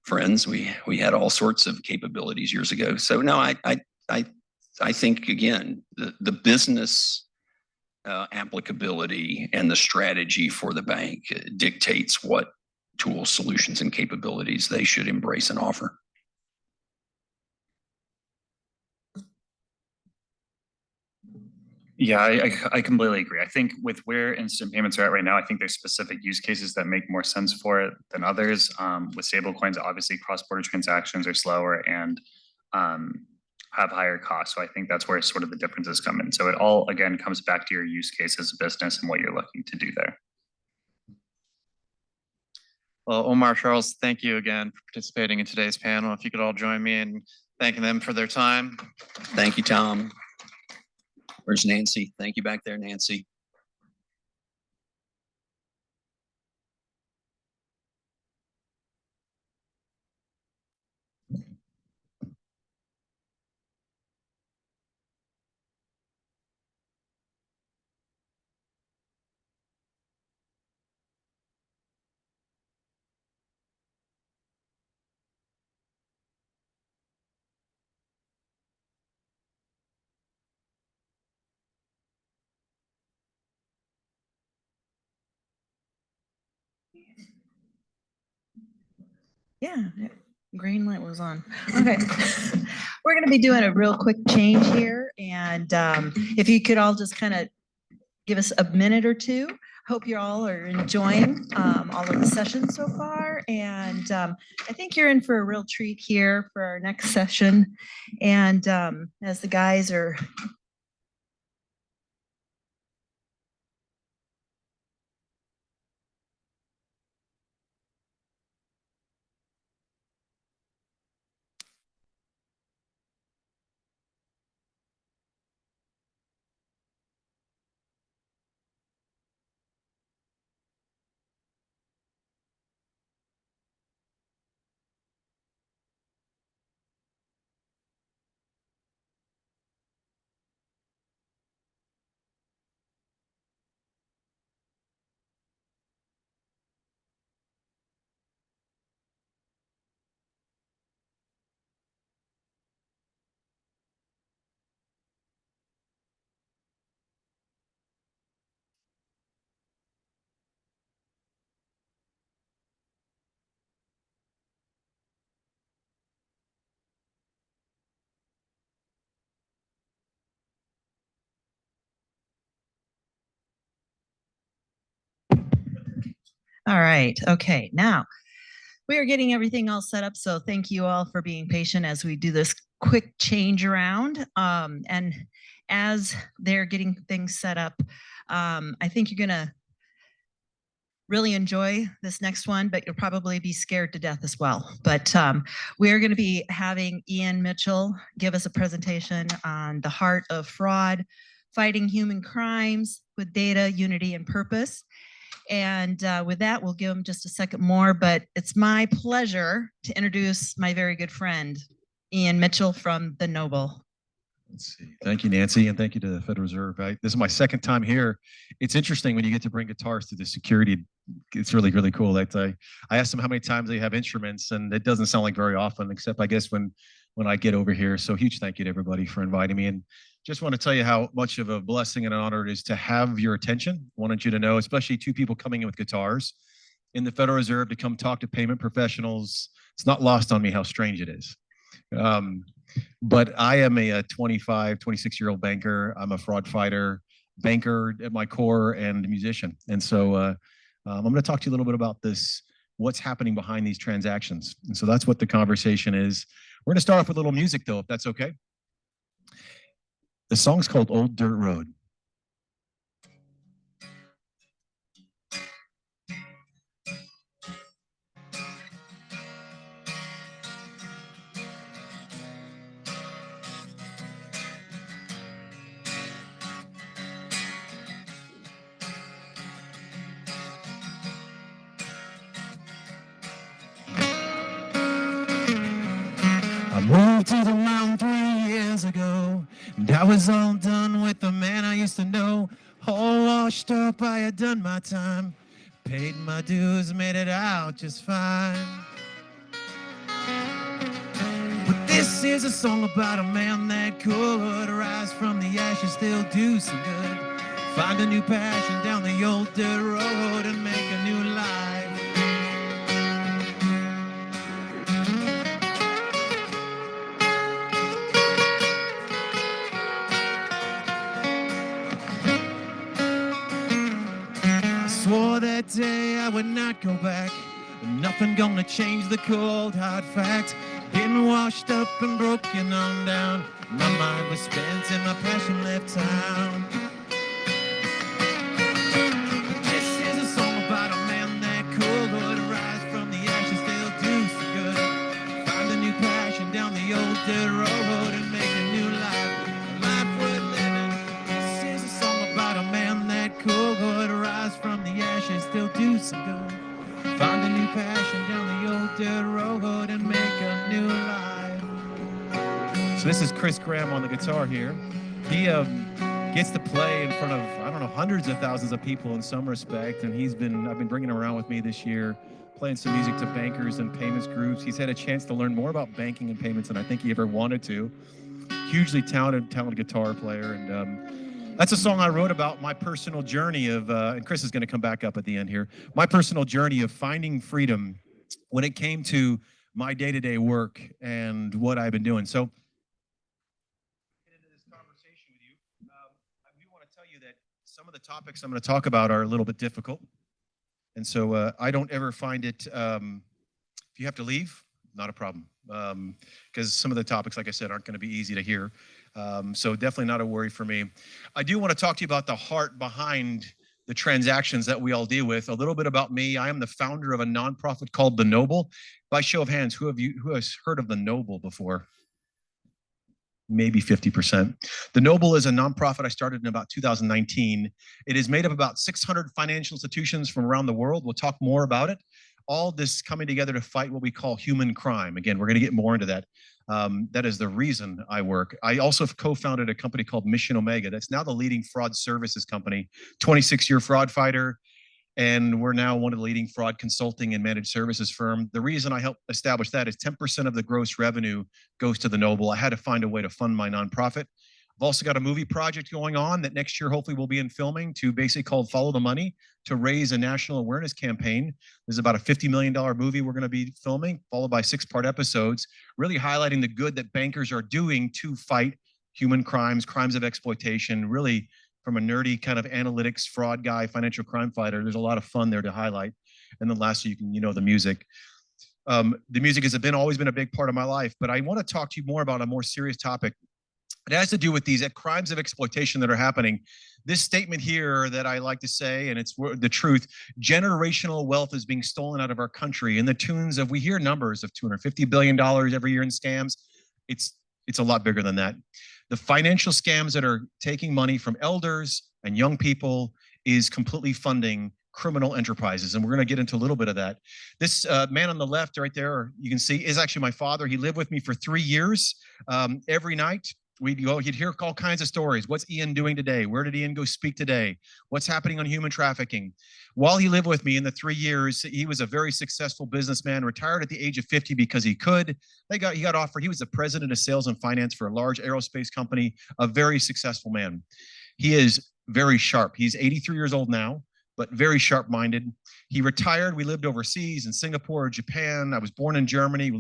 friends? We had all sorts of capabilities years ago. So no, I think again, the business applicability and the strategy for the bank dictates what tools, solutions, and capabilities they should embrace and offer. Yeah, I completely agree. I think with where instant payments are at right now, I think there's specific use cases that make more sense for it than others. With stable coins, obviously cross-border transactions are slower and have higher costs. So I think that's where sort of the differences come in. So it all, again, comes back to your use case as a business and what you're looking to do there. Well, Omar, Charles, thank you again for participating in today's panel. If you could all join me in thanking them for their time. Thank you, Tom. Where's Nancy? Thank you back there, Nancy. Yeah, green light was on. Okay. We're going to be doing a real quick change here. And if you could all just kind of give us a minute or two. Hope you all are enjoying all of the sessions so far. And I think you're in for a real treat here for our next session. And as the guys are all right. Okay. Now we are getting everything all set up. So thank you all for being patient as we do this quick change around. And as they're getting things set up, I think you're going to really enjoy this next one, but you'll probably be scared to death as well. But we're going to be having Ian Mitchell give us a presentation on the heart of fraud, fighting human crimes with data, unity, and purpose. And with that, we'll give him just a second more, but it's my pleasure to introduce my very good friend, Ian Mitchell from the Noble. Let's see. Thank you, Nancy, and thank you to the Federal Reserve. This is my second time here. It's interesting when you get to bring guitars to the security. It's really, really cool. That I asked them how many times they have instruments, and it doesn't sound like very often, except I guess when I get over here. So huge thank you to everybody for inviting me. And just want to tell you how much of a blessing and an honor it is to have your attention. Wanted you to know, especially two people coming in with guitars in the Federal Reserve to come talk to payment professionals. It's not lost on me how strange it is. But I am a 25, 26-year-old banker. I'm a fraud fighter, banker at my core, and a musician. And so I'm going to talk to you a little bit about this, what's happening behind these transactions. And so that's what the conversation is. We're going to start off with a little music, though, if that's okay. The song's called Old Dirt Road. to the mountain 3 years ago, and I was all done with the man I used to know. All washed up, I had done my time, paid my dues, made it out just fine. But this is a song about a man that could rise from the ashes, still do some good. Find a new passion down the old dirt road and make a new life. I swore that day I would not go back. Nothing gonna change the cold hard fact. Been washed up and broken on down. My mind was spent and my passion left town. This is a song about a man that could rise from the ashes, still do some good. Find a new passion down the old dirt road and make a new life, a life worth living. This is a song about a man that could rise from the ashes, still do some good. Find a new passion down the old dirt road and make a new life. So this is Chris Graham on the guitar here. He gets to play in front of, I don't know, hundreds of thousands of people in some respect. And I've been bringing him around with me this year, playing some music to bankers and payments groups. He's had a chance to learn more about banking and payments than I think he ever wanted to. Hugely talented guitar player. And that's a song I wrote about my personal journey of, and Chris is going to come back up at the end here, my personal journey of finding freedom when it came to my day-to-day work and what I've been doing. So get into this conversation with you. I do want to tell you that some of the topics I'm going to talk about are a little bit difficult. And so I don't ever find it, if you have to leave, not a problem. Because some of the topics, like I said, aren't going to be easy to hear. So definitely not a worry for me. I do want to talk to you about the heart behind the transactions that we all deal with. A little bit about me. I am the founder of a nonprofit called The Noble. By show of hands, who has heard of The Noble before? Maybe 50%. The Noble is a nonprofit I started in about 2019. It is made of about 600 financial institutions from around the world. We'll talk more about it. All this coming together to fight what we call human crime. Again, we're going to get more into that. That is the reason I work. I also co-founded a company called Mission Omega. That's now the leading fraud services company, 26-year fraud fighter. And we're now one of the leading fraud consulting and managed services firm. The reason I helped establish that is 10% of the gross revenue goes to The Noble. I had to find a way to fund my nonprofit. I've also got a movie project going on that next year hopefully we'll be in filming to basically called Follow the Money to raise a national awareness campaign. There's about a $50 million movie we're going to be filming, followed by 6-part episodes, really highlighting the good that bankers are doing to fight human crimes, crimes of exploitation, really from a nerdy kind of analytics fraud guy, financial crime fighter. There's a lot of fun there to highlight. And then lastly, the music. The music has always been a big part of my life, but I want to talk to you more about a more serious topic. It has to do with these crimes of exploitation that are happening. This statement here that I like to say, and it's the truth, generational wealth is being stolen out of our country in the tunes of, we hear numbers of $250 billion every year in scams. It's a lot bigger than that. The financial scams that are taking money from elders and young people is completely funding criminal enterprises. And we're going to get into a little bit of that. This man on the left right there, you can see, is actually my father. He lived with me for 3 years. Every night, you'd hear all kinds of stories. What's Ian doing today? Where did Ian go speak today? What's happening on human trafficking? While he lived with me in the 3 years, he was a very successful businessman, retired at the age of 50 because he could. He got offered, he was the president of sales and finance for a large aerospace company, a very successful man. He is very sharp. He's 83 years old now, but very sharp-minded. He retired. We lived overseas in Singapore, Japan. I was born in Germany.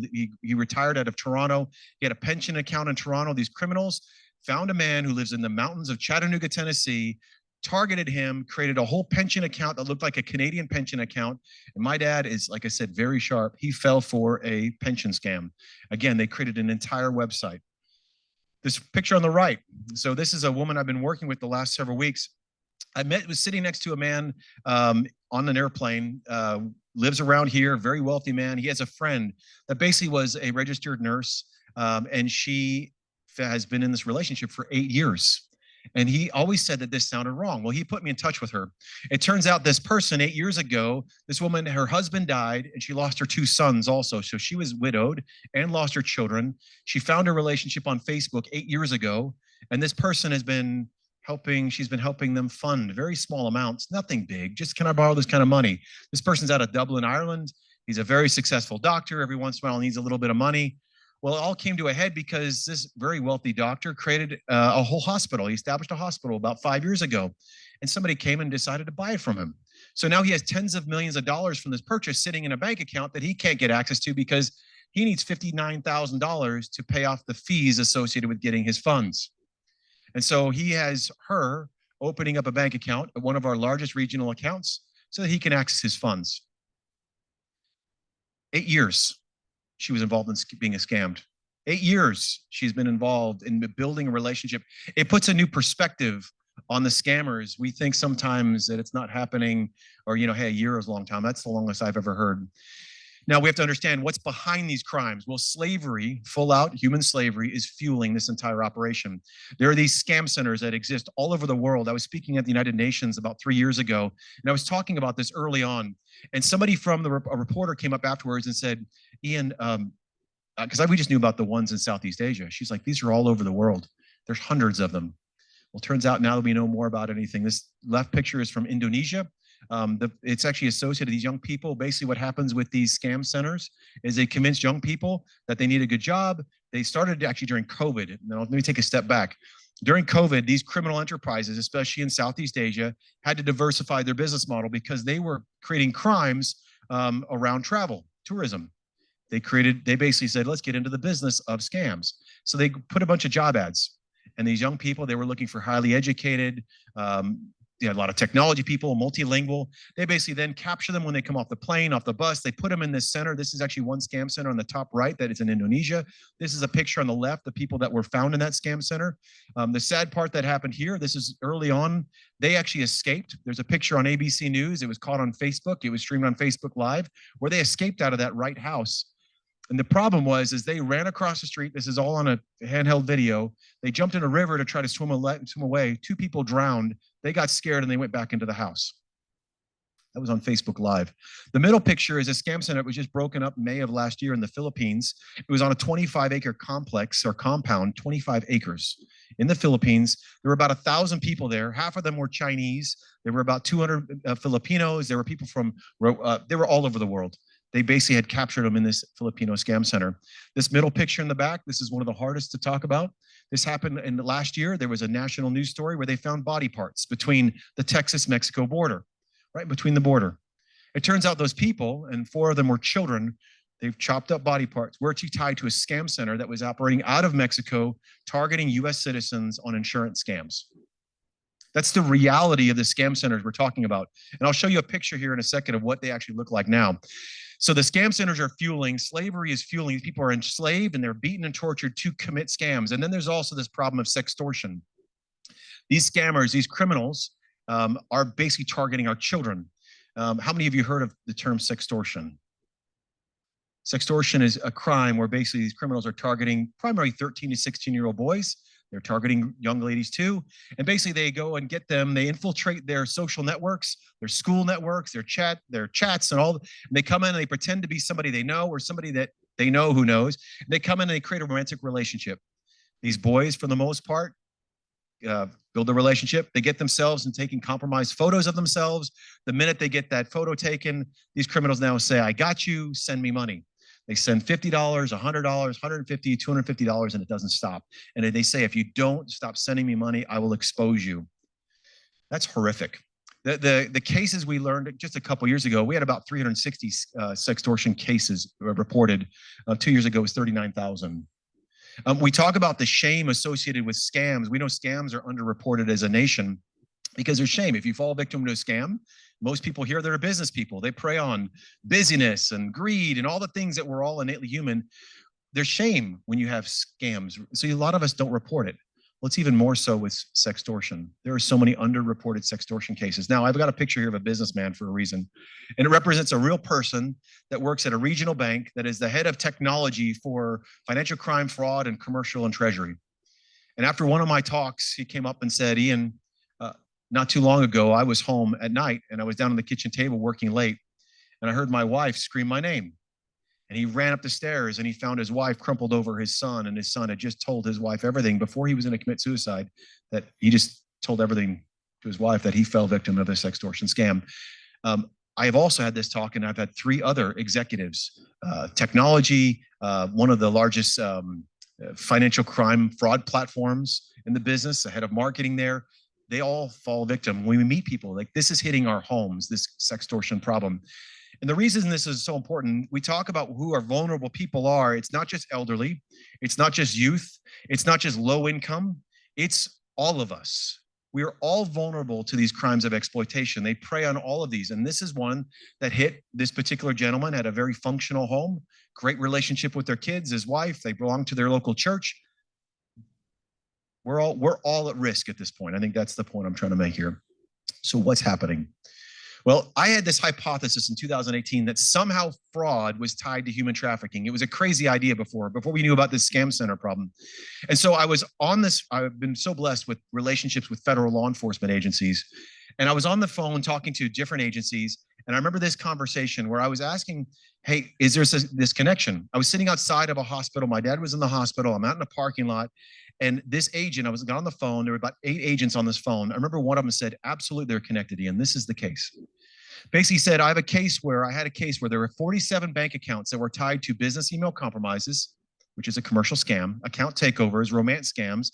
He retired out of Toronto. He had a pension account in Toronto. These criminals found a man who lives in the mountains of Chattanooga, Tennessee, targeted him, created a whole pension account that looked like a Canadian pension account. And my dad is, like I said, very sharp. He fell for a pension scam. Again, they created an entire website. This picture on the right. So this is a woman I've been working with the last several weeks. Was sitting next to a man on an airplane, lives around here, very wealthy man. He has a friend that basically was a registered nurse, and she has been in this relationship for 8 years. And he always said that this sounded wrong. Well, he put me in touch with her. It turns out this person 8 years ago, this woman, her husband died and she lost her 2 sons also. So she was widowed and lost her children. She found a relationship on Facebook 8 years ago. And this person has been she's been helping them fund very small amounts, nothing big, just can I borrow this kind of money? This person's out of Dublin, Ireland. He's a very successful doctor. Every once in a while needs a little bit of money. Well, it all came to a head because this very wealthy doctor created a whole hospital. He established a hospital about 5 years ago, and somebody came and decided to buy it from him. So now he has tens of millions of dollars from this purchase sitting in a bank account that he can't get access to because he needs $59,000 to pay off the fees associated with getting his funds. And so he has her opening up a bank account at one of our largest regional accounts so that he can access his funds. 8 years she was involved in being scammed. 8 years she's been involved in building a relationship. It puts a new perspective on the scammers. We think sometimes that it's not happening or, hey, a year is a long time. That's the longest I've ever heard. Now we have to understand what's behind these crimes. Well, slavery, full out human slavery, is fueling this entire operation. There are these scam centers that exist all over the world. I was speaking at the United Nations about 3 years ago, and I was talking about this early on. And somebody from a reporter came up afterwards and said, Ian, because we just knew about the ones in Southeast Asia. She's like, these are all over the world. There's hundreds of them. Well, turns out now that we know more about anything, this left picture is from Indonesia. It's actually associated with these young people. Basically what happens with these scam centers is they convince young people that they need a good job. They started actually during COVID. Now, let me take a step back. During COVID, these criminal enterprises, especially in Southeast Asia, had to diversify their business model because they were creating crimes around travel, tourism. They basically said, let's get into the business of scams. So they put a bunch of job ads. And these young people, they were looking for highly educated, a lot of technology people, multilingual. They basically then capture them when they come off the plane, off the bus. They put them in this center. This is actually one scam center on the top right that is in Indonesia. This is a picture on the left, the people that were found in that scam center. The sad part that happened here, this is early on, they actually escaped. There's a picture on ABC News. It was caught on Facebook. It was streamed on Facebook Live, where they escaped out of that right house. And the problem was, is they ran across the street. This is all on a handheld video. They jumped in a river to try to swim away. 2 people drowned. They got scared and they went back into the house. That was on Facebook Live. The middle picture is a scam center that was just broken up in May of last year in the Philippines. It was on a 25-acre complex or compound, 25 acres in the Philippines. There were about 1,000 people there. Half of them were Chinese. There were about 200 Filipinos. There were people from, they were all over the world. They basically had captured them in this Filipino scam center. This middle picture in the back, this is one of the hardest to talk about. This happened in the last year. There was a national news story where they found body parts between the Texas-Mexico border, right between the border. It turns out those people, and 4 of them were children, they've chopped up body parts, were actually tied to a scam center that was operating out of Mexico, targeting US citizens on insurance scams. That's the reality of the scam centers we're talking about. And I'll show you a picture here in a second of what they actually look like now. So the scam centers are fueling, slavery is fueling, these people are enslaved and they're beaten and tortured to commit scams. And then there's also this problem of sextortion. These scammers, these criminals are basically targeting our children. How many of you heard of the term sextortion? Sextortion is a crime where basically these criminals are targeting primarily 13 to 16-year-old boys. They're targeting young ladies too. And basically they go and get them, they infiltrate their social networks, their school networks, their chats and all. And they come in and they pretend to be somebody they know or somebody that they know who knows. And they come in and they create a romantic relationship. These boys, for the most part, build a relationship. They get themselves and taking compromised photos of themselves. The minute they get that photo taken, these criminals now say, I got you, send me money. They send $50, $100, $150, $250, and it doesn't stop. And they say, if you don't stop sending me money, I will expose you. That's horrific. The cases we learned just a couple years ago, we had about 360 sextortion cases reported. 2 years ago, it was 39,000. We talk about the shame associated with scams. We know scams are underreported as a nation because there's shame. If you fall victim to a scam, most people here, they're business people. They prey on busyness and greed and all the things that we're all innately human. There's shame when you have scams. So a lot of us don't report it. Well, it's even more so with sextortion. There are so many underreported sextortion cases. Now, I've got a picture here of a businessman for a reason, and it represents a real person that works at a regional bank that is the head of technology for financial crime, fraud, and commercial and treasury. And after one of my talks, he came up and said, Ian, not too long ago, I was home at night and I was down on the kitchen table working late, and I heard my wife scream my name. And he ran up the stairs and he found his wife crumpled over his son, and his son had just told his wife everything before he was going to commit suicide, that he just told everything to his wife, that he fell victim of a sextortion scam. I have also had this talk, and I've had 3 other executives, technology, one of the largest financial crime fraud platforms in the business, the head of marketing there. They all fall victim when we meet people. Like, this is hitting our homes, this sextortion problem. And the reason this is so important, we talk about who our vulnerable people are. It's not just elderly, it's not just youth, it's not just low income, it's all of us. We are all vulnerable to these crimes of exploitation. They prey on all of these. And this is one that hit this particular gentleman, had a very functional home, great relationship with their kids, his wife, they belong to their local church. We're all at risk at this point. I think that's the point I'm trying to make here. So what's happening? Well, I had this hypothesis in 2018 that somehow fraud was tied to human trafficking. It was a crazy idea before we knew about this scam center problem. And so I was on this, I've been so blessed with relationships with federal law enforcement agencies. And I was on the phone talking to different agencies. And I remember this conversation where I was asking, hey, is there this connection? I was sitting outside of a hospital. My dad was in the hospital. I'm out in a parking lot. And this agent, I got on the phone. There were about 8 agents on this phone. I remember one of them said, absolutely, they're connected, Ian. This is the case. Basically said, I had a case where there were 47 bank accounts that were tied to business email compromises, which is a commercial scam, account takeovers, romance scams,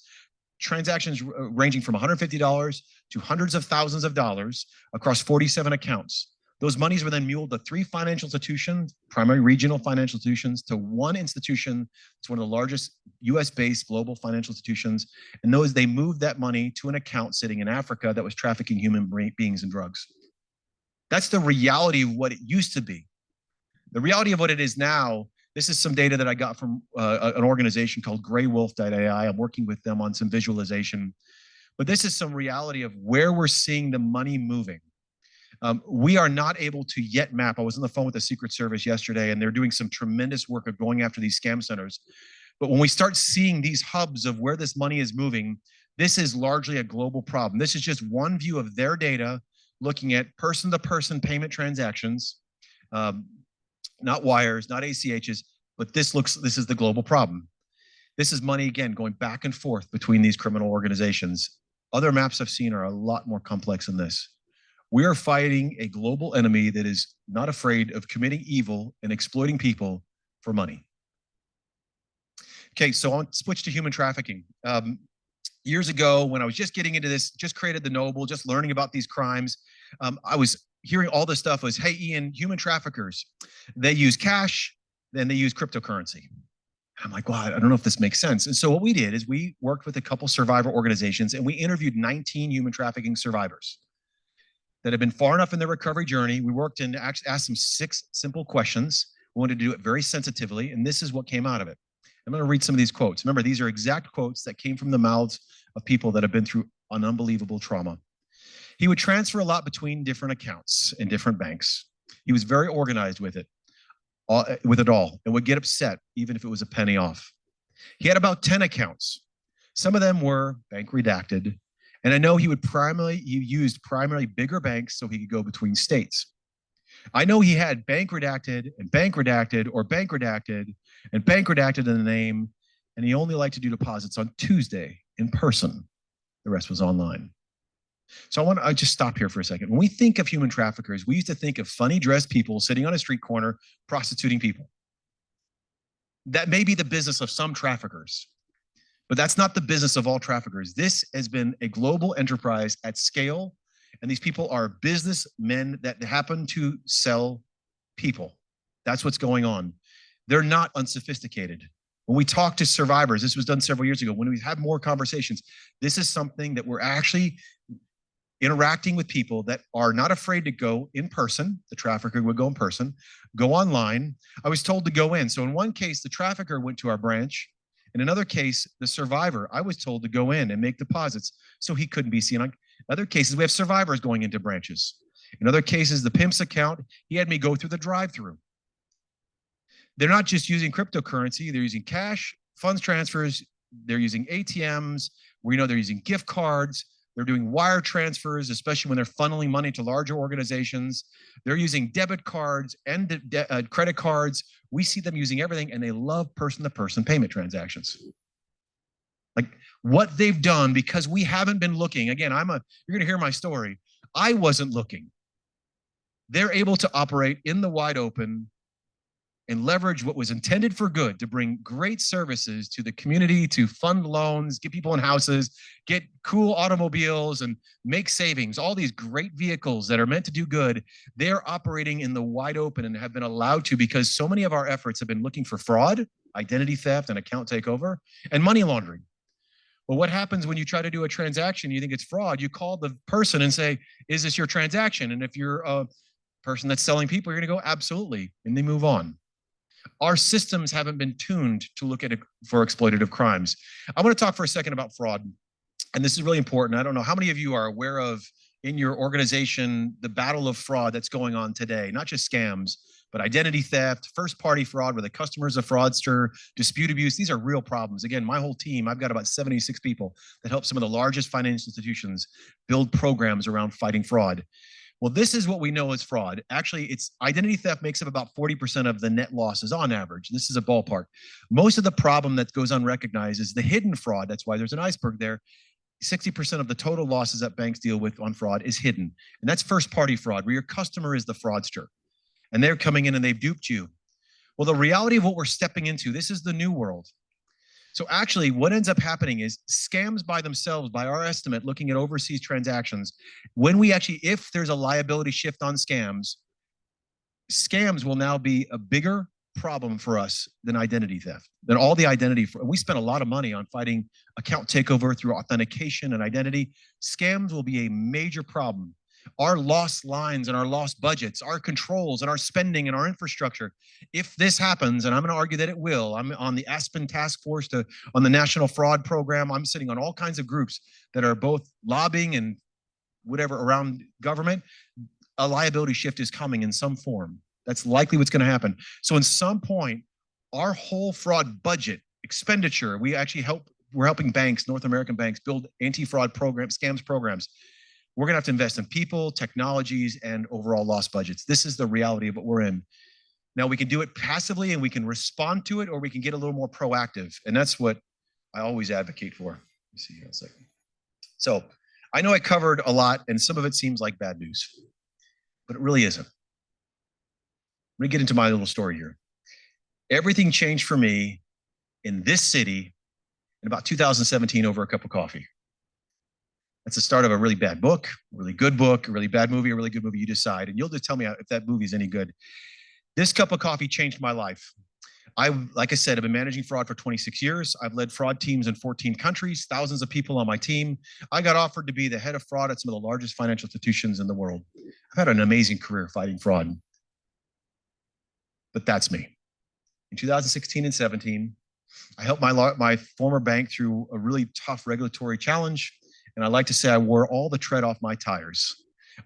transactions ranging from $150 to hundreds of thousands of dollars across 47 accounts. Those monies were then muled to 3 financial institutions, primary regional financial institutions, to one institution. It's one of the largest US-based global financial institutions. And they moved that money to an account sitting in Africa that was trafficking human beings and drugs. That's the reality of what it used to be. The reality of what it is now, this is some data that I got from an organization called GrayWolf.ai. I'm working with them on some visualization. But this is some reality of where we're seeing the money moving. We are not able to yet map. I was on the phone with the Secret Service yesterday, and they're doing some tremendous work of going after these scam centers. But when we start seeing these hubs of where this money is moving, this is largely a global problem. This is just one view of their data, looking at person-to-person payment transactions, not wires, not ACHs, but this is the global problem. This is money, again, going back and forth between these criminal organizations. Other maps I've seen are a lot more complex than this. We are fighting a global enemy that is not afraid of committing evil and exploiting people for money. Okay, so I'll switch to human trafficking. Years ago, when I was just getting into this, just created the Noble, just learning about these crimes, I was hearing all this stuff was, hey, Ian, human traffickers, they use cash, then they use cryptocurrency. I'm like, well, I don't know if this makes sense. And so what we did is we worked with a couple survivor organizations, and we interviewed 19 human trafficking survivors that have been far enough in their recovery journey. We worked and asked them 6 simple questions. We wanted to do it very sensitively, and this is what came out of it. I'm going to read some of these quotes. Remember, these are exact quotes that came from the mouths of people that have been through an unbelievable trauma. He would transfer a lot between different accounts in different banks. He was very organized with it all, and would get upset even if it was a penny off. He had about 10 accounts. Some of them were bank redacted. And I know he used primarily bigger banks so he could go between states. I know he had bank redacted and bank redacted or bank redacted and bank redacted in the name, and he only liked to do deposits on Tuesday in person. The rest was online. So I just stop here for a second. When we think of human traffickers, we used to think of funny dressed people sitting on a street corner prostituting people. That may be the business of some traffickers, but that's not the business of all traffickers. This has been a global enterprise at scale, and these people are businessmen that happen to sell people. That's what's going on. They're not unsophisticated. When we talk to survivors, this was done several years ago, when we have more conversations, this is something that we're actually interacting with people that are not afraid to go in person. The trafficker would go in person, go online. I was told to go in. So in one case, the trafficker went to our branch. In another case, the survivor, I was told to go in and make deposits so he couldn't be seen. In other cases, we have survivors going into branches. In other cases, the pimp's account, he had me go through the drive-through. They're not just using cryptocurrency, they're using cash, funds transfers, they're using ATMs. We know they're using gift cards. They're doing wire transfers, especially when they're funneling money to larger organizations. They're using debit cards and credit cards. We see them using everything, and they love person-to-person payment transactions. Like what they've done, because we haven't been looking. Again, you're going to hear my story. I wasn't looking. They're able to operate in the wide open and leverage what was intended for good to bring great services to the community, to fund loans, get people in houses, get cool automobiles and make savings, all these great vehicles that are meant to do good. They're operating in the wide open and have been allowed to because so many of our efforts have been looking for fraud, identity theft, and account takeover, and money laundering. Well, what happens when you try to do a transaction, you think it's fraud, you call the person and say, is this your transaction? And if you're a person that's selling people, you're gonna go, absolutely, and they move on. Our systems haven't been tuned to look at it for exploitative crimes. I want to talk for a second about fraud. And this is really important. I don't know how many of you are aware of in your organization the battle of fraud that's going on today, not just scams, but identity theft, first-party fraud where the customer's a fraudster, dispute abuse. These are real problems. Again, my whole team, I've got about 76 people that help some of the largest financial institutions build programs around fighting fraud. Well, this is what we know as fraud. Actually, it's identity theft makes up about 40% of the net losses on average. This is a ballpark. Most of the problem that goes unrecognized is the hidden fraud. That's why there's an iceberg there. 60% of the total losses that banks deal with on fraud is hidden. And that's first-party fraud, where your customer is the fraudster. And they're coming in and they've duped you. Well, the reality of what we're stepping into, this is the new world. So actually, what ends up happening is scams by themselves, by our estimate, looking at overseas transactions, when we actually, if there's a liability shift on scams, scams will now be a bigger problem for us than identity theft, than all the identity. We spent a lot of money on fighting account takeover through authentication and identity. Scams will be a major problem. Our lost lines and our lost budgets, our controls and our spending and our infrastructure. If this happens, and I'm going to argue that it will, I'm on the Aspen Task Force on the National Fraud Program. I'm sitting on all kinds of groups that are both lobbying and whatever around government. A liability shift is coming in some form. That's likely what's going to happen. So in some point, our whole fraud budget expenditure, we're helping banks, North American banks, build anti-fraud programs, scams programs. We're going to have to invest in people, technologies, and overall loss budgets. This is the reality of what we're in. Now, we can do it passively and we can respond to it, or we can get a little more proactive. And that's what I always advocate for. Let me see here a second. So I know I covered a lot and some of it seems like bad news, but it really isn't. Let me get into my little story here. Everything changed for me in this city in about 2017 over a cup of coffee. That's the start of a really bad book, a really good book, a really bad movie, a really good movie. You decide, and you'll just tell me if that movie is any good. This cup of coffee changed my life. Like I said, I've been managing fraud for 26 years. I've led fraud teams in 14 countries, thousands of people on my team. I got offered to be the head of fraud at some of the largest financial institutions in the world. I've had an amazing career fighting fraud. But that's me. In 2016 and 17, I helped my former bank through a really tough regulatory challenge. And I like to say I wore all the tread off my tires.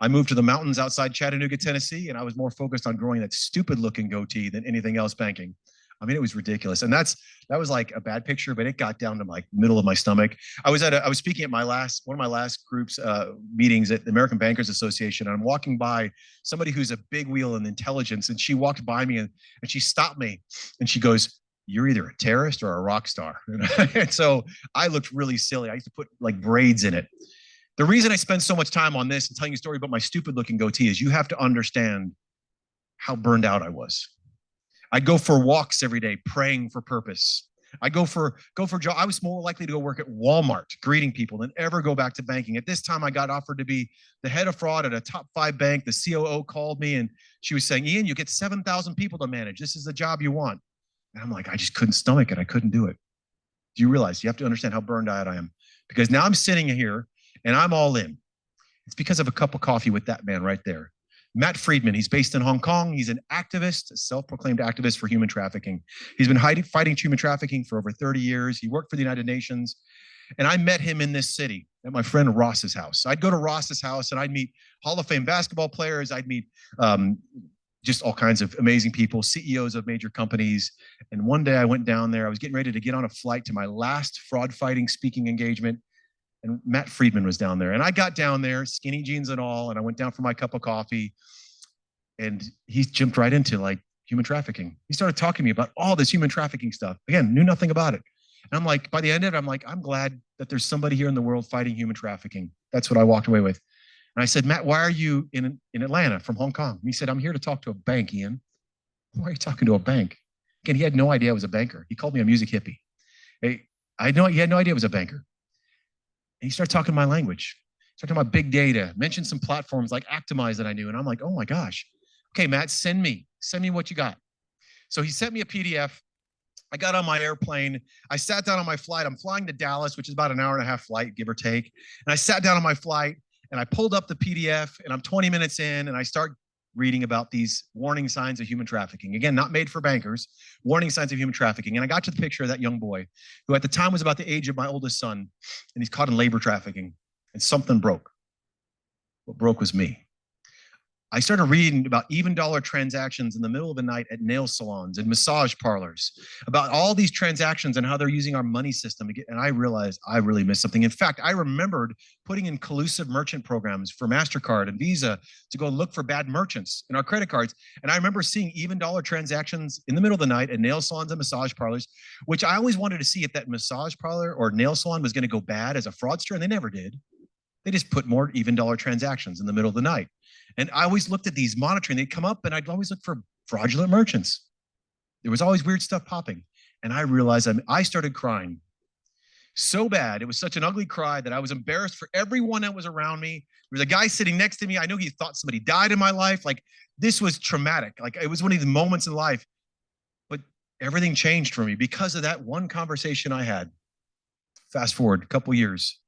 I moved to the mountains outside Chattanooga, Tennessee, and I was more focused on growing that stupid looking goatee than anything else banking. I mean, it was ridiculous. And that was like a bad picture, but it got down to like middle of my stomach. I was speaking at one of my last group's meetings at the American Bankers Association. And I'm walking by somebody who's a big wheel in intelligence. And she walked by me and she stopped me and she goes, "You're either a terrorist or a rock star." And so I looked really silly. I used to put like braids in it. The reason I spend so much time on this and telling you a story about my stupid looking goatee is you have to understand how burned out I was. I'd go for walks every day, praying for purpose. I I was more likely to go work at Walmart, greeting people, than ever go back to banking. At this time, I got offered to be the head of fraud at a top 5 bank. The COO called me and she was saying, "Ian, you get 7,000 people to manage. This is the job you want." And I'm like, I just couldn't stomach it. I couldn't do it. Do you realize you have to understand how burned out I am? Because now I'm sitting here and I'm all in. It's because of a cup of coffee with that man right there. Matt Friedman, he's based in Hong Kong. He's an activist, a self-proclaimed activist for human trafficking. He's been fighting human trafficking for over 30 years. He worked for the United Nations. And I met him in this city at my friend Ross's house. I'd go to Ross's house and I'd meet Hall of Fame basketball players. I'd meet just all kinds of amazing people, CEOs of major companies. And one day I went down there, I was getting ready to get on a flight to my last fraud fighting speaking engagement. And Matt Friedman was down there. And I got down there, skinny jeans and all, and I went down for my cup of coffee. And he jumped right into like human trafficking. He started talking to me about all this human trafficking stuff. Again, knew nothing about it. And I'm like, by the end of it, I'm like, I'm glad that there's somebody here in the world fighting human trafficking. That's what I walked away with. And I said, Matt, why are you in Atlanta from Hong Kong? And he said, I'm here to talk to a bank, Ian. Why are you talking to a bank? Again, he had no idea I was a banker. He called me a music hippie. He had no idea I was a banker. And he started talking my language. Started talking about big data, mentioned some platforms like Actimize that I knew. And I'm like, oh my gosh. Okay, Matt, send me what you got. So he sent me a PDF. I got on my airplane. I sat down on my flight. I'm flying to Dallas, which is about an hour and a half flight, give or take. And I sat down on my flight and I pulled up the PDF and I'm 20 minutes in and I start reading about these warning signs of human trafficking. Again, not made for bankers, warning signs of human trafficking. And I got to the picture of that young boy who at the time was about the age of my oldest son, and he's caught in labor trafficking, and something broke. What broke was me. I started reading about even dollar transactions in the middle of the night at nail salons and massage parlors, about all these transactions and how they're using our money system to get, and I realized I really missed something. In fact, I remembered putting in collusive merchant programs for MasterCard and Visa to go look for bad merchants in our credit cards. And I remember seeing even dollar transactions in the middle of the night at nail salons and massage parlors, which I always wanted to see if that massage parlor or nail salon was going to go bad as a fraudster, and they never did. They just put more even dollar transactions in the middle of the night. And I always looked at these monitoring, they'd come up and I'd always look for fraudulent merchants. There was always weird stuff popping. And I realized I started crying so bad. It was such an ugly cry that I was embarrassed for everyone that was around me. There was a guy sitting next to me. I knew he thought somebody died in my life. Like, this was traumatic. Like, it was one of these moments in life. But everything changed for me because of that one conversation I had. Fast forward a couple years.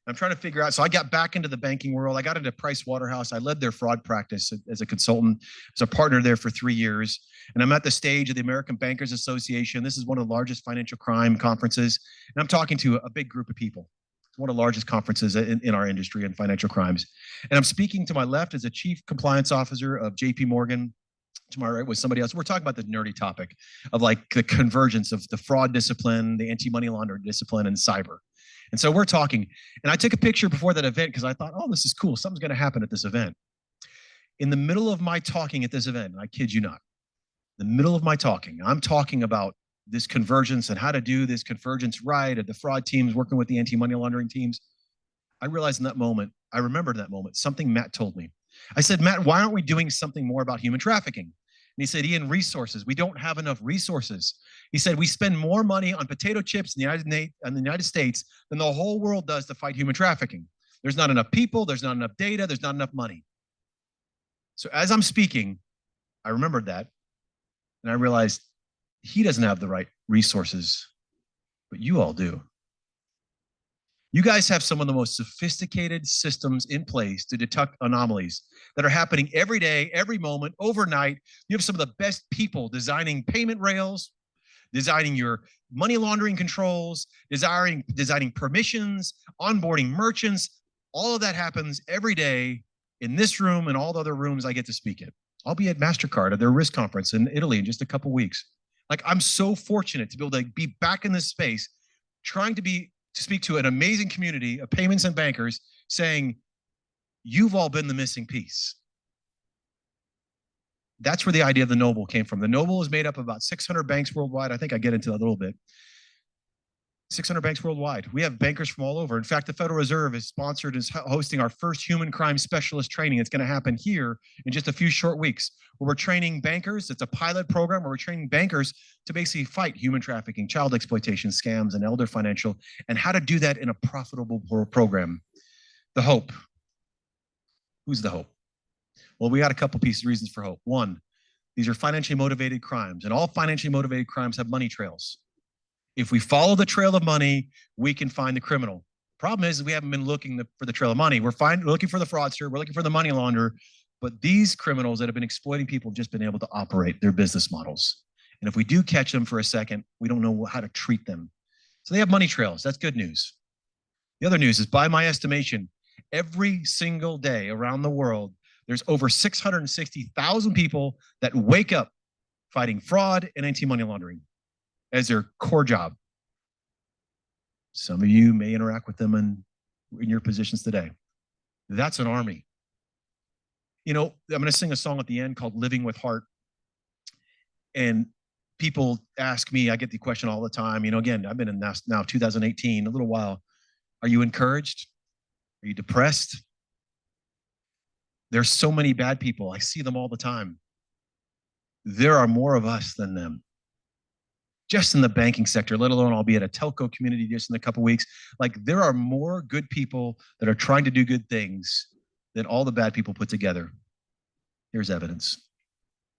I'm trying to figure out. So I got back into the banking world. I got into Price Waterhouse. I led their fraud practice as a consultant, as a partner there for 3 years. And I'm at the stage of the American Bankers Association. This is one of the largest financial crime conferences. And I'm talking to a big group of people. It's one of the largest conferences in our industry in financial crimes. And I'm speaking to my left as a chief compliance officer of JP Morgan. To my right was somebody else. We're talking about the nerdy topic of like the convergence of the fraud discipline, the anti-money laundering discipline, and cyber. And so we're talking, and I took a picture before that event because I thought, oh, this is cool. Something's going to happen at this event. In the middle of my talking at this event, and I kid you not, the middle of my talking, I'm talking about this convergence and how to do this convergence right, and the fraud teams working with the anti-money laundering teams. I realized in that moment, I remembered that moment, something Matt told me. I said, Matt, why aren't we doing something more about human trafficking? And he said, Ian, resources. We don't have enough resources. He said, we spend more money on potato chips in the United States than the whole world does to fight human trafficking. There's not enough people, there's not enough data, there's not enough money. So as I'm speaking, I remembered that, and I realized he doesn't have the right resources, but you all do. You guys have some of the most sophisticated systems in place to detect anomalies that are happening every day, every moment, overnight. You have some of the best people designing payment rails, designing your money laundering controls, designing permissions, onboarding merchants. All of that happens every day in this room and all the other rooms I get to speak in. I'll be at MasterCard at their risk conference in Italy in just a couple weeks. Like, I'm so fortunate to be able to be back in this space, trying to speak to an amazing community of payments and bankers, saying, you've all been the missing piece. That's where the idea of the Noble came from. The Noble is made up of about 600 banks worldwide. I think I get into that a little bit. 600 banks worldwide. We have bankers from all over. In fact, the Federal Reserve is hosting our first human crime specialist training. It's going to happen here in just a few short weeks, where we're training bankers. It's a pilot program where we're training bankers to basically fight human trafficking, child exploitation, scams, and elder financial, and how to do that in a profitable program. The hope. Who's the hope? Well, we got a couple reasons for hope. One, these are financially motivated crimes, and all financially motivated crimes have money trails. If we follow the trail of money, we can find the criminal. Problem is we haven't been looking for the trail of money. We're looking for the fraudster, we're looking for the money launderer, but these criminals that have been exploiting people have just been able to operate their business models. And if we do catch them for a second, we don't know how to treat them. So they have money trails. That's good news. The other news is, by my estimation, every single day around the world, There's over 660,000 people that wake up fighting fraud and anti-money laundering as their core job. Some of you may interact with them in your positions today. That's an army. You know, I'm going to sing a song at the end called Living with Heart. And people ask me, I get the question all the time, you know, again, I've been in now 2018, a little while. Are you encouraged? Are you depressed? There's so many bad people. I see them all the time. There are more of us than them. Just in the banking sector, let alone I'll be at a telco community just in a couple weeks. Like there are more good people that are trying to do good things than all the bad people put together. Here's evidence.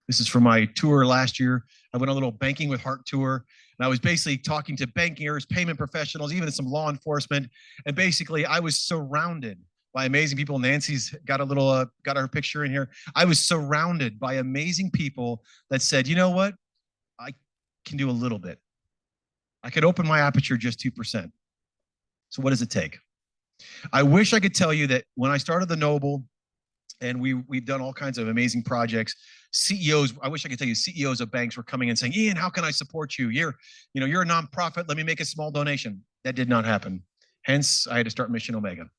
This is from my tour last year. I went on a little Banking with Heart tour, and I was basically talking to bankers, payment professionals, even some law enforcement. And basically, I was surrounded by amazing people. Nancy's got a little, got her picture in here. I was surrounded by amazing people that said, you know what? I can do a little bit. I could open my aperture just 2%. So what does it take? I wish I could tell you that when I started the Noble, and we've done all kinds of amazing projects. CEOs, I wish I could tell you, CEOs of banks were coming and saying, Ian, how can I support you? You're a nonprofit. Let me make a small donation. That did not happen. Hence, I had to start Mission Omega.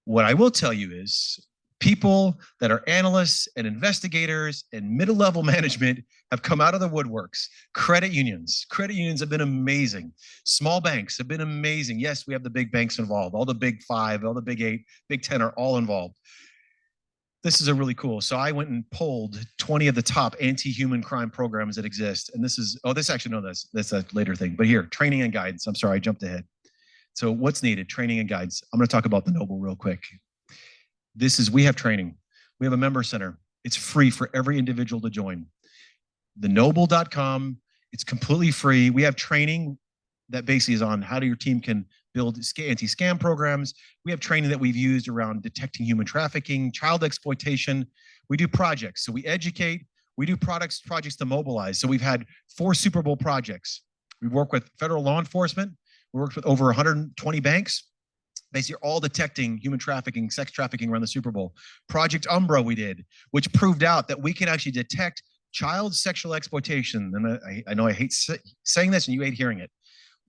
What I will tell you is people that are analysts and investigators and middle-level management have come out of the woodworks. Credit unions have been amazing. Small banks have been amazing. Yes, we have the big banks involved. All the big 5, all the big 8, big 10 are all involved. This is a really cool. So I went and polled 20 of the top anti-human crime programs that exist. And this is, that's a later thing. But here, training and guidance. I'm sorry, I jumped ahead. So what's needed? Training and guidance. I'm going to talk about the Noble real quick. We have training. We have a member center. It's free for every individual to join. Thenoble.com. It's completely free. We have training that basically is on how your team can build anti-scam programs. We have training that we've used around detecting human trafficking, child exploitation. We do projects. So we educate. We do projects to mobilize. So we've had 4 Super Bowl projects. We work with federal law enforcement. We worked with over 120 banks. Basically, all detecting human trafficking, sex trafficking around the Super Bowl. Project Umbra we did, which proved out that we can actually detect child sexual exploitation. And I know I hate saying this and you hate hearing it,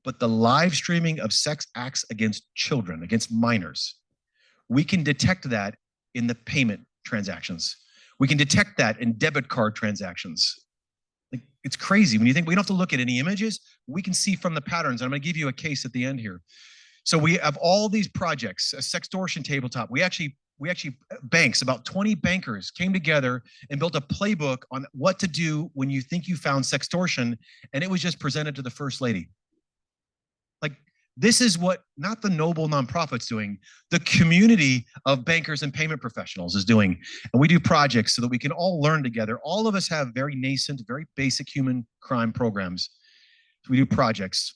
but the live streaming of sex acts against children, against minors, we can detect that in the payment transactions. We can detect that in debit card transactions. Like, it's crazy. When you think we don't have to look at any images, we can see from the patterns. And I'm going to give you a case at the end here. So we have all these projects, a sextortion tabletop. We actually banks, about 20 bankers came together and built a playbook on what to do when you think you found sextortion, and it was just presented to the First Lady. Like, this is what not the Noble nonprofit's doing, the community of bankers and payment professionals is doing. And we do projects so that we can all learn together. All of us have very nascent, very basic human crime programs. So we do projects.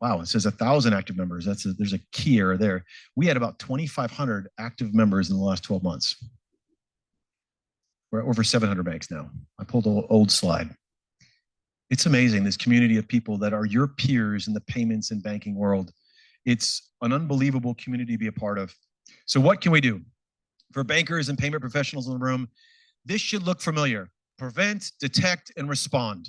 Wow, it says 1,000 active members. There's a key error there. We had about 2,500 active members in the last 12 months. We're at over 700 banks now. I pulled an old slide. It's amazing, this community of people that are your peers in the payments and banking world. It's an unbelievable community to be a part of. So what can we do? For bankers and payment professionals in the room, this should look familiar. Prevent, detect, and respond.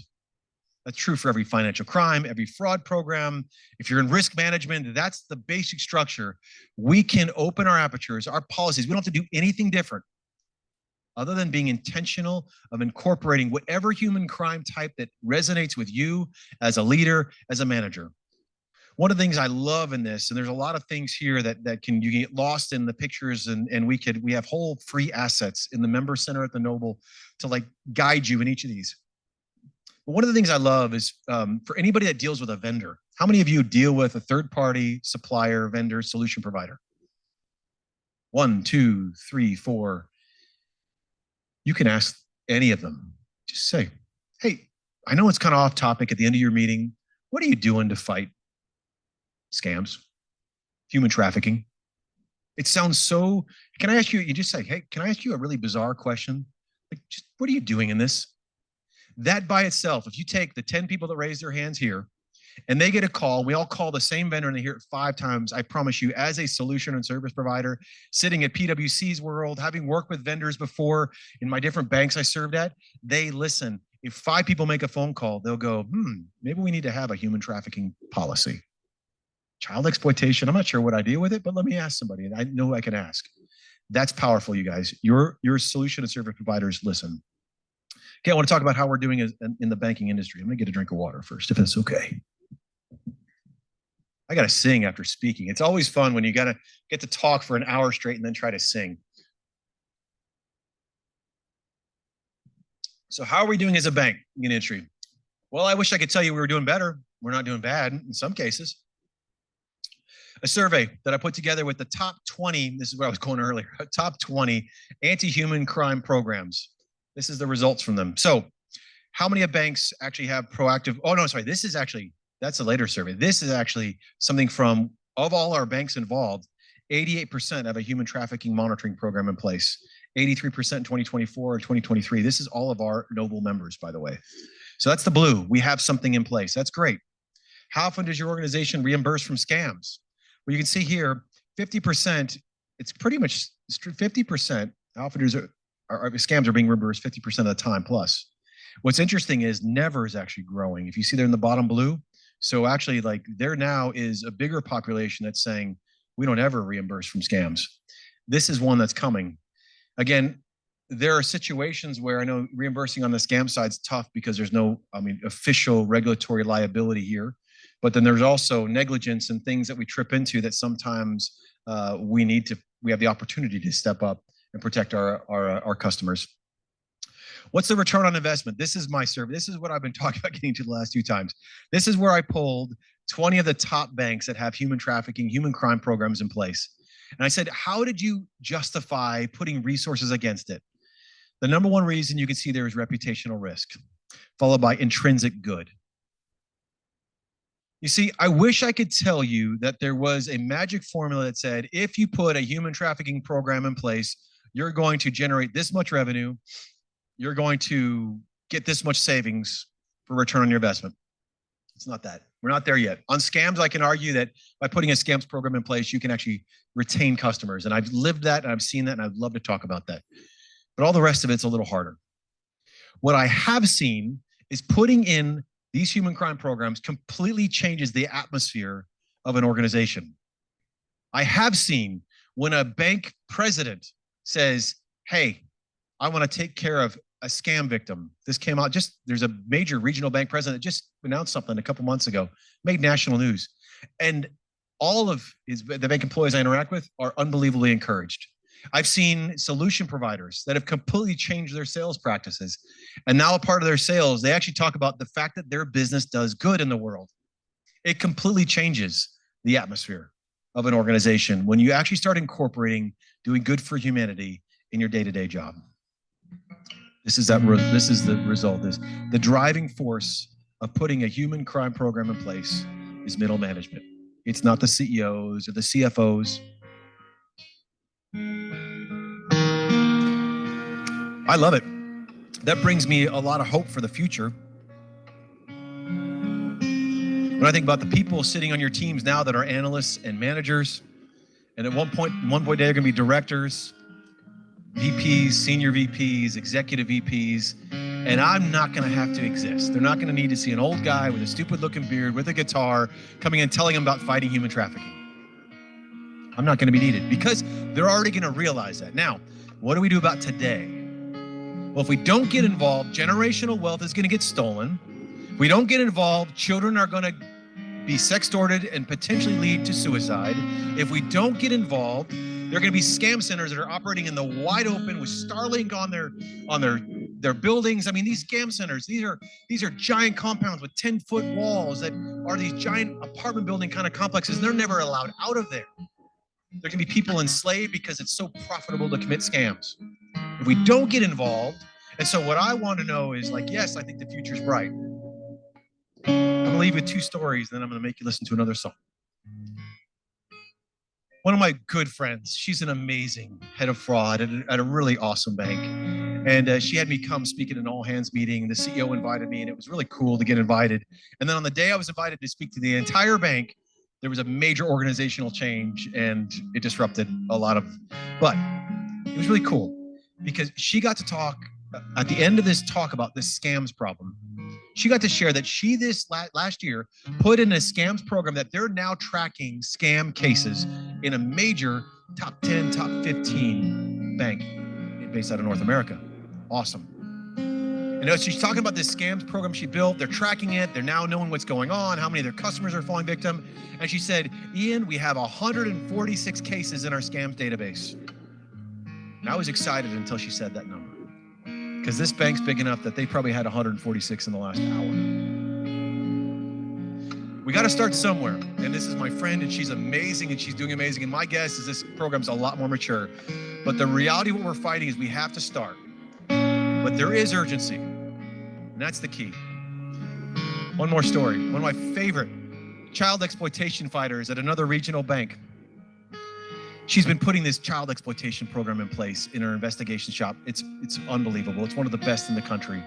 That's true for every financial crime, every fraud program. If you're in risk management, that's the basic structure. We can open our apertures, our policies. We don't have to do anything different other than being intentional of incorporating whatever human crime type that resonates with you as a leader, as a manager. One of the things I love in this, and there's a lot of things here that you get lost in the pictures, and we have whole free assets in the member center at the Noble to like guide you in each of these. But one of the things I love is for anybody that deals with a vendor, how many of you deal with a third-party supplier, vendor, solution provider? 1, 2, 3, 4. You can ask any of them. Just say, hey, I know it's kind of off topic at the end of your meeting. What are you doing to fight scams, human trafficking? It sounds so, can I ask you, you just say, hey, can I ask you a really bizarre question? Like, just, what are you doing in this? That by itself, if you take the 10 people that raised their hands here and they get a call. We all call the same vendor and they hear it 5 times. I promise you, as a solution and service provider, sitting at PwC's world, having worked with vendors before in my different banks I served at, they listen. If 5 people make a phone call, they'll go, maybe we need to have a human trafficking policy. Child exploitation, I'm not sure what I deal with it, but let me ask somebody, and I know I can ask. That's powerful, you guys. Your solution and service providers listen. Okay, I want to talk about how we're doing in the banking industry. I'm gonna get a drink of water first, if that's okay. I gotta sing after speaking. It's always fun when you gotta get to talk for an hour straight and then try to sing. So how are we doing as a bank industry? Well, I wish I could tell you we were doing better. We're not doing bad in some cases. A survey that I put together with the top 20, this is where I was going earlier, top 20 anti-human crime programs. This is the results from them. So how many of banks actually have proactive, oh no, sorry, this is actually, that's a later survey. This is actually something from, of all our banks involved, 88% have a human trafficking monitoring program in place. 83% in 2024 and 2023. This is all of our Noble members, by the way. So that's the blue. We have something in place. That's great. How often does your organization reimburse from scams? Well, you can see here, 50%, it's pretty much 50%. How often our scams are being reimbursed 50% of the time plus. What's interesting is Never is actually growing. If you see there in the bottom blue, so actually like there now is a bigger population that's saying, we don't ever reimburse from scams. This is one that's coming. Again, there are situations where I know reimbursing on the scam side is tough because there's no, official regulatory liability here. But then there's also negligence and things that we trip into that sometimes we have the opportunity to step up and protect our customers. What's the return on investment? This is my survey. This is what I've been talking about getting to the last few times. This is where I pulled 20 of the top banks that have human trafficking, human crime programs in place. And I said, how did you justify putting resources against it? The number one reason you can see there is reputational risk, followed by intrinsic good. You see, I wish I could tell you that there was a magic formula that said, if you put a human trafficking program in place, you're going to generate this much revenue, you're going to get this much savings for return on your investment. It's not that. We're not there yet. On scams, I can argue that by putting a scams program in place, you can actually retain customers. And I've lived that and I've seen that and I'd love to talk about that. But all the rest of it's a little harder. What I have seen is putting in these human crime programs completely changes the atmosphere of an organization. I have seen when a bank president says, hey, I want to take care of a scam victim. This came out there's a major regional bank president that just announced something a couple months ago, made national news. And all of the bank employees I interact with are unbelievably encouraged. I've seen solution providers that have completely changed their sales practices. And now a part of their sales, they actually talk about the fact that their business does good in the world. It completely changes the atmosphere of an organization when you actually start incorporating doing good for humanity in your day-to-day job. This is the result. The driving force of putting a human crime program in place is middle management. It's not the CEOs or the CFOs. I love it. That brings me a lot of hope for the future. When I think about the people sitting on your teams now that are analysts and managers, and at one point they're going to be directors, VPs, senior VPs, executive VPs, and I'm not going to have to exist. They're not going to need to see an old guy with a stupid looking beard with a guitar coming and telling them about fighting human trafficking. I'm not going to be needed because they're already going to realize that. Now, what do we do about today? Well, if we don't get involved, generational wealth is going to get stolen. If we don't get involved, children are going to be sextorted and potentially lead to suicide. If we don't get involved, there are going to be scam centers that are operating in the wide open with Starlink on their buildings. I mean, these scam centers, these are giant compounds with 10-foot walls that are these giant apartment building kind of complexes, and they're never allowed out of there. There can be people enslaved because it's so profitable to commit scams. If we don't get involved, and so what I want to know is like, yes, I think the future's bright. I'm gonna leave with 2 stories, then I'm gonna make you listen to another song. One of my good friends, she's an amazing head of fraud at a really awesome bank. And she had me come speak at an all hands meeting. The CEO invited me, and it was really cool to get invited. And then on the day I was invited to speak to the entire bank, there was a major organizational change, and it disrupted a lot of, but it was really cool because she got to talk at the end of this talk about this scams problem. She got to share that she last year put in a scams program that they're now tracking scam cases in a major top 10, top 15 bank based out of North America. Awesome. You know, she's talking about this scams program she built. They're tracking it. They're now knowing what's going on, how many of their customers are falling victim. And she said, Ian, we have 146 cases in our scams database. And I was excited until she said that number. Because this bank's big enough that they probably had 146 in the last hour. We got to start somewhere. And this is my friend, and she's amazing, and she's doing amazing. And my guess is this program's a lot more mature. But the reality of what we're fighting is we have to start. But there is urgency. And that's the key. One more story. One of my favorite child exploitation fighters at another regional bank. She's been putting this child exploitation program in place in her investigation shop. It's unbelievable. It's one of the best in the country.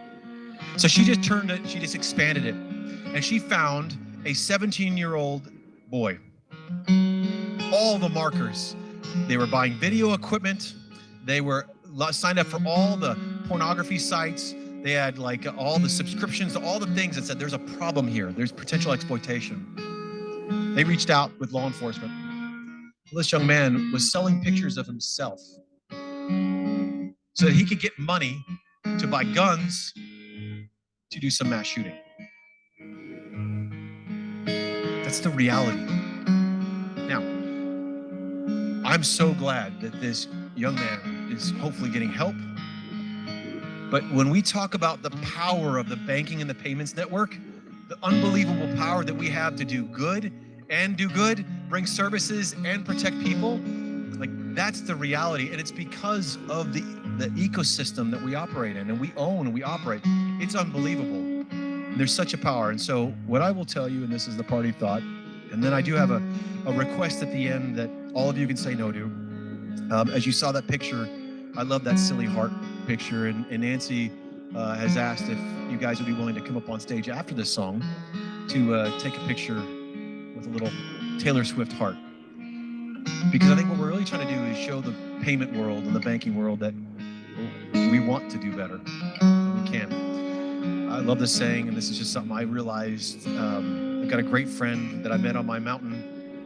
So she just expanded it. And she found a 17-year-old boy. All the markers. They were buying video equipment. They were signed up for all the pornography sites. They had like all the subscriptions to all the things that said there's a problem here. There's potential exploitation. They reached out with law enforcement. This young man was selling pictures of himself so that he could get money to buy guns to do some mass shooting. That's the reality. Now, I'm so glad that this young man is hopefully getting help. But when we talk about the power of the banking and the payments network, the unbelievable power that we have to do good, bring services and protect people, like that's the reality. And it's because of the ecosystem that we operate in and we own and we operate. It's unbelievable. And there's such a power. And so what I will tell you, and this is the party thought, and then I do have a request at the end that all of you can say no to. As you saw that picture, I love that silly heart picture. And Nancy has asked if you guys would be willing to come up on stage after this song to take a picture with a little Taylor Swift heart. Because I think what we're really trying to do is show the payment world and the banking world that we want to do better. We can. I love this saying, and this is just something I realized. I've got a great friend that I met on my mountain.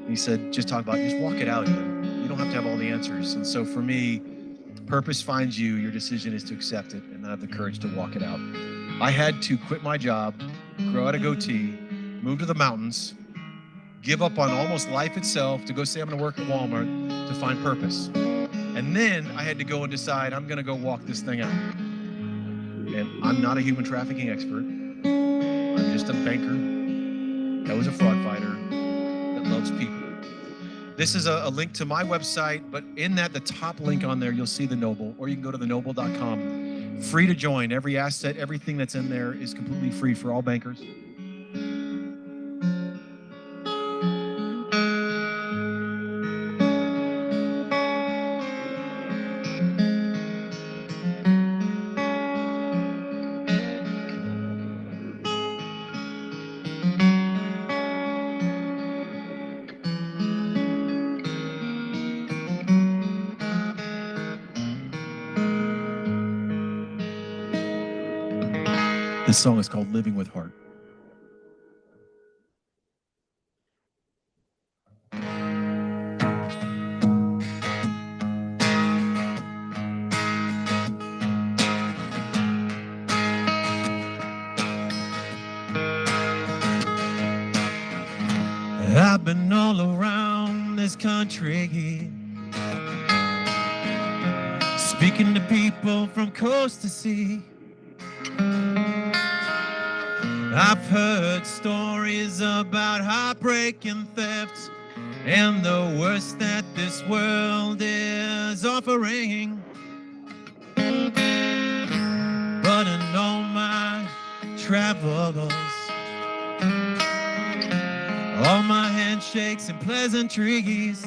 He said, just walk it out. You don't have to have all the answers. And so for me, purpose finds you. Your decision is to accept it and then have the courage to walk it out. I had to quit my job, grow out a goatee, move to the mountains, give up on almost life itself to go say I'm going to work at Walmart to find purpose. And then I had to go and decide I'm going to go walk this thing out. And I'm not a human trafficking expert. I'm just a banker that was a fraud fighter that loves people. This is a link to my website, but in that, the top link on there, you'll see the Noble, or you can go to thenoble.com. Free to join. Every asset, everything that's in there is completely free for all bankers. This song is called Living with Heart. I've been all around this country, speaking to people from coast to sea. I've heard stories about heartbreak and theft and the worst that this world is offering. But in all my travels, all my handshakes and pleasantries,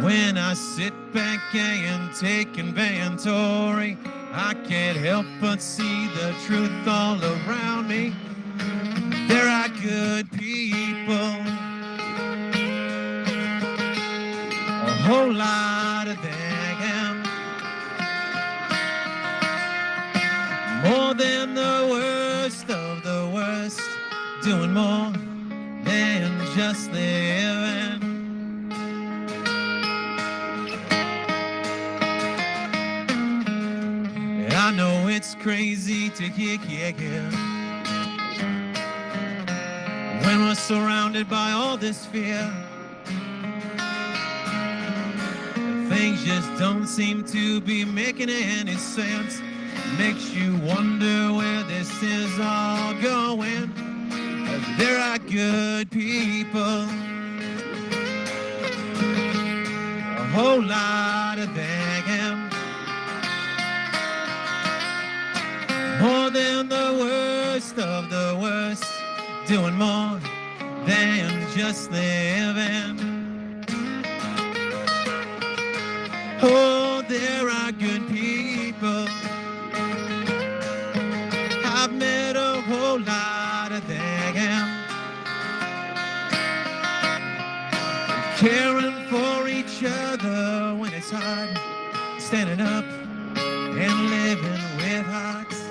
When I sit back and take inventory, I can't help but see the truth all around me. There are good people, a whole lot of them, more than the worst of the worst, doing more than just living. And I know it's crazy to kick when we're surrounded by all this fear. Things just don't seem to be making any sense. Makes you wonder where this is all going. There are good people, a whole lot of them, more than the worst of the worst, doing more than just living. Oh, there are good people. I've met a whole lot of them, caring for each other when it's hard, standing up and living with hearts.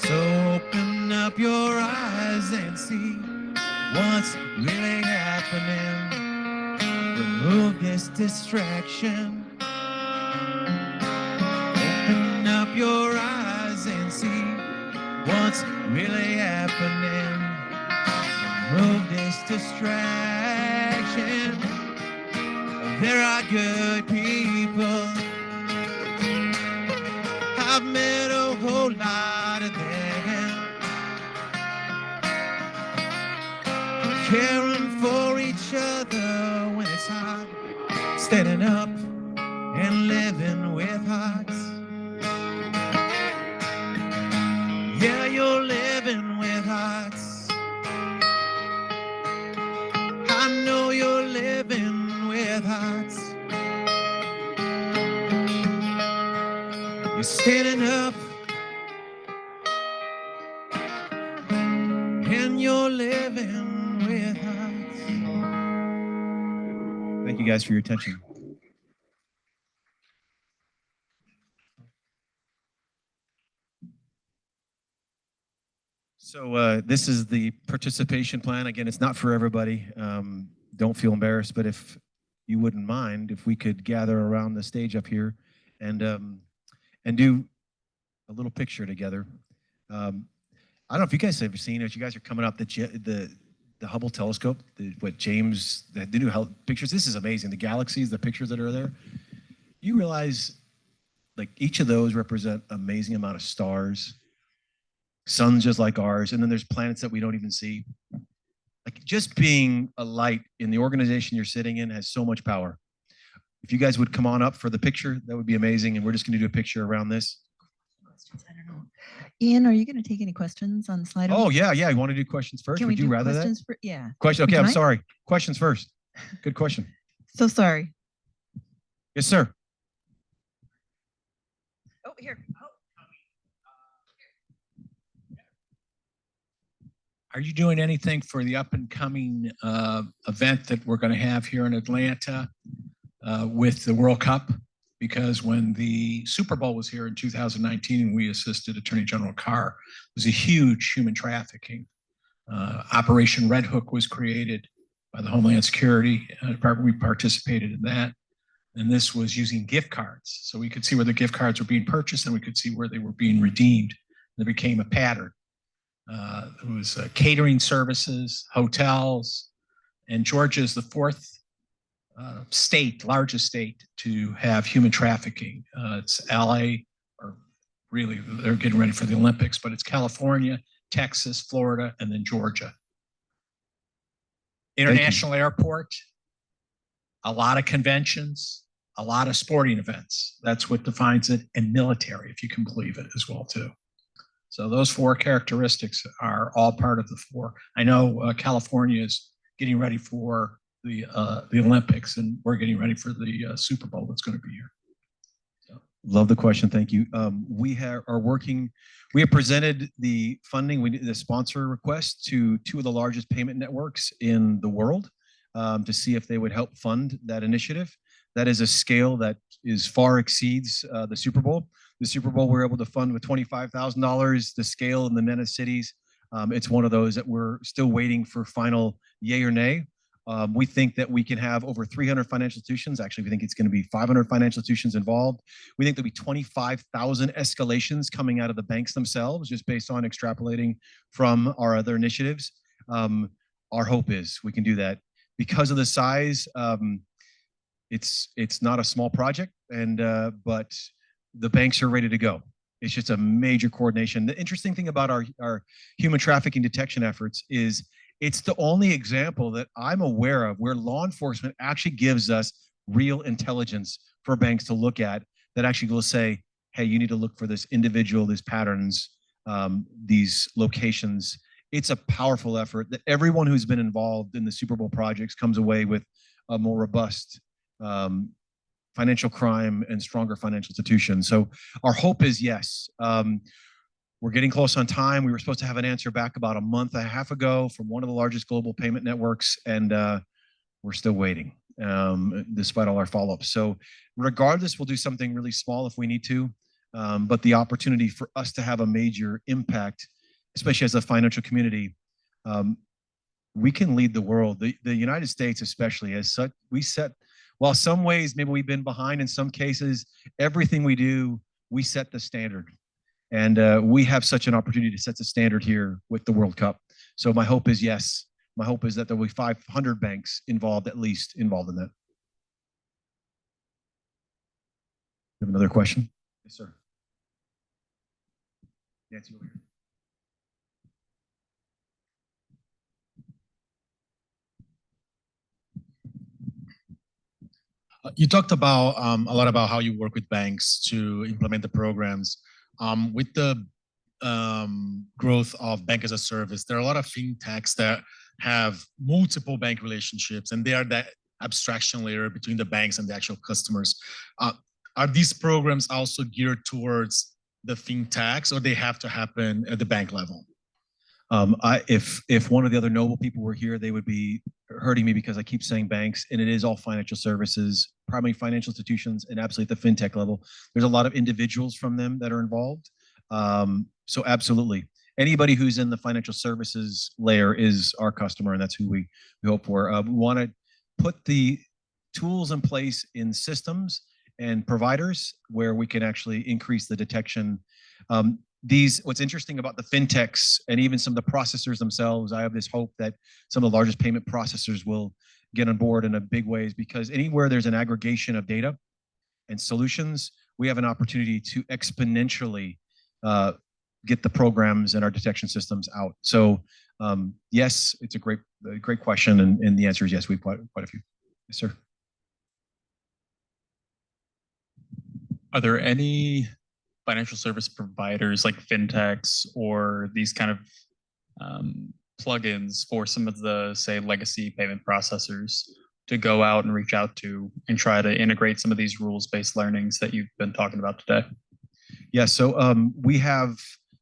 So open up your eyes and see what's really happening. Remove this distraction. Open up your eyes and see what's really happening. Remove this distraction. There are good people. I've met a whole lot of them, caring for each other when it's hard, standing up and living with hearts. Yeah, you're living with hearts. I know you're living with hearts. You're standing up and you're living with hearts. Thank you guys for your attention. So this is the participation plan. Again, it's not for everybody. Don't feel embarrassed, but if you wouldn't mind, if we could gather around the stage up here and do a little picture together. I don't know if you guys have ever seen it. You guys are coming up the Hubble telescope, the new pictures. This is amazing. The galaxies, the pictures that are there. You realize like each of those represent amazing amount of stars, suns just like ours, and then there's planets that we don't even see. Like just being a light in the organization you're sitting in has so much power. If you guys would come on up for the picture, that would be amazing. And we're just going to do a picture around this. I don't know. Ian, are you going to take any questions on Slido? Oh, yeah. You want to do questions first? Can we Would you do rather questions that? yeah. Question. Okay, Can I'm I? sorry. Questions first. Good question. So sorry. Yes, sir. Oh, here. Are you doing anything for the up and coming event that we're going to have here in Atlanta with the World Cup? Because when the Super Bowl was here in 2019 and we assisted Attorney General Carr, it was a huge human trafficking. Operation Red Hook was created by the Homeland Security Department. We participated in that. And this was using gift cards. So we could see where the gift cards were being purchased and we could see where they were being redeemed. There became a pattern. It was catering services, hotels, and Georgia is the fourth largest state to have human trafficking. It's LA, or really they're getting ready for the Olympics, but it's California, Texas, Florida, and then Georgia. International airport, a lot of conventions, a lot of sporting events. That's what defines it, and military, if you can believe it as well too. So those four characteristics are all part of the four. I know California is getting ready for the Olympics, and we're getting ready for the Super Bowl that's going to be here. Love the question. Thank you. We are working, we have presented the funding, the sponsor request to two of the largest payment networks in the world to see if they would help fund that initiative. That is a scale that far exceeds the Super Bowl. The Super Bowl, we're able to fund with $25,000. The scale in the MENA cities, it's one of those that we're still waiting for final yay or nay. We think that we can have over 300 financial institutions. Actually, we think it's going to be 500 financial institutions involved. We think there'll be 25,000 escalations coming out of the banks themselves, just based on extrapolating from our other initiatives. Our hope is we can do that. Because of the size, it's not a small project, but the banks are ready to go. It's just a major coordination. The interesting thing about our human trafficking detection efforts is it's the only example that I'm aware of where law enforcement actually gives us real intelligence for banks to look at that actually will say, hey, you need to look for this individual, these patterns, these locations. It's a powerful effort that everyone who's been involved in the Super Bowl projects comes away with a more robust financial crime and stronger financial institutions. So our hope is yes. We're getting close on time. We were supposed to have an answer back about a month and a half ago from one of the largest global payment networks, and we're still waiting despite all our follow-ups. So regardless, we'll do something really small if we need to, but the opportunity for us to have a major impact, especially as a financial community, we can lead the world. The United States especially, as such, we set, while some ways maybe we've been behind in some cases, everything we do, we set the standard. And we have such an opportunity to set the standard here with the World Cup. So my hope is yes. My hope is that there will be 500 banks involved, at least involved in that. You have another question? Yes, sir. Nancy over here. You talked about a lot about how you work with banks to implement the programs. With the growth of bank as a service, there are a lot of fintechs that have multiple bank relationships, and they are that abstraction layer between the banks and the actual customers. Are these programs also geared towards the fintechs, or they have to happen at the bank level? If one of the other noble people were here, they would be hurting me because I keep saying banks, and it is all financial services, primarily financial institutions, and absolutely at the fintech level. There's a lot of individuals from them that are involved. So absolutely, anybody who's in the financial services layer is our customer, and that's who we hope for. We want to put the tools in place in systems and providers where we can actually increase the detection. What's interesting about the fintechs and even some of the processors themselves, I have this hope that some of the largest payment processors will get on board in a big ways, because anywhere there's an aggregation of data and solutions, we have an opportunity to exponentially get the programs and our detection systems out. So yes, it's a great question, and the answer is yes. We've quite a few. Yes, sir. Are there any financial service providers like fintechs or these kind of plugins for some of the, say, legacy payment processors to go out and reach out to and try to integrate some of these rules-based learnings that you've been talking about today? Yeah, so we have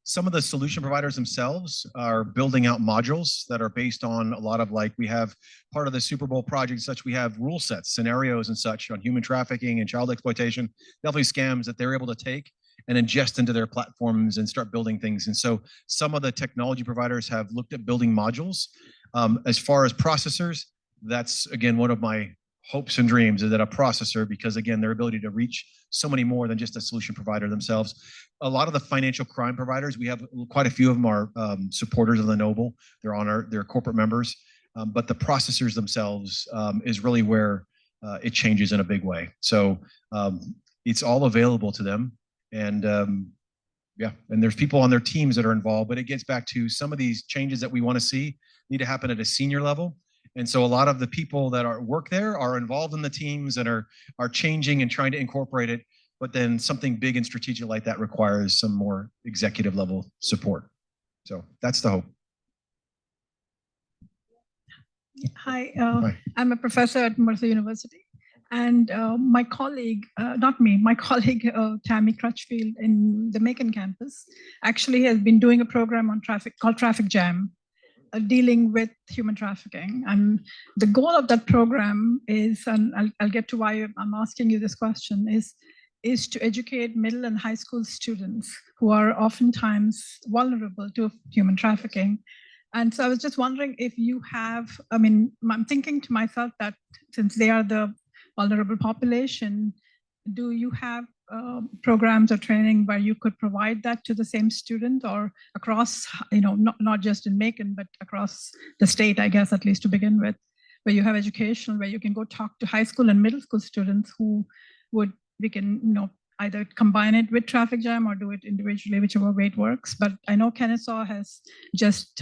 some of the solution providers themselves are building out modules that are based on a lot of, like, we have part of the Super Bowl project such, we have rule sets, scenarios and such on human trafficking and child exploitation, definitely scams that they're able to take and ingest into their platforms and start building things. And so some of the technology providers have looked at building modules. As far as processors, that's, again, one of my hopes and dreams, is that a processor, because again, their ability to reach so many more than just a solution provider themselves. A lot of the financial crime providers, we have quite a few of them are supporters of the Noble. They're corporate members, but the processors themselves is really where it changes in a big way. So it's all available to them. And yeah, and there's people on their teams that are involved, but it gets back to some of these changes that we want to see need to happen at a senior level. And so a lot of the people that work there are involved in the teams and are changing and trying to incorporate it. But then something big and strategic like that requires some more executive level support. So that's the hope. Hi, Hi. I'm a professor at Mercer University. And my colleague, not me, my colleague Tammy Crutchfield in the Macon campus actually has been doing a program on traffic called Traffic Jam, dealing with human trafficking. And the goal of that program is, and I'll get to why I'm asking you this question, is to educate middle and high school students who are oftentimes vulnerable to human trafficking. And so I was just wondering if you have, I mean, I'm thinking to myself that since they are the vulnerable population, do you have programs or training where you could provide that to the same student or across, not just in Macon, but across the state, I guess, at least to begin with, where you have education, where you can go talk to high school and middle school students who we can, either combine it with Traffic Jam or do it individually, whichever way it works. But I know Kennesaw has just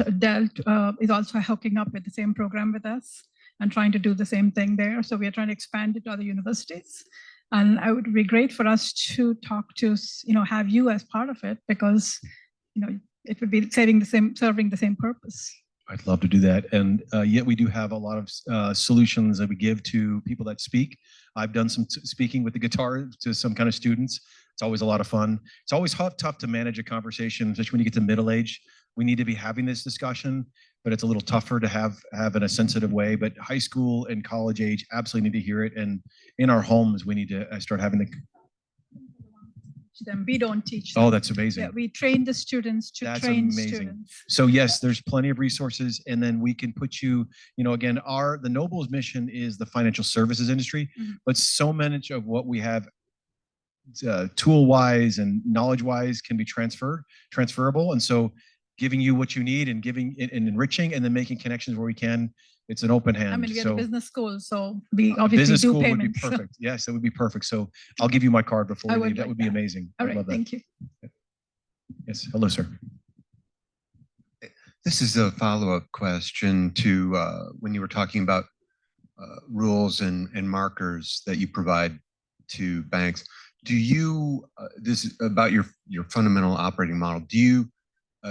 is also hooking up with the same program with us and trying to do the same thing there. So we are trying to expand it to other universities. And it would be great for us to talk to, have you as part of it, because, it would be serving the same purpose. I'd love to do that. And yet we do have a lot of solutions that we give to people that speak. I've done some speaking with the guitar to some kind of students. It's always a lot of fun. It's always tough to manage a conversation, especially when you get to middle age. We need to be having this discussion, but it's a little tougher to have in a sensitive way. But high school and college age absolutely need to hear it. And in our homes, we need to start having the. Them. We don't teach them. Oh, that's amazing. Yeah, we train the students to That's train amazing. students. So yes, there's plenty of resources, and then we can put you, again, the Noble's mission is the financial services industry, but so much of what we have tool wise and knowledge wise can be transferable. And so giving you what you need and giving and enriching and then making connections where we can, it's an open hand. I mean, we are So a business school, so we obviously business do school payments. would be perfect. Yes, that would be perfect. So I'll give you my card before I we would leave. That like would be that. amazing. All I'd right, love that. thank you. Yes, hello, sir. This is a follow-up question to when you were talking about rules and markers that you provide to banks. Do you, this is about your fundamental operating model, do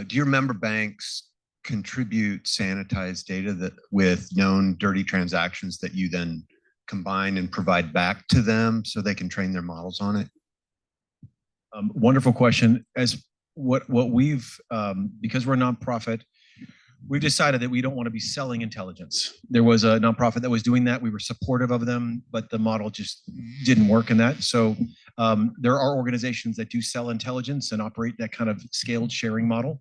your member banks contribute sanitized data that with known dirty transactions that you then combine and provide back to them so they can train their models on it? Wonderful question. As what we've, because we're a nonprofit, we've decided that we don't want to be selling intelligence. There was a nonprofit that was doing that. We were supportive of them, but the model just didn't work in that. So there are organizations that do sell intelligence and operate that kind of scaled sharing model.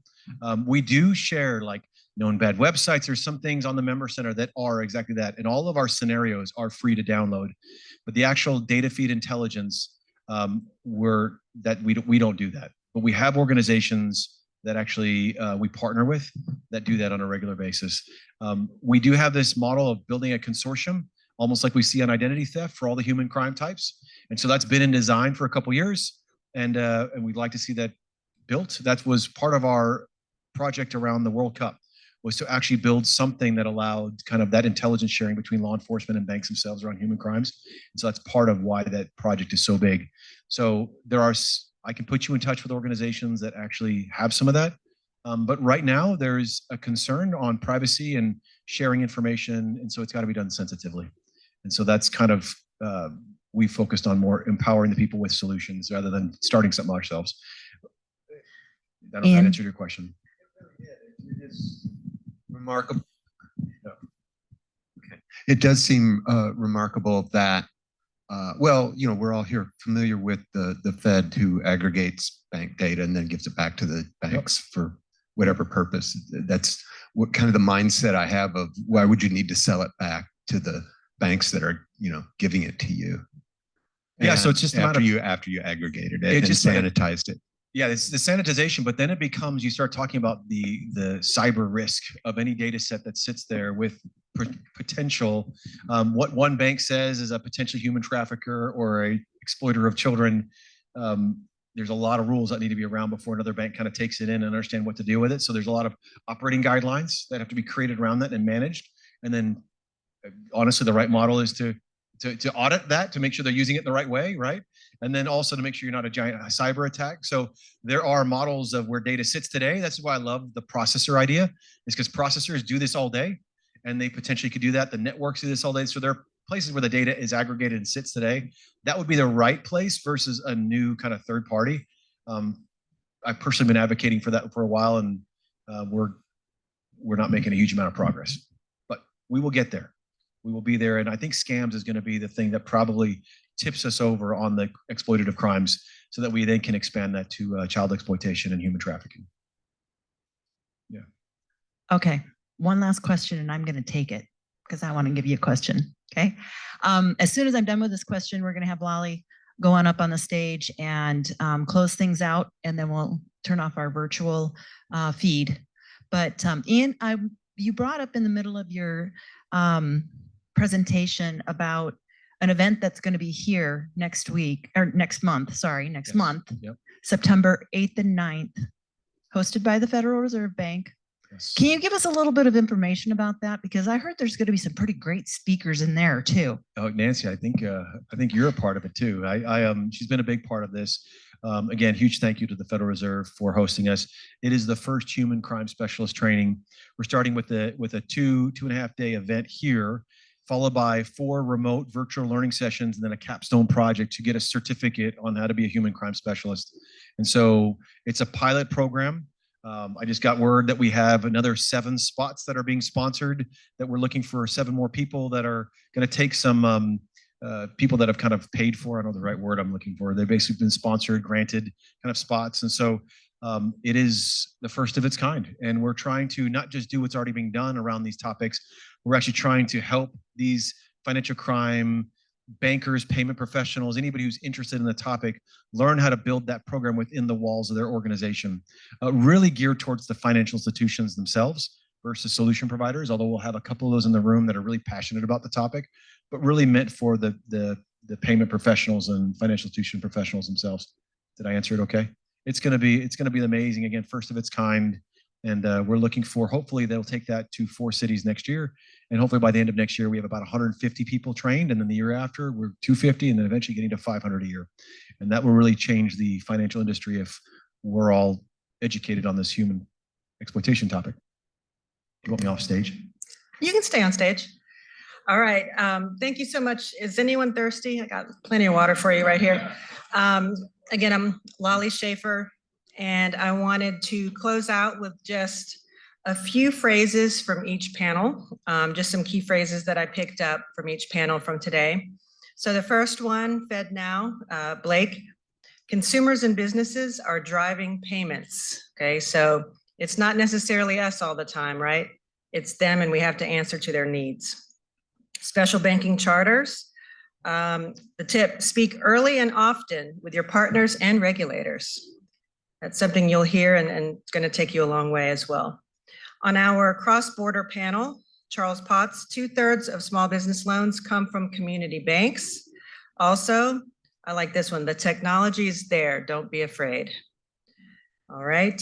We do share like known bad websites. There's some things on the member center that are exactly that. And all of our scenarios are free to download, but the actual data feed intelligence, we don't do that. But we have organizations that actually we partner with that do that on a regular basis. We do have this model of building a consortium, almost like we see on identity theft for all the human crime types. And so that's been in design for a couple of years. And we'd like to see that built. That was part of our project around the World Cup, was to actually build something that allowed kind of that intelligence sharing between law enforcement and banks themselves around human crimes. And so that's part of why that project is so big. So I can put you in touch with organizations that actually have some of that. But right now there's a concern on privacy and sharing information. And so it's got to be done sensitively. And so that's kind of, we focused on more empowering the people with solutions rather than starting something ourselves. I don't know if that answered your question. Remarkable. Okay. It does seem remarkable that, we're all here familiar with the Fed who aggregates bank data and then gives it back to the banks for whatever purpose. That's what kind of the mindset I have of why would you need to sell it back to the banks that are, giving it to you? Yeah, so it's just after you aggregated it and sanitized it. Yeah, it's the sanitization, but then it becomes, you start talking about the cyber risk of any data set that sits there with potential, what one bank says is a potential human trafficker or a exploiter of children. There's a lot of rules that need to be around before another bank kind of takes it in and understand what to deal with it. So there's a lot of operating guidelines that have to be created around that and managed. And then honestly, the right model is to audit that, to make sure they're using it the right way, right? And then also to make sure you're not a giant cyber attack. So there are models of where data sits today. That's why I love the processor idea, is because processors do this all day. and they potentially could do that. The networks do this all day. So there are places where the data is aggregated and sits today. That would be the right place versus a new kind of third party. I've personally been advocating for that for a while, and we're not making a huge amount of progress, but we will get there. We will be there. And I think scams is going to be the thing that probably tips us over on the exploitative crimes so that we then can expand that to child exploitation and human trafficking. Yeah. Okay, one last question, and I'm going to take it because I want to give you a question. Okay. As soon as I'm done with this question, we're going to have Lolly go on up on the stage and close things out, and then we'll turn off our virtual feed. But Ian, you brought up in the middle of your presentation about an event that's going to be here next week or next month. Sorry, next month, September 8th and 9th, hosted by the Federal Reserve Bank. Can you give us a little bit of information about that? Because I heard there's going to be some pretty great speakers in there too. Oh, Nancy, I think you're a part of it too. She's been a big part of this. Again, huge thank you to the Federal Reserve for hosting us. It is the first human crime specialist training. We're starting with a 2.5 day event here, followed by 4 remote virtual learning sessions, and then a capstone project to get a certificate on how to be a human crime specialist. And so it's a pilot program. I just got word that we have another 7 spots that are being sponsored, that we're looking for 7 more people that are going to take some people that have kind of paid for, I don't know the right word I'm looking for. They've basically been sponsored, granted kind of spots. And so it is the first of its kind. And we're trying to not just do what's already being done around these topics, we're actually trying to help these financial crime bankers, payment professionals, anybody who's interested in the topic, learn how to build that program within the walls of their organization, really geared towards the financial institutions themselves versus solution providers, although we'll have a couple of those in the room that are really passionate about the topic, but really meant for the payment professionals and financial institution professionals themselves. Did I answer it okay? It's going to be amazing. Again, first of its kind. And we're looking for, hopefully they'll take that to 4 cities next year. And hopefully by the end of next year, we have about 150 people trained. And then the year after, we're 250, and then eventually getting to 500 a year. And that will really change the financial industry if we're all educated on this human exploitation topic. You want me off stage? You can stay on stage. All right. Thank you so much. Is anyone thirsty? I got plenty of water for you right here. Again, I'm Lolly Schaefer, and I wanted to close out with just a few phrases from each panel, just some key phrases that I picked up from each panel from today. So the first one, FedNow, Blake, consumers and businesses are driving payments. Okay, so it's not necessarily us all the time, right? It's them, and we have to answer to their needs. Special banking charters. The tip, speak early and often with your partners and regulators. That's something you'll hear, and it's going to take you a long way as well. On our cross-border panel, Charles Potts, 2/3 of small business loans come from community banks. Also, I like this one, the technology is there, don't be afraid. All right,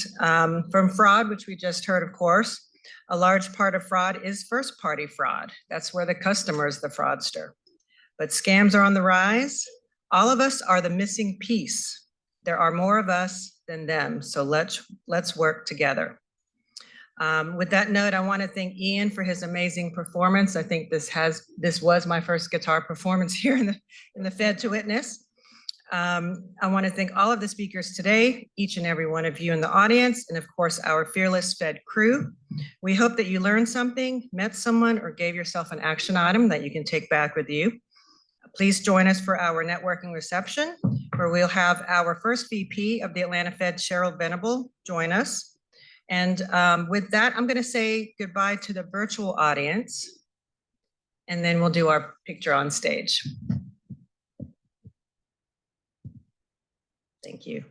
from fraud, which we just heard, of course, a large part of fraud is first-party fraud. That's where the customer is the fraudster. But scams are on the rise. All of us are the missing piece. There are more of us than them, so let's work together. With that note, I want to thank Ian for his amazing performance. I think this was my first guitar performance here in the Fed to witness. I want to thank all of the speakers today, each and every one of you in the audience, and of course, our fearless Fed crew. We hope that you learned something, met someone, or gave yourself an action item that you can take back with you. Please join us for our networking reception, where we'll have our first VP of the Atlanta Fed, Cheryl Venable, join us. And with that, I'm going to say goodbye to the virtual audience, and then we'll do our picture on stage. Thank you.